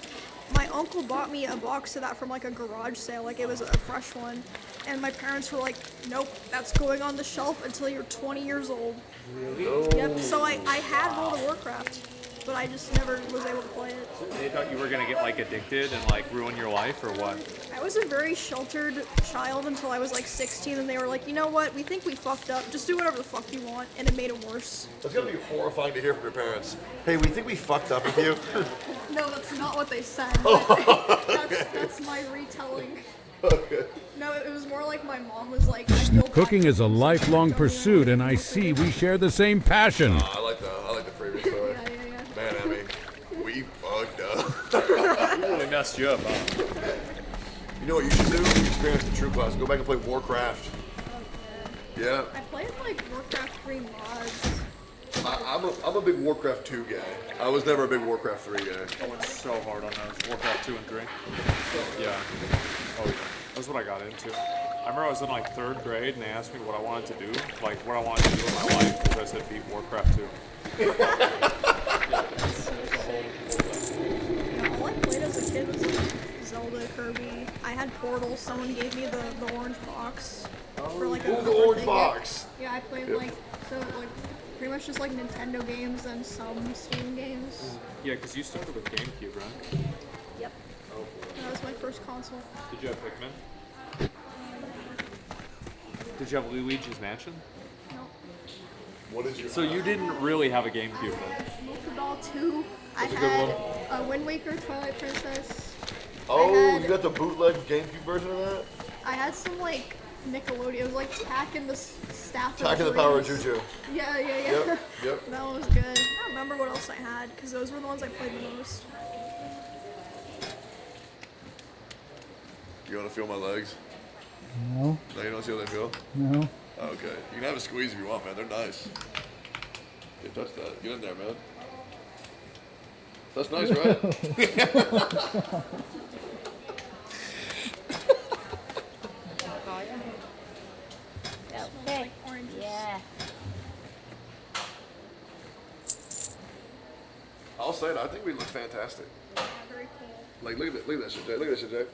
Speaker 22: My uncle bought me a box of that from like a garage sale, like it was a fresh one. And my parents were like, nope, that's going on the shelf until you're 20 years old.
Speaker 23: Really?
Speaker 22: Yep, so I had World of Warcraft, but I just never was able to play it.
Speaker 23: They thought you were gonna get like addicted and like ruin your life, or what?
Speaker 22: I was a very sheltered child until I was like 16, and they were like, you know what, we think we fucked up, just do whatever the fuck you want, and it made it worse.
Speaker 6: That's gonna be horrifying to hear from your parents. Hey, we think we fucked up with you.
Speaker 22: No, that's not what they said. That's my retelling.
Speaker 6: Okay.
Speaker 22: No, it was more like my mom was like, I feel bad.
Speaker 1: Cooking is a lifelong pursuit, and I see we share the same passion.
Speaker 6: I like the previous story. Man, Emmy, we fucked up.
Speaker 23: We really messed you up, huh?
Speaker 6: You know what you should do? Experience the true class. Go back and play Warcraft. Yeah.
Speaker 22: I played like Warcraft 3 mods.
Speaker 6: I'm a big Warcraft 2 guy. I was never a big Warcraft 3 guy.
Speaker 23: I went so hard on those. Warcraft 2 and 3. Yeah. Oh yeah. That's what I got into. I remember I was in like 3rd grade and they asked me what I wanted to do. Like what I wanted to do in my life. Because I said beat Warcraft 2.
Speaker 22: All I played as a kid was like Zelda, Kirby. I had Portal. Someone gave me the orange box for like a
Speaker 6: the orange box.
Speaker 22: Yeah, I played like pretty much just like Nintendo games and some Steam games.
Speaker 23: Yeah, because you started with GameCube, right?
Speaker 22: Yep.
Speaker 23: Oh.
Speaker 22: That was my first console.
Speaker 23: Did you have Pikmin? Did you have Luigi's Mansion?
Speaker 22: No.
Speaker 6: What did you?
Speaker 23: So you didn't really have a GameCube then?
Speaker 22: Milky Ball 2. I
Speaker 23: That's a good
Speaker 22: had Wind Waker, Twilight Princess.
Speaker 6: Oh, you got the bootleg GameCube version of that?
Speaker 22: I had some like Nickelodeon. It was like Tak and the Staff.
Speaker 6: Tak and the Power of Juju.
Speaker 22: Yeah.
Speaker 6: Yep.
Speaker 22: That one was good. I don't remember what else I had because those were the ones I played the most.
Speaker 6: You want to feel my legs?
Speaker 24: No.
Speaker 6: No, you don't see how they feel?
Speaker 24: No.
Speaker 6: Oh, okay. You can have a squeeze if you want, man. They're nice. Yeah, touch that. Get in there, man. That's nice, right?
Speaker 4: Okay. Yeah.
Speaker 6: I'll say it. I think we look fantastic.
Speaker 22: Yeah, very cool.
Speaker 6: Like, look at that shit, Jay. Look at that shit, Jay.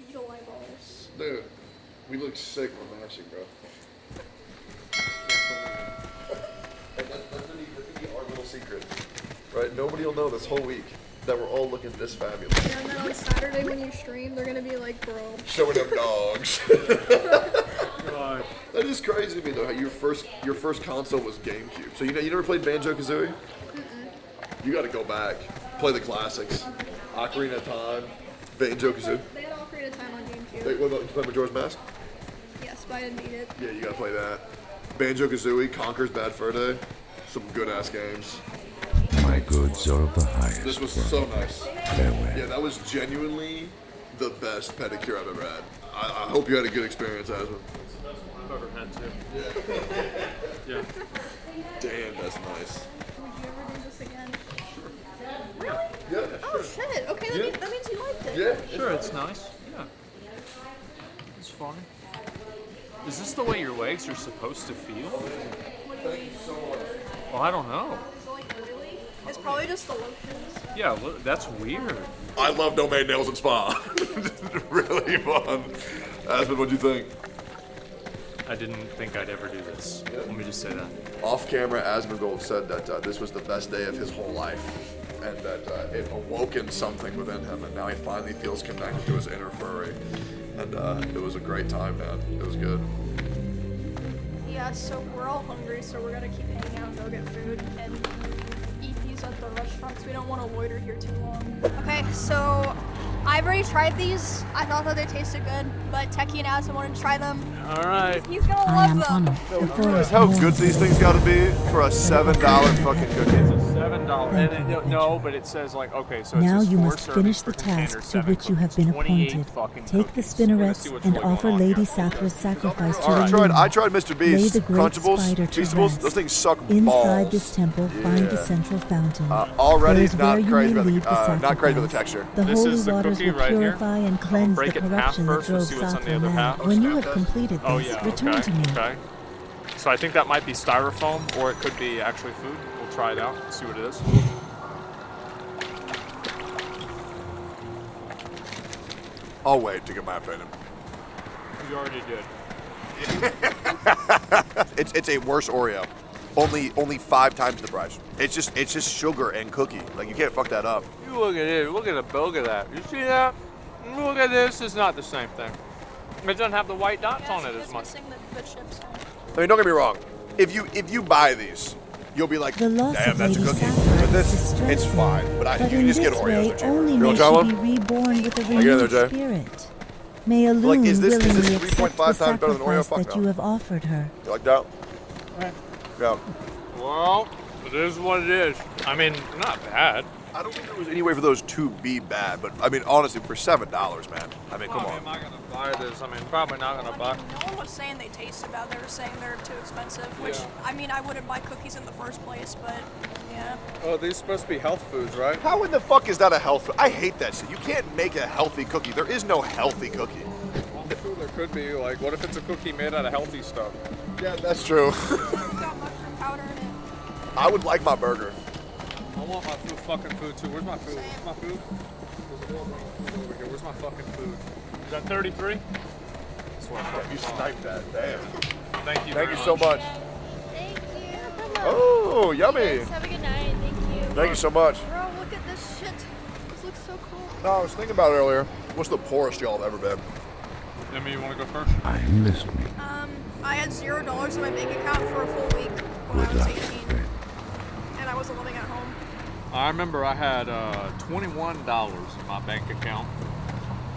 Speaker 22: Beetle eyeballs.
Speaker 6: Dude, we look sick when matching, bro. That's gonna be our little secret, right? Nobody will know this whole week. that were all looking this fabulous.
Speaker 22: Yeah, and then on Saturday when you stream, they're gonna be like, bro.
Speaker 6: Showing them dogs. That is crazy to me though. How your first console was GameCube. So you never played Banjo-Kazooie? You got to go back, play the classics. Ocarina of Time, Banjo-Kazooie.
Speaker 22: They had Ocarina of Time on GameCube.
Speaker 6: Wait, what about you play Majora's Mask?
Speaker 22: Yes, but I didn't beat it.
Speaker 6: Yeah, you gotta play that. Banjo-Kazooie, Conker's Bad Fur Day. Some good-ass games.
Speaker 5: My goods are of the highest.
Speaker 6: This was so nice.
Speaker 5: Farewell.
Speaker 6: Yeah, that was genuinely the best pedicure I've ever had. I hope you had a good experience, Asmund.
Speaker 23: I've ever had to. Yeah.
Speaker 6: Damn, that's nice.
Speaker 22: Would you ever do this again?
Speaker 6: Really? Yeah,
Speaker 22: Oh shit. Okay, that means you liked it.
Speaker 6: Yeah.
Speaker 23: Sure, it's nice. Yeah. It's fun. Is this the way your legs are supposed to feel?
Speaker 22: What do you mean?
Speaker 23: Well, I don't know.
Speaker 22: So like really? It's probably just the lotions.
Speaker 23: Yeah, look, that's weird.
Speaker 6: I love Domain Nails and Spa. Really fun. Asmund, what'd you think?
Speaker 23: I didn't think I'd ever do this. Let me just say that.
Speaker 6: Off camera, Asmongold said that this was the best day of his whole life, and that it awoken something within him, and now he finally feels connected to his inner furry. And it was a great time, man. It was good.
Speaker 22: Yeah, so we're all hungry, so we're gonna keep hanging out and go get food and eat these at the restaurant because we don't want to loiter here too long. Okay, so I've already tried these. I thought that they tasted good, but Techie and Asmund wanted to try them.
Speaker 23: All right.
Speaker 22: He's gonna love them.
Speaker 6: Realize how good these things gotta be for a $7 fucking cookie.
Speaker 23: $7. And no, but it says like, okay, so it
Speaker 3: Now
Speaker 23: says
Speaker 3: you
Speaker 23: 4
Speaker 3: must finish
Speaker 23: servings
Speaker 3: the
Speaker 23: per container,
Speaker 3: task to
Speaker 23: 7
Speaker 3: which you have
Speaker 23: cookies,
Speaker 3: been
Speaker 23: 28
Speaker 3: appointed.
Speaker 23: fucking
Speaker 3: Take the
Speaker 23: cookies. We're gonna see
Speaker 3: spinnerets
Speaker 23: what's
Speaker 3: and
Speaker 23: really
Speaker 3: offer
Speaker 23: going on
Speaker 3: Lady
Speaker 23: here.
Speaker 3: Sathra's sacrifice to
Speaker 6: I
Speaker 3: the
Speaker 6: tried Mr.
Speaker 3: Lay
Speaker 6: Beast
Speaker 3: the great
Speaker 6: Crunchables,
Speaker 3: spider to
Speaker 6: Feastables.
Speaker 3: rest.
Speaker 6: Those things suck
Speaker 3: Inside
Speaker 6: balls.
Speaker 3: this temple, find the
Speaker 6: Yeah.
Speaker 3: central fountain.
Speaker 6: Already
Speaker 3: There is
Speaker 6: not
Speaker 3: where you
Speaker 6: crazy
Speaker 3: may
Speaker 6: about
Speaker 3: leave
Speaker 6: the not crazy about the
Speaker 3: sacrifice.
Speaker 6: texture.
Speaker 3: The
Speaker 23: This
Speaker 3: holy
Speaker 23: is the
Speaker 3: waters
Speaker 23: cookie
Speaker 3: will
Speaker 23: right here.
Speaker 3: purify and cleanse the
Speaker 23: break it in half
Speaker 3: corruption that
Speaker 23: first. We'll
Speaker 3: drove
Speaker 23: see what's on the
Speaker 3: Sathra
Speaker 23: other
Speaker 3: mad.
Speaker 23: half.
Speaker 3: When you have completed
Speaker 23: Oh
Speaker 3: this,
Speaker 23: yeah,
Speaker 3: return
Speaker 23: okay,
Speaker 3: to me.
Speaker 23: okay. So I think that might be styrofoam, or it could be actually food. We'll try it out, see what it is.
Speaker 6: I'll wait to get my opinion.
Speaker 23: You already did.
Speaker 6: It's a worse Oreo. Only 5 times the price. It's just sugar and cookie. Like you can't fuck that up.
Speaker 23: You look at it. Look at that. You see that? Look at this. It's not the same thing. It doesn't have the white dots on it as much.
Speaker 22: Missing the chips.
Speaker 6: I mean, don't get me wrong. If you buy these, you'll be like,
Speaker 3: The loss
Speaker 6: damn,
Speaker 3: of
Speaker 6: that's a
Speaker 3: Lady
Speaker 6: cookie.
Speaker 3: Sathra
Speaker 6: But this,
Speaker 3: is
Speaker 6: it's
Speaker 3: distressing.
Speaker 6: fine. But
Speaker 3: But
Speaker 6: you
Speaker 3: in
Speaker 6: just get
Speaker 3: this
Speaker 6: Oreos.
Speaker 3: way,
Speaker 6: They're cheaper.
Speaker 3: only
Speaker 6: You
Speaker 3: may
Speaker 6: want
Speaker 3: she
Speaker 6: to try
Speaker 3: be
Speaker 6: one?
Speaker 3: reborn with a
Speaker 6: Can I get in there,
Speaker 3: renewed
Speaker 6: Jay?
Speaker 3: spirit. May a
Speaker 6: Like,
Speaker 3: loon
Speaker 6: is this
Speaker 3: willingly
Speaker 6: 3.5
Speaker 3: accept the
Speaker 6: times better than Oreo?
Speaker 3: sacrifice
Speaker 6: Fuck
Speaker 3: that
Speaker 6: no.
Speaker 3: you have offered her.
Speaker 6: You like that? Yeah.
Speaker 23: Well, it is what it is. I mean, not bad.
Speaker 6: I don't think there was any way for those to be bad, but I mean, honestly, for $7, man. I mean, come
Speaker 23: Well,
Speaker 6: on.
Speaker 23: am I gonna buy this? I mean, probably not gonna buy.
Speaker 22: No one was saying they tasted bad. They were saying they're too expensive. Which
Speaker 23: Yeah.
Speaker 22: I mean, I wouldn't buy cookies in the first place, but yeah.
Speaker 23: Oh, these supposed to be health foods, right?
Speaker 6: How in the fuck is that a health food? I hate that shit. You can't make a healthy cookie. There is no healthy cookie.
Speaker 23: Well, there could be. Like, what if it's a cookie made out of healthy stuff?
Speaker 6: Yeah, that's true.
Speaker 22: It's got mushroom powder in it.
Speaker 6: I would like my burger.
Speaker 23: I want my fucking food too. Where's my food? Where's my food? There's a little thing over here. Where's my fucking food? Is that 33? That's what I fucking
Speaker 6: You sniped that. Damn.
Speaker 23: Thank you.
Speaker 6: Thank
Speaker 23: very
Speaker 6: you so much.
Speaker 22: Thank you.
Speaker 6: Oh, yummy.
Speaker 22: Have a good night. Thank you.
Speaker 6: Thank you so much.
Speaker 22: Bro, look at this shit. This looks so cool.
Speaker 6: No, I was thinking about it earlier. What's the poorest y'all have ever been?
Speaker 23: Emmy, you want to go first?
Speaker 5: I'm listening.
Speaker 22: I had $0 in my bank account for a full week when I was 18, and I wasn't living at home.
Speaker 23: I remember I had $21 in my bank account,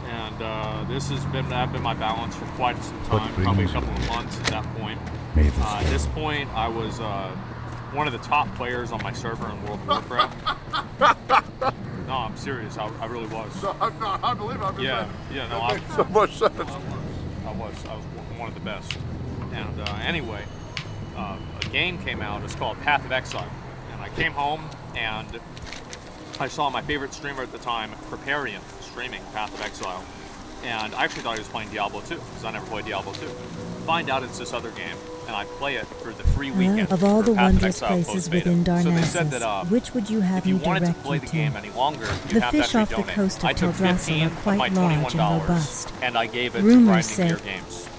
Speaker 23: and this has been my balance for quite some time, probably a couple of months at that point. At this point, I was one of the top players on my server in World of Warcraft. No, I'm serious. I really was.
Speaker 6: No, I believe I'm
Speaker 23: Yeah, no,
Speaker 6: that makes so much sense.
Speaker 23: I was one of the best. And anyway, a game came out. It's called Path of Exile. And I came home and I saw my favorite streamer at the time, Preparian, streaming Path of Exile. And I actually thought he was playing Diablo 2 because I never played Diablo 2. Find out it's this other game, and I play it for the free weekend.
Speaker 3: Of all
Speaker 23: for
Speaker 3: the
Speaker 23: Path of
Speaker 3: wondrous
Speaker 23: Exile
Speaker 3: places
Speaker 23: closed beta.
Speaker 3: within
Speaker 23: So they said
Speaker 3: Darnassus,
Speaker 23: that
Speaker 3: which would you have
Speaker 23: if you
Speaker 3: me
Speaker 23: wanted to
Speaker 3: direct
Speaker 23: play
Speaker 3: you
Speaker 23: the
Speaker 3: to?
Speaker 23: game any longer, you
Speaker 3: The
Speaker 23: have to
Speaker 3: fish
Speaker 23: actually
Speaker 3: off the
Speaker 23: donate.
Speaker 3: coast of
Speaker 23: I took
Speaker 3: Teldrassil
Speaker 23: 15
Speaker 3: are
Speaker 23: of
Speaker 3: quite
Speaker 23: my
Speaker 3: large and
Speaker 23: $21
Speaker 3: robust.
Speaker 23: and I gave it to
Speaker 3: Rumors
Speaker 23: grinding
Speaker 3: say
Speaker 23: beer games.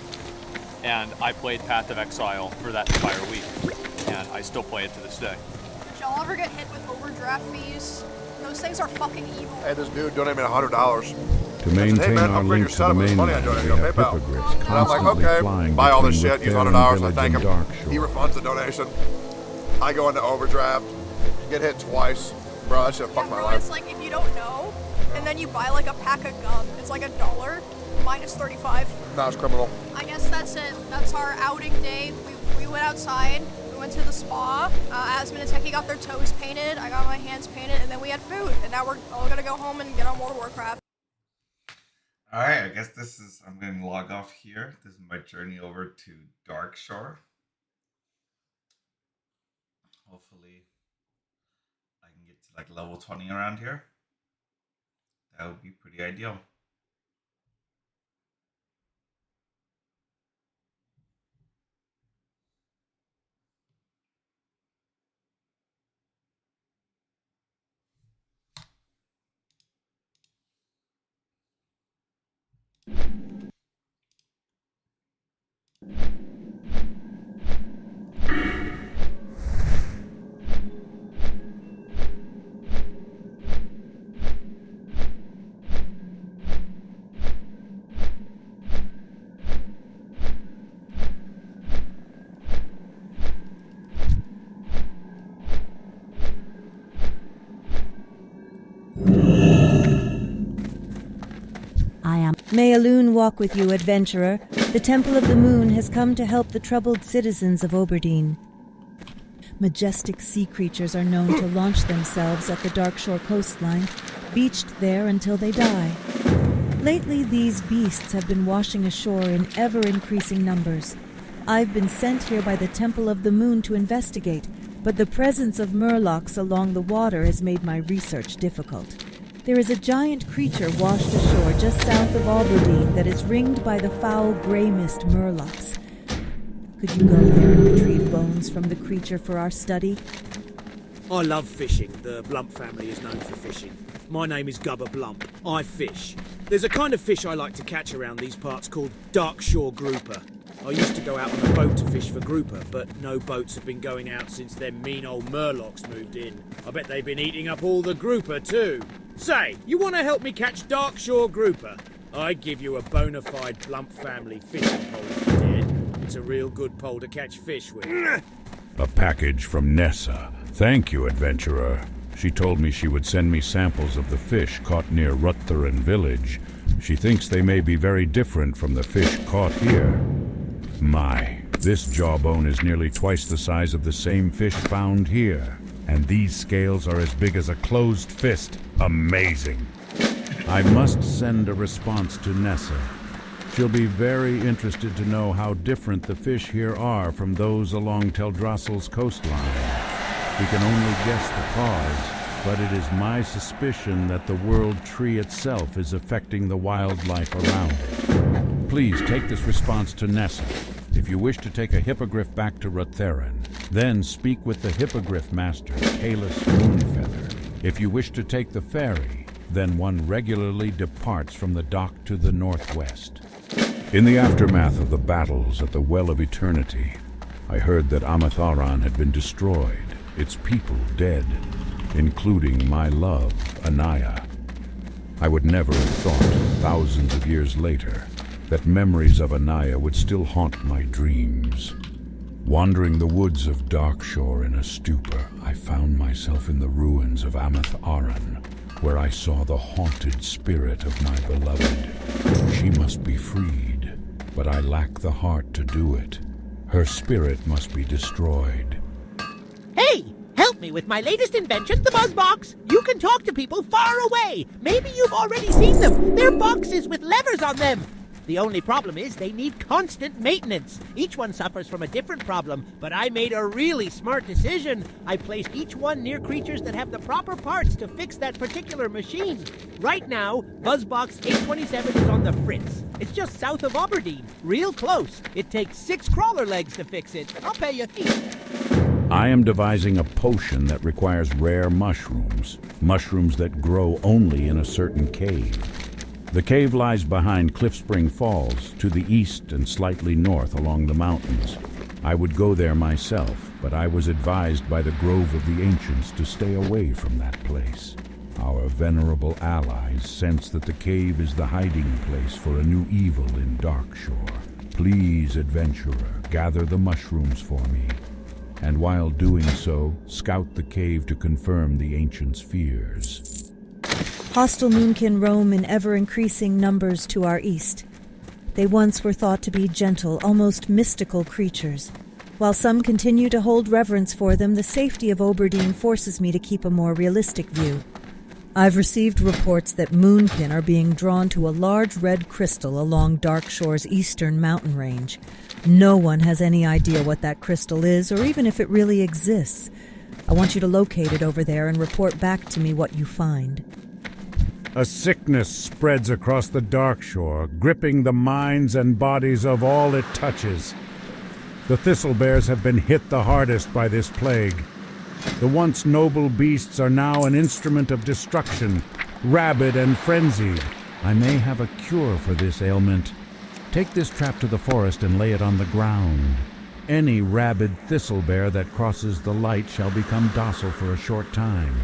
Speaker 23: And I played Path of Exile for that entire week, and I still play it to this day.
Speaker 22: y'all ever get hit with overdraft fees? Those things are fucking evil.
Speaker 6: Hey, this dude donated me $100.
Speaker 5: To maintain
Speaker 6: hey, man,
Speaker 5: our
Speaker 6: upgrade
Speaker 5: link
Speaker 6: your
Speaker 5: to the
Speaker 6: setup with this money I
Speaker 5: mainland,
Speaker 6: donated
Speaker 5: we
Speaker 6: on
Speaker 5: have
Speaker 6: PayPal.
Speaker 5: hippogriffs
Speaker 6: And I'm like,
Speaker 5: constantly
Speaker 6: okay,
Speaker 5: flying
Speaker 6: buy all this
Speaker 5: between
Speaker 6: shit, use
Speaker 5: Rotharan
Speaker 6: $100, I
Speaker 5: Village
Speaker 6: thank
Speaker 5: and
Speaker 6: him.
Speaker 5: Darkshore.
Speaker 6: He refunds the donation. I go into overdraft, get hit twice. Bro, that shit fucked my life.
Speaker 22: It's like if you don't know, and then you buy like a pack of gum, it's like $1 minus 35.
Speaker 6: That was criminal.
Speaker 22: I guess that's it. That's our outing day. We went outside. We went to the spa. Asmin and Techie got their toes painted. I got my hands painted, and then we had food. And now we're all gonna go home and get on World of Warcraft.
Speaker 12: Alright, I guess I'm going to log off here. This is my journey over to Darkshore. Hopefully, I can get to like level 20 around here. That would be pretty ideal.
Speaker 3: May Elune walk with you, adventurer. The Temple of the Moon has come to help the troubled citizens of Oberdeen. Majestic sea creatures are known to launch themselves at the Darkshore coastline, beached there until they die. Lately, these beasts have been washing ashore in ever-increasing numbers. I've been sent here by the Temple of the Moon to investigate, but the presence of murlocs along the water has made my research difficult. There is a giant creature washed ashore just south of Oberdeen that is ringed by the foul grey mist murlocs. Could you go there and retrieve bones from the creature for our study?
Speaker 7: I love fishing. The Blump family is known for fishing. My name is Gubba Blump. I fish. There's a kind of fish I like to catch around these parts called Darkshore Grouper. I used to go out on a boat to fish for grouper, but no boats have been going out since them mean old murlocs moved in. I bet they've been eating up all the grouper too. Say, you want to help me catch Darkshore Grouper? I'd give you a bona fide Blump family fishing pole if you did. It's a real good pole to catch fish with.
Speaker 5: A package from Nessa. Thank you, adventurer. She told me she would send me samples of the fish caught near Rotharan Village. She thinks they may be very different from the fish caught here. My, this jawbone is nearly twice the size of the same fish found here. And these scales are as big as a closed fist. Amazing. I must send a response to Nessa. She'll be very interested to know how different the fish here are from those along Teldrassil's coastline. We can only guess the cause, but it is my suspicion that the world tree itself is affecting the wildlife around it. Please take this response to Nessa. If you wish to take a hippogriff back to Rotharan, then speak with the hippogriff master, Kalis Moonfeather. If you wish to take the ferry, then one regularly departs from the dock to the northwest. In the aftermath of the battles at the Well of Eternity, I heard that Amatharan had been destroyed, its people dead, including my love, Anaya. I would never have thought, thousands of years later, that memories of Anaya would still haunt my dreams. Wandering the woods of Darkshore in a stupor, I found myself in the ruins of Amatharan, where I saw the haunted spirit of my beloved. She must be freed, but I lack the heart to do it. Her spirit must be destroyed.
Speaker 8: Hey! Help me with my latest invention, the BuzzBox! You can talk to people far away! Maybe you've already seen them! They're boxes with levers on them! The only problem is they need constant maintenance. Each one suffers from a different problem, but I made a really smart decision. I placed each one near creatures that have the proper parts to fix that particular machine. Right now, BuzzBox 827 is on the Fritz. It's just south of Oberdeen, real close. It takes 6 crawler legs to fix it. I'll pay you.
Speaker 5: I am devising a potion that requires rare mushrooms, mushrooms that grow only in a certain cave. The cave lies behind Cliffspring Falls, to the east and slightly north along the mountains. I would go there myself, but I was advised by the Grove of the Ancients to stay away from that place. Our venerable allies sense that the cave is the hiding place for a new evil in Darkshore. Please, adventurer, gather the mushrooms for me, and while doing so, scout the cave to confirm the Ancients' fears.
Speaker 3: Hostile Moonkin roam in ever-increasing numbers to our east. They once were thought to be gentle, almost mystical creatures. While some continue to hold reverence for them, the safety of Oberdeen forces me to keep a more realistic view. I've received reports that Moonkin are being drawn to a large red crystal along Darkshore's eastern mountain range. No one has any idea what that crystal is, or even if it really exists. I want you to locate it over there and report back to me what you find.
Speaker 1: A sickness spreads across the Darkshore, gripping the minds and bodies of all it touches. The Thistlebears have been hit the hardest by this plague. The once noble beasts are now an instrument of destruction, rabid and frenzied. I may have a cure for this ailment. Take this trap to the forest and lay it on the ground. Any rabid Thistlebear that crosses the light shall become docile for a short time.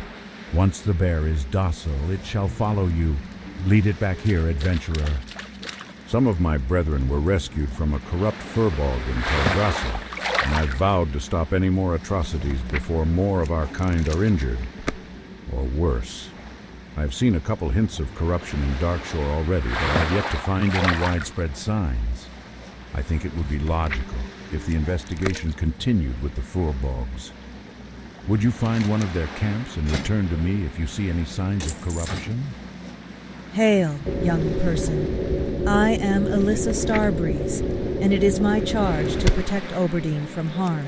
Speaker 1: Once the bear is docile, it shall follow you. Lead it back here, adventurer.
Speaker 5: Some of my brethren were rescued from a corrupt furbog in Teldrassil, and I've vowed to stop any more atrocities before more of our kind are injured, or worse. I've seen a couple hints of corruption in Darkshore already, but I've yet to find any widespread signs. I think it would be logical if the investigation continued with the furbogs. Would you find one of their camps and return to me if you see any signs of corruption?
Speaker 3: Hail, young person. I am Alyssa Starbreeze, and it is my charge to protect Oberdeen from harm.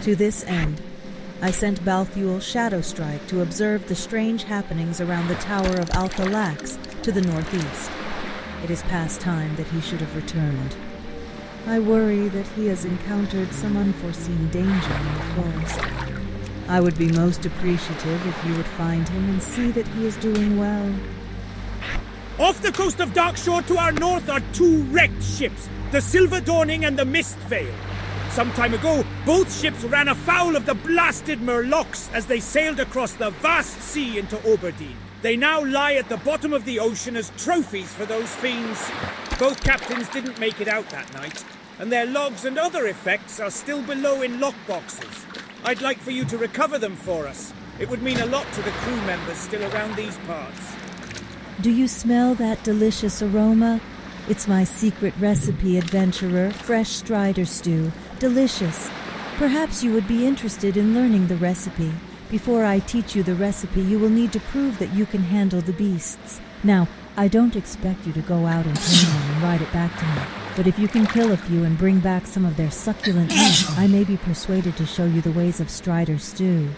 Speaker 3: To this end, I sent Balthuel Shadowstrike to observe the strange happenings around the Tower of Althalax to the northeast. It is past time that he should have returned. I worry that he has encountered some unforeseen danger in the forest. I would be most appreciative if you would find him and see that he is doing well.
Speaker 7: Off the coast of Darkshore to our north are two wrecked ships, the Silver Dawning and the Mistveil. Some time ago, both ships ran afoul of the blasted Murlocs as they sailed across the vast sea into Oberdeen. They now lie at the bottom of the ocean as trophies for those fiends. Both captains didn't make it out that night, and their logs and other effects are still below in lockboxes. I'd like for you to recover them for us. It would mean a lot to the crew members still around these parts.
Speaker 3: Do you smell that delicious aroma? It's my secret recipe, adventurer, fresh strider stew. Delicious. Perhaps you would be interested in learning the recipe. Before I teach you the recipe, you will need to prove that you can handle the beasts. Now, I don't expect you to go out and tame them and ride it back to me. But if you can kill a few and bring back some of their succulent meat, I may be persuaded to show you the ways of strider stew.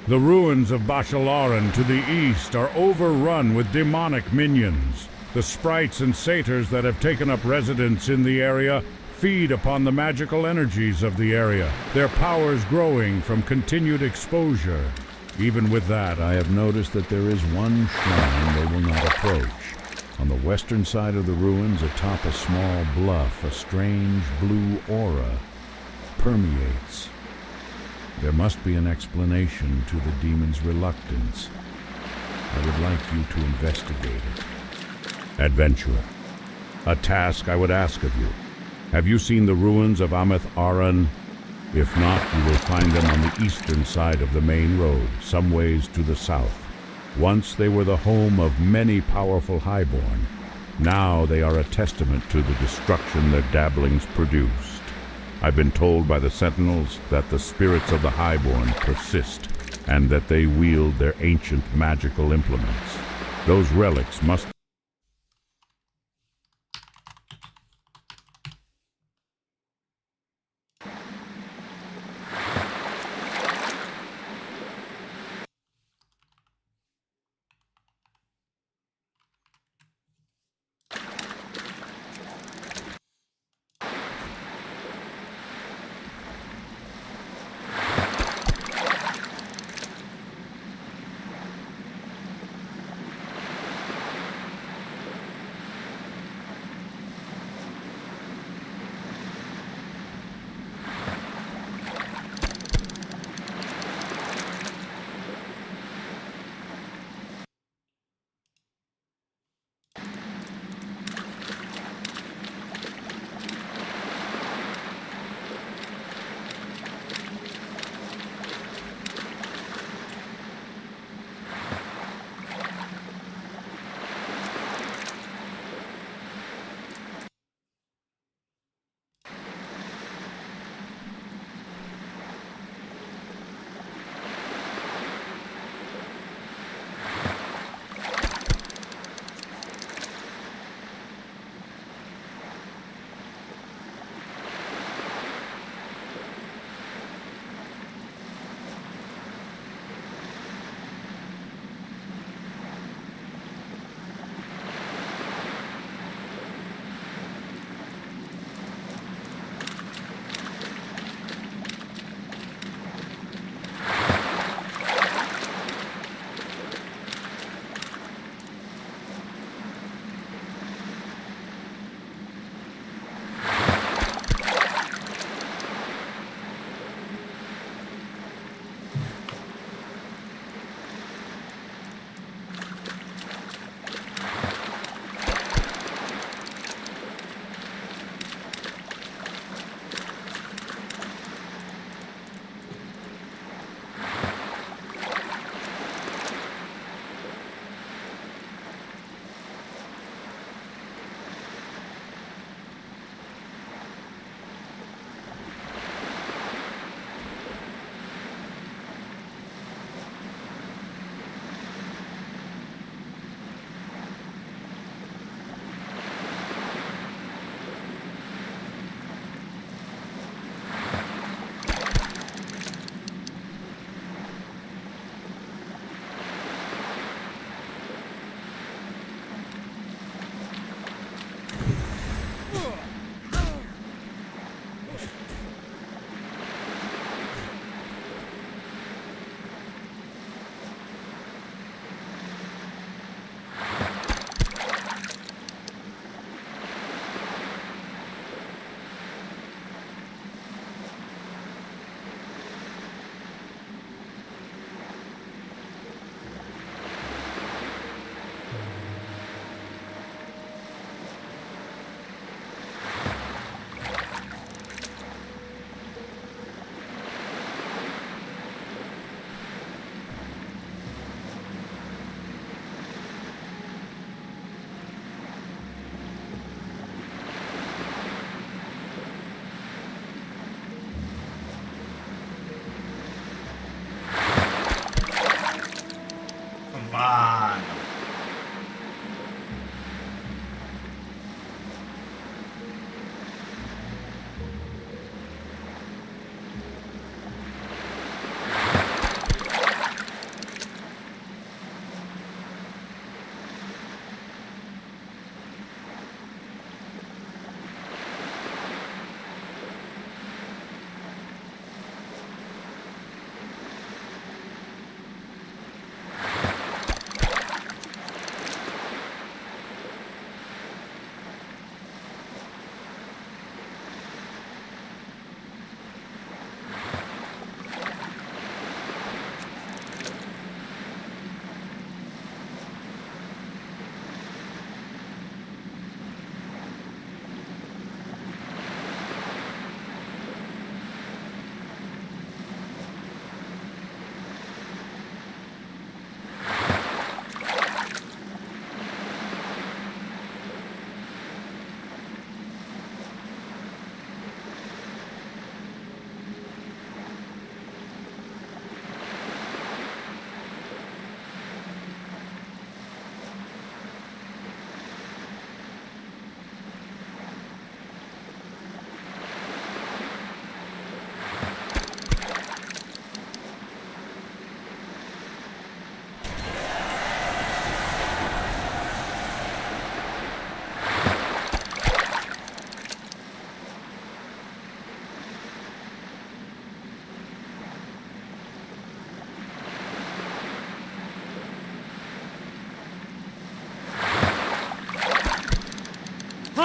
Speaker 1: The ruins of Bashalaran to the east are overrun with demonic minions. The sprites and satyrs that have taken up residence in the area feed upon the magical energies of the area, their powers growing from continued exposure. Even with that, I have noticed that there is one shrine they will not approach. On the western side of the ruins, atop a small bluff, a strange blue aura permeates. There must be an explanation to the demon's reluctance. I would like you to investigate it. Adventurer, a task I would ask of you. Have you seen the ruins of Ameth Aran? If not, you will find them on the eastern side of the main road, some ways to the south. Once they were the home of many powerful highborn. Now they are a testament to the destruction their dabblings produced. I've been told by the Sentinels that the spirits of the highborn persist, and that they wield their ancient magical implements. Those relics must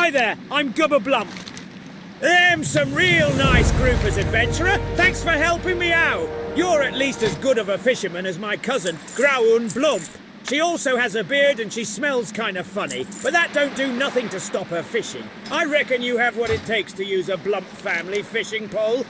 Speaker 7: Hi there, I'm Gubba Blump. Them some real nice groupers, adventurer. Thanks for helping me out. You're at least as good of a fisherman as my cousin, Graun Blump. She also has a beard and she smells kind of funny, but that don't do nothing to stop her fishing. I reckon you have what it takes to use a Blump family fishing pole.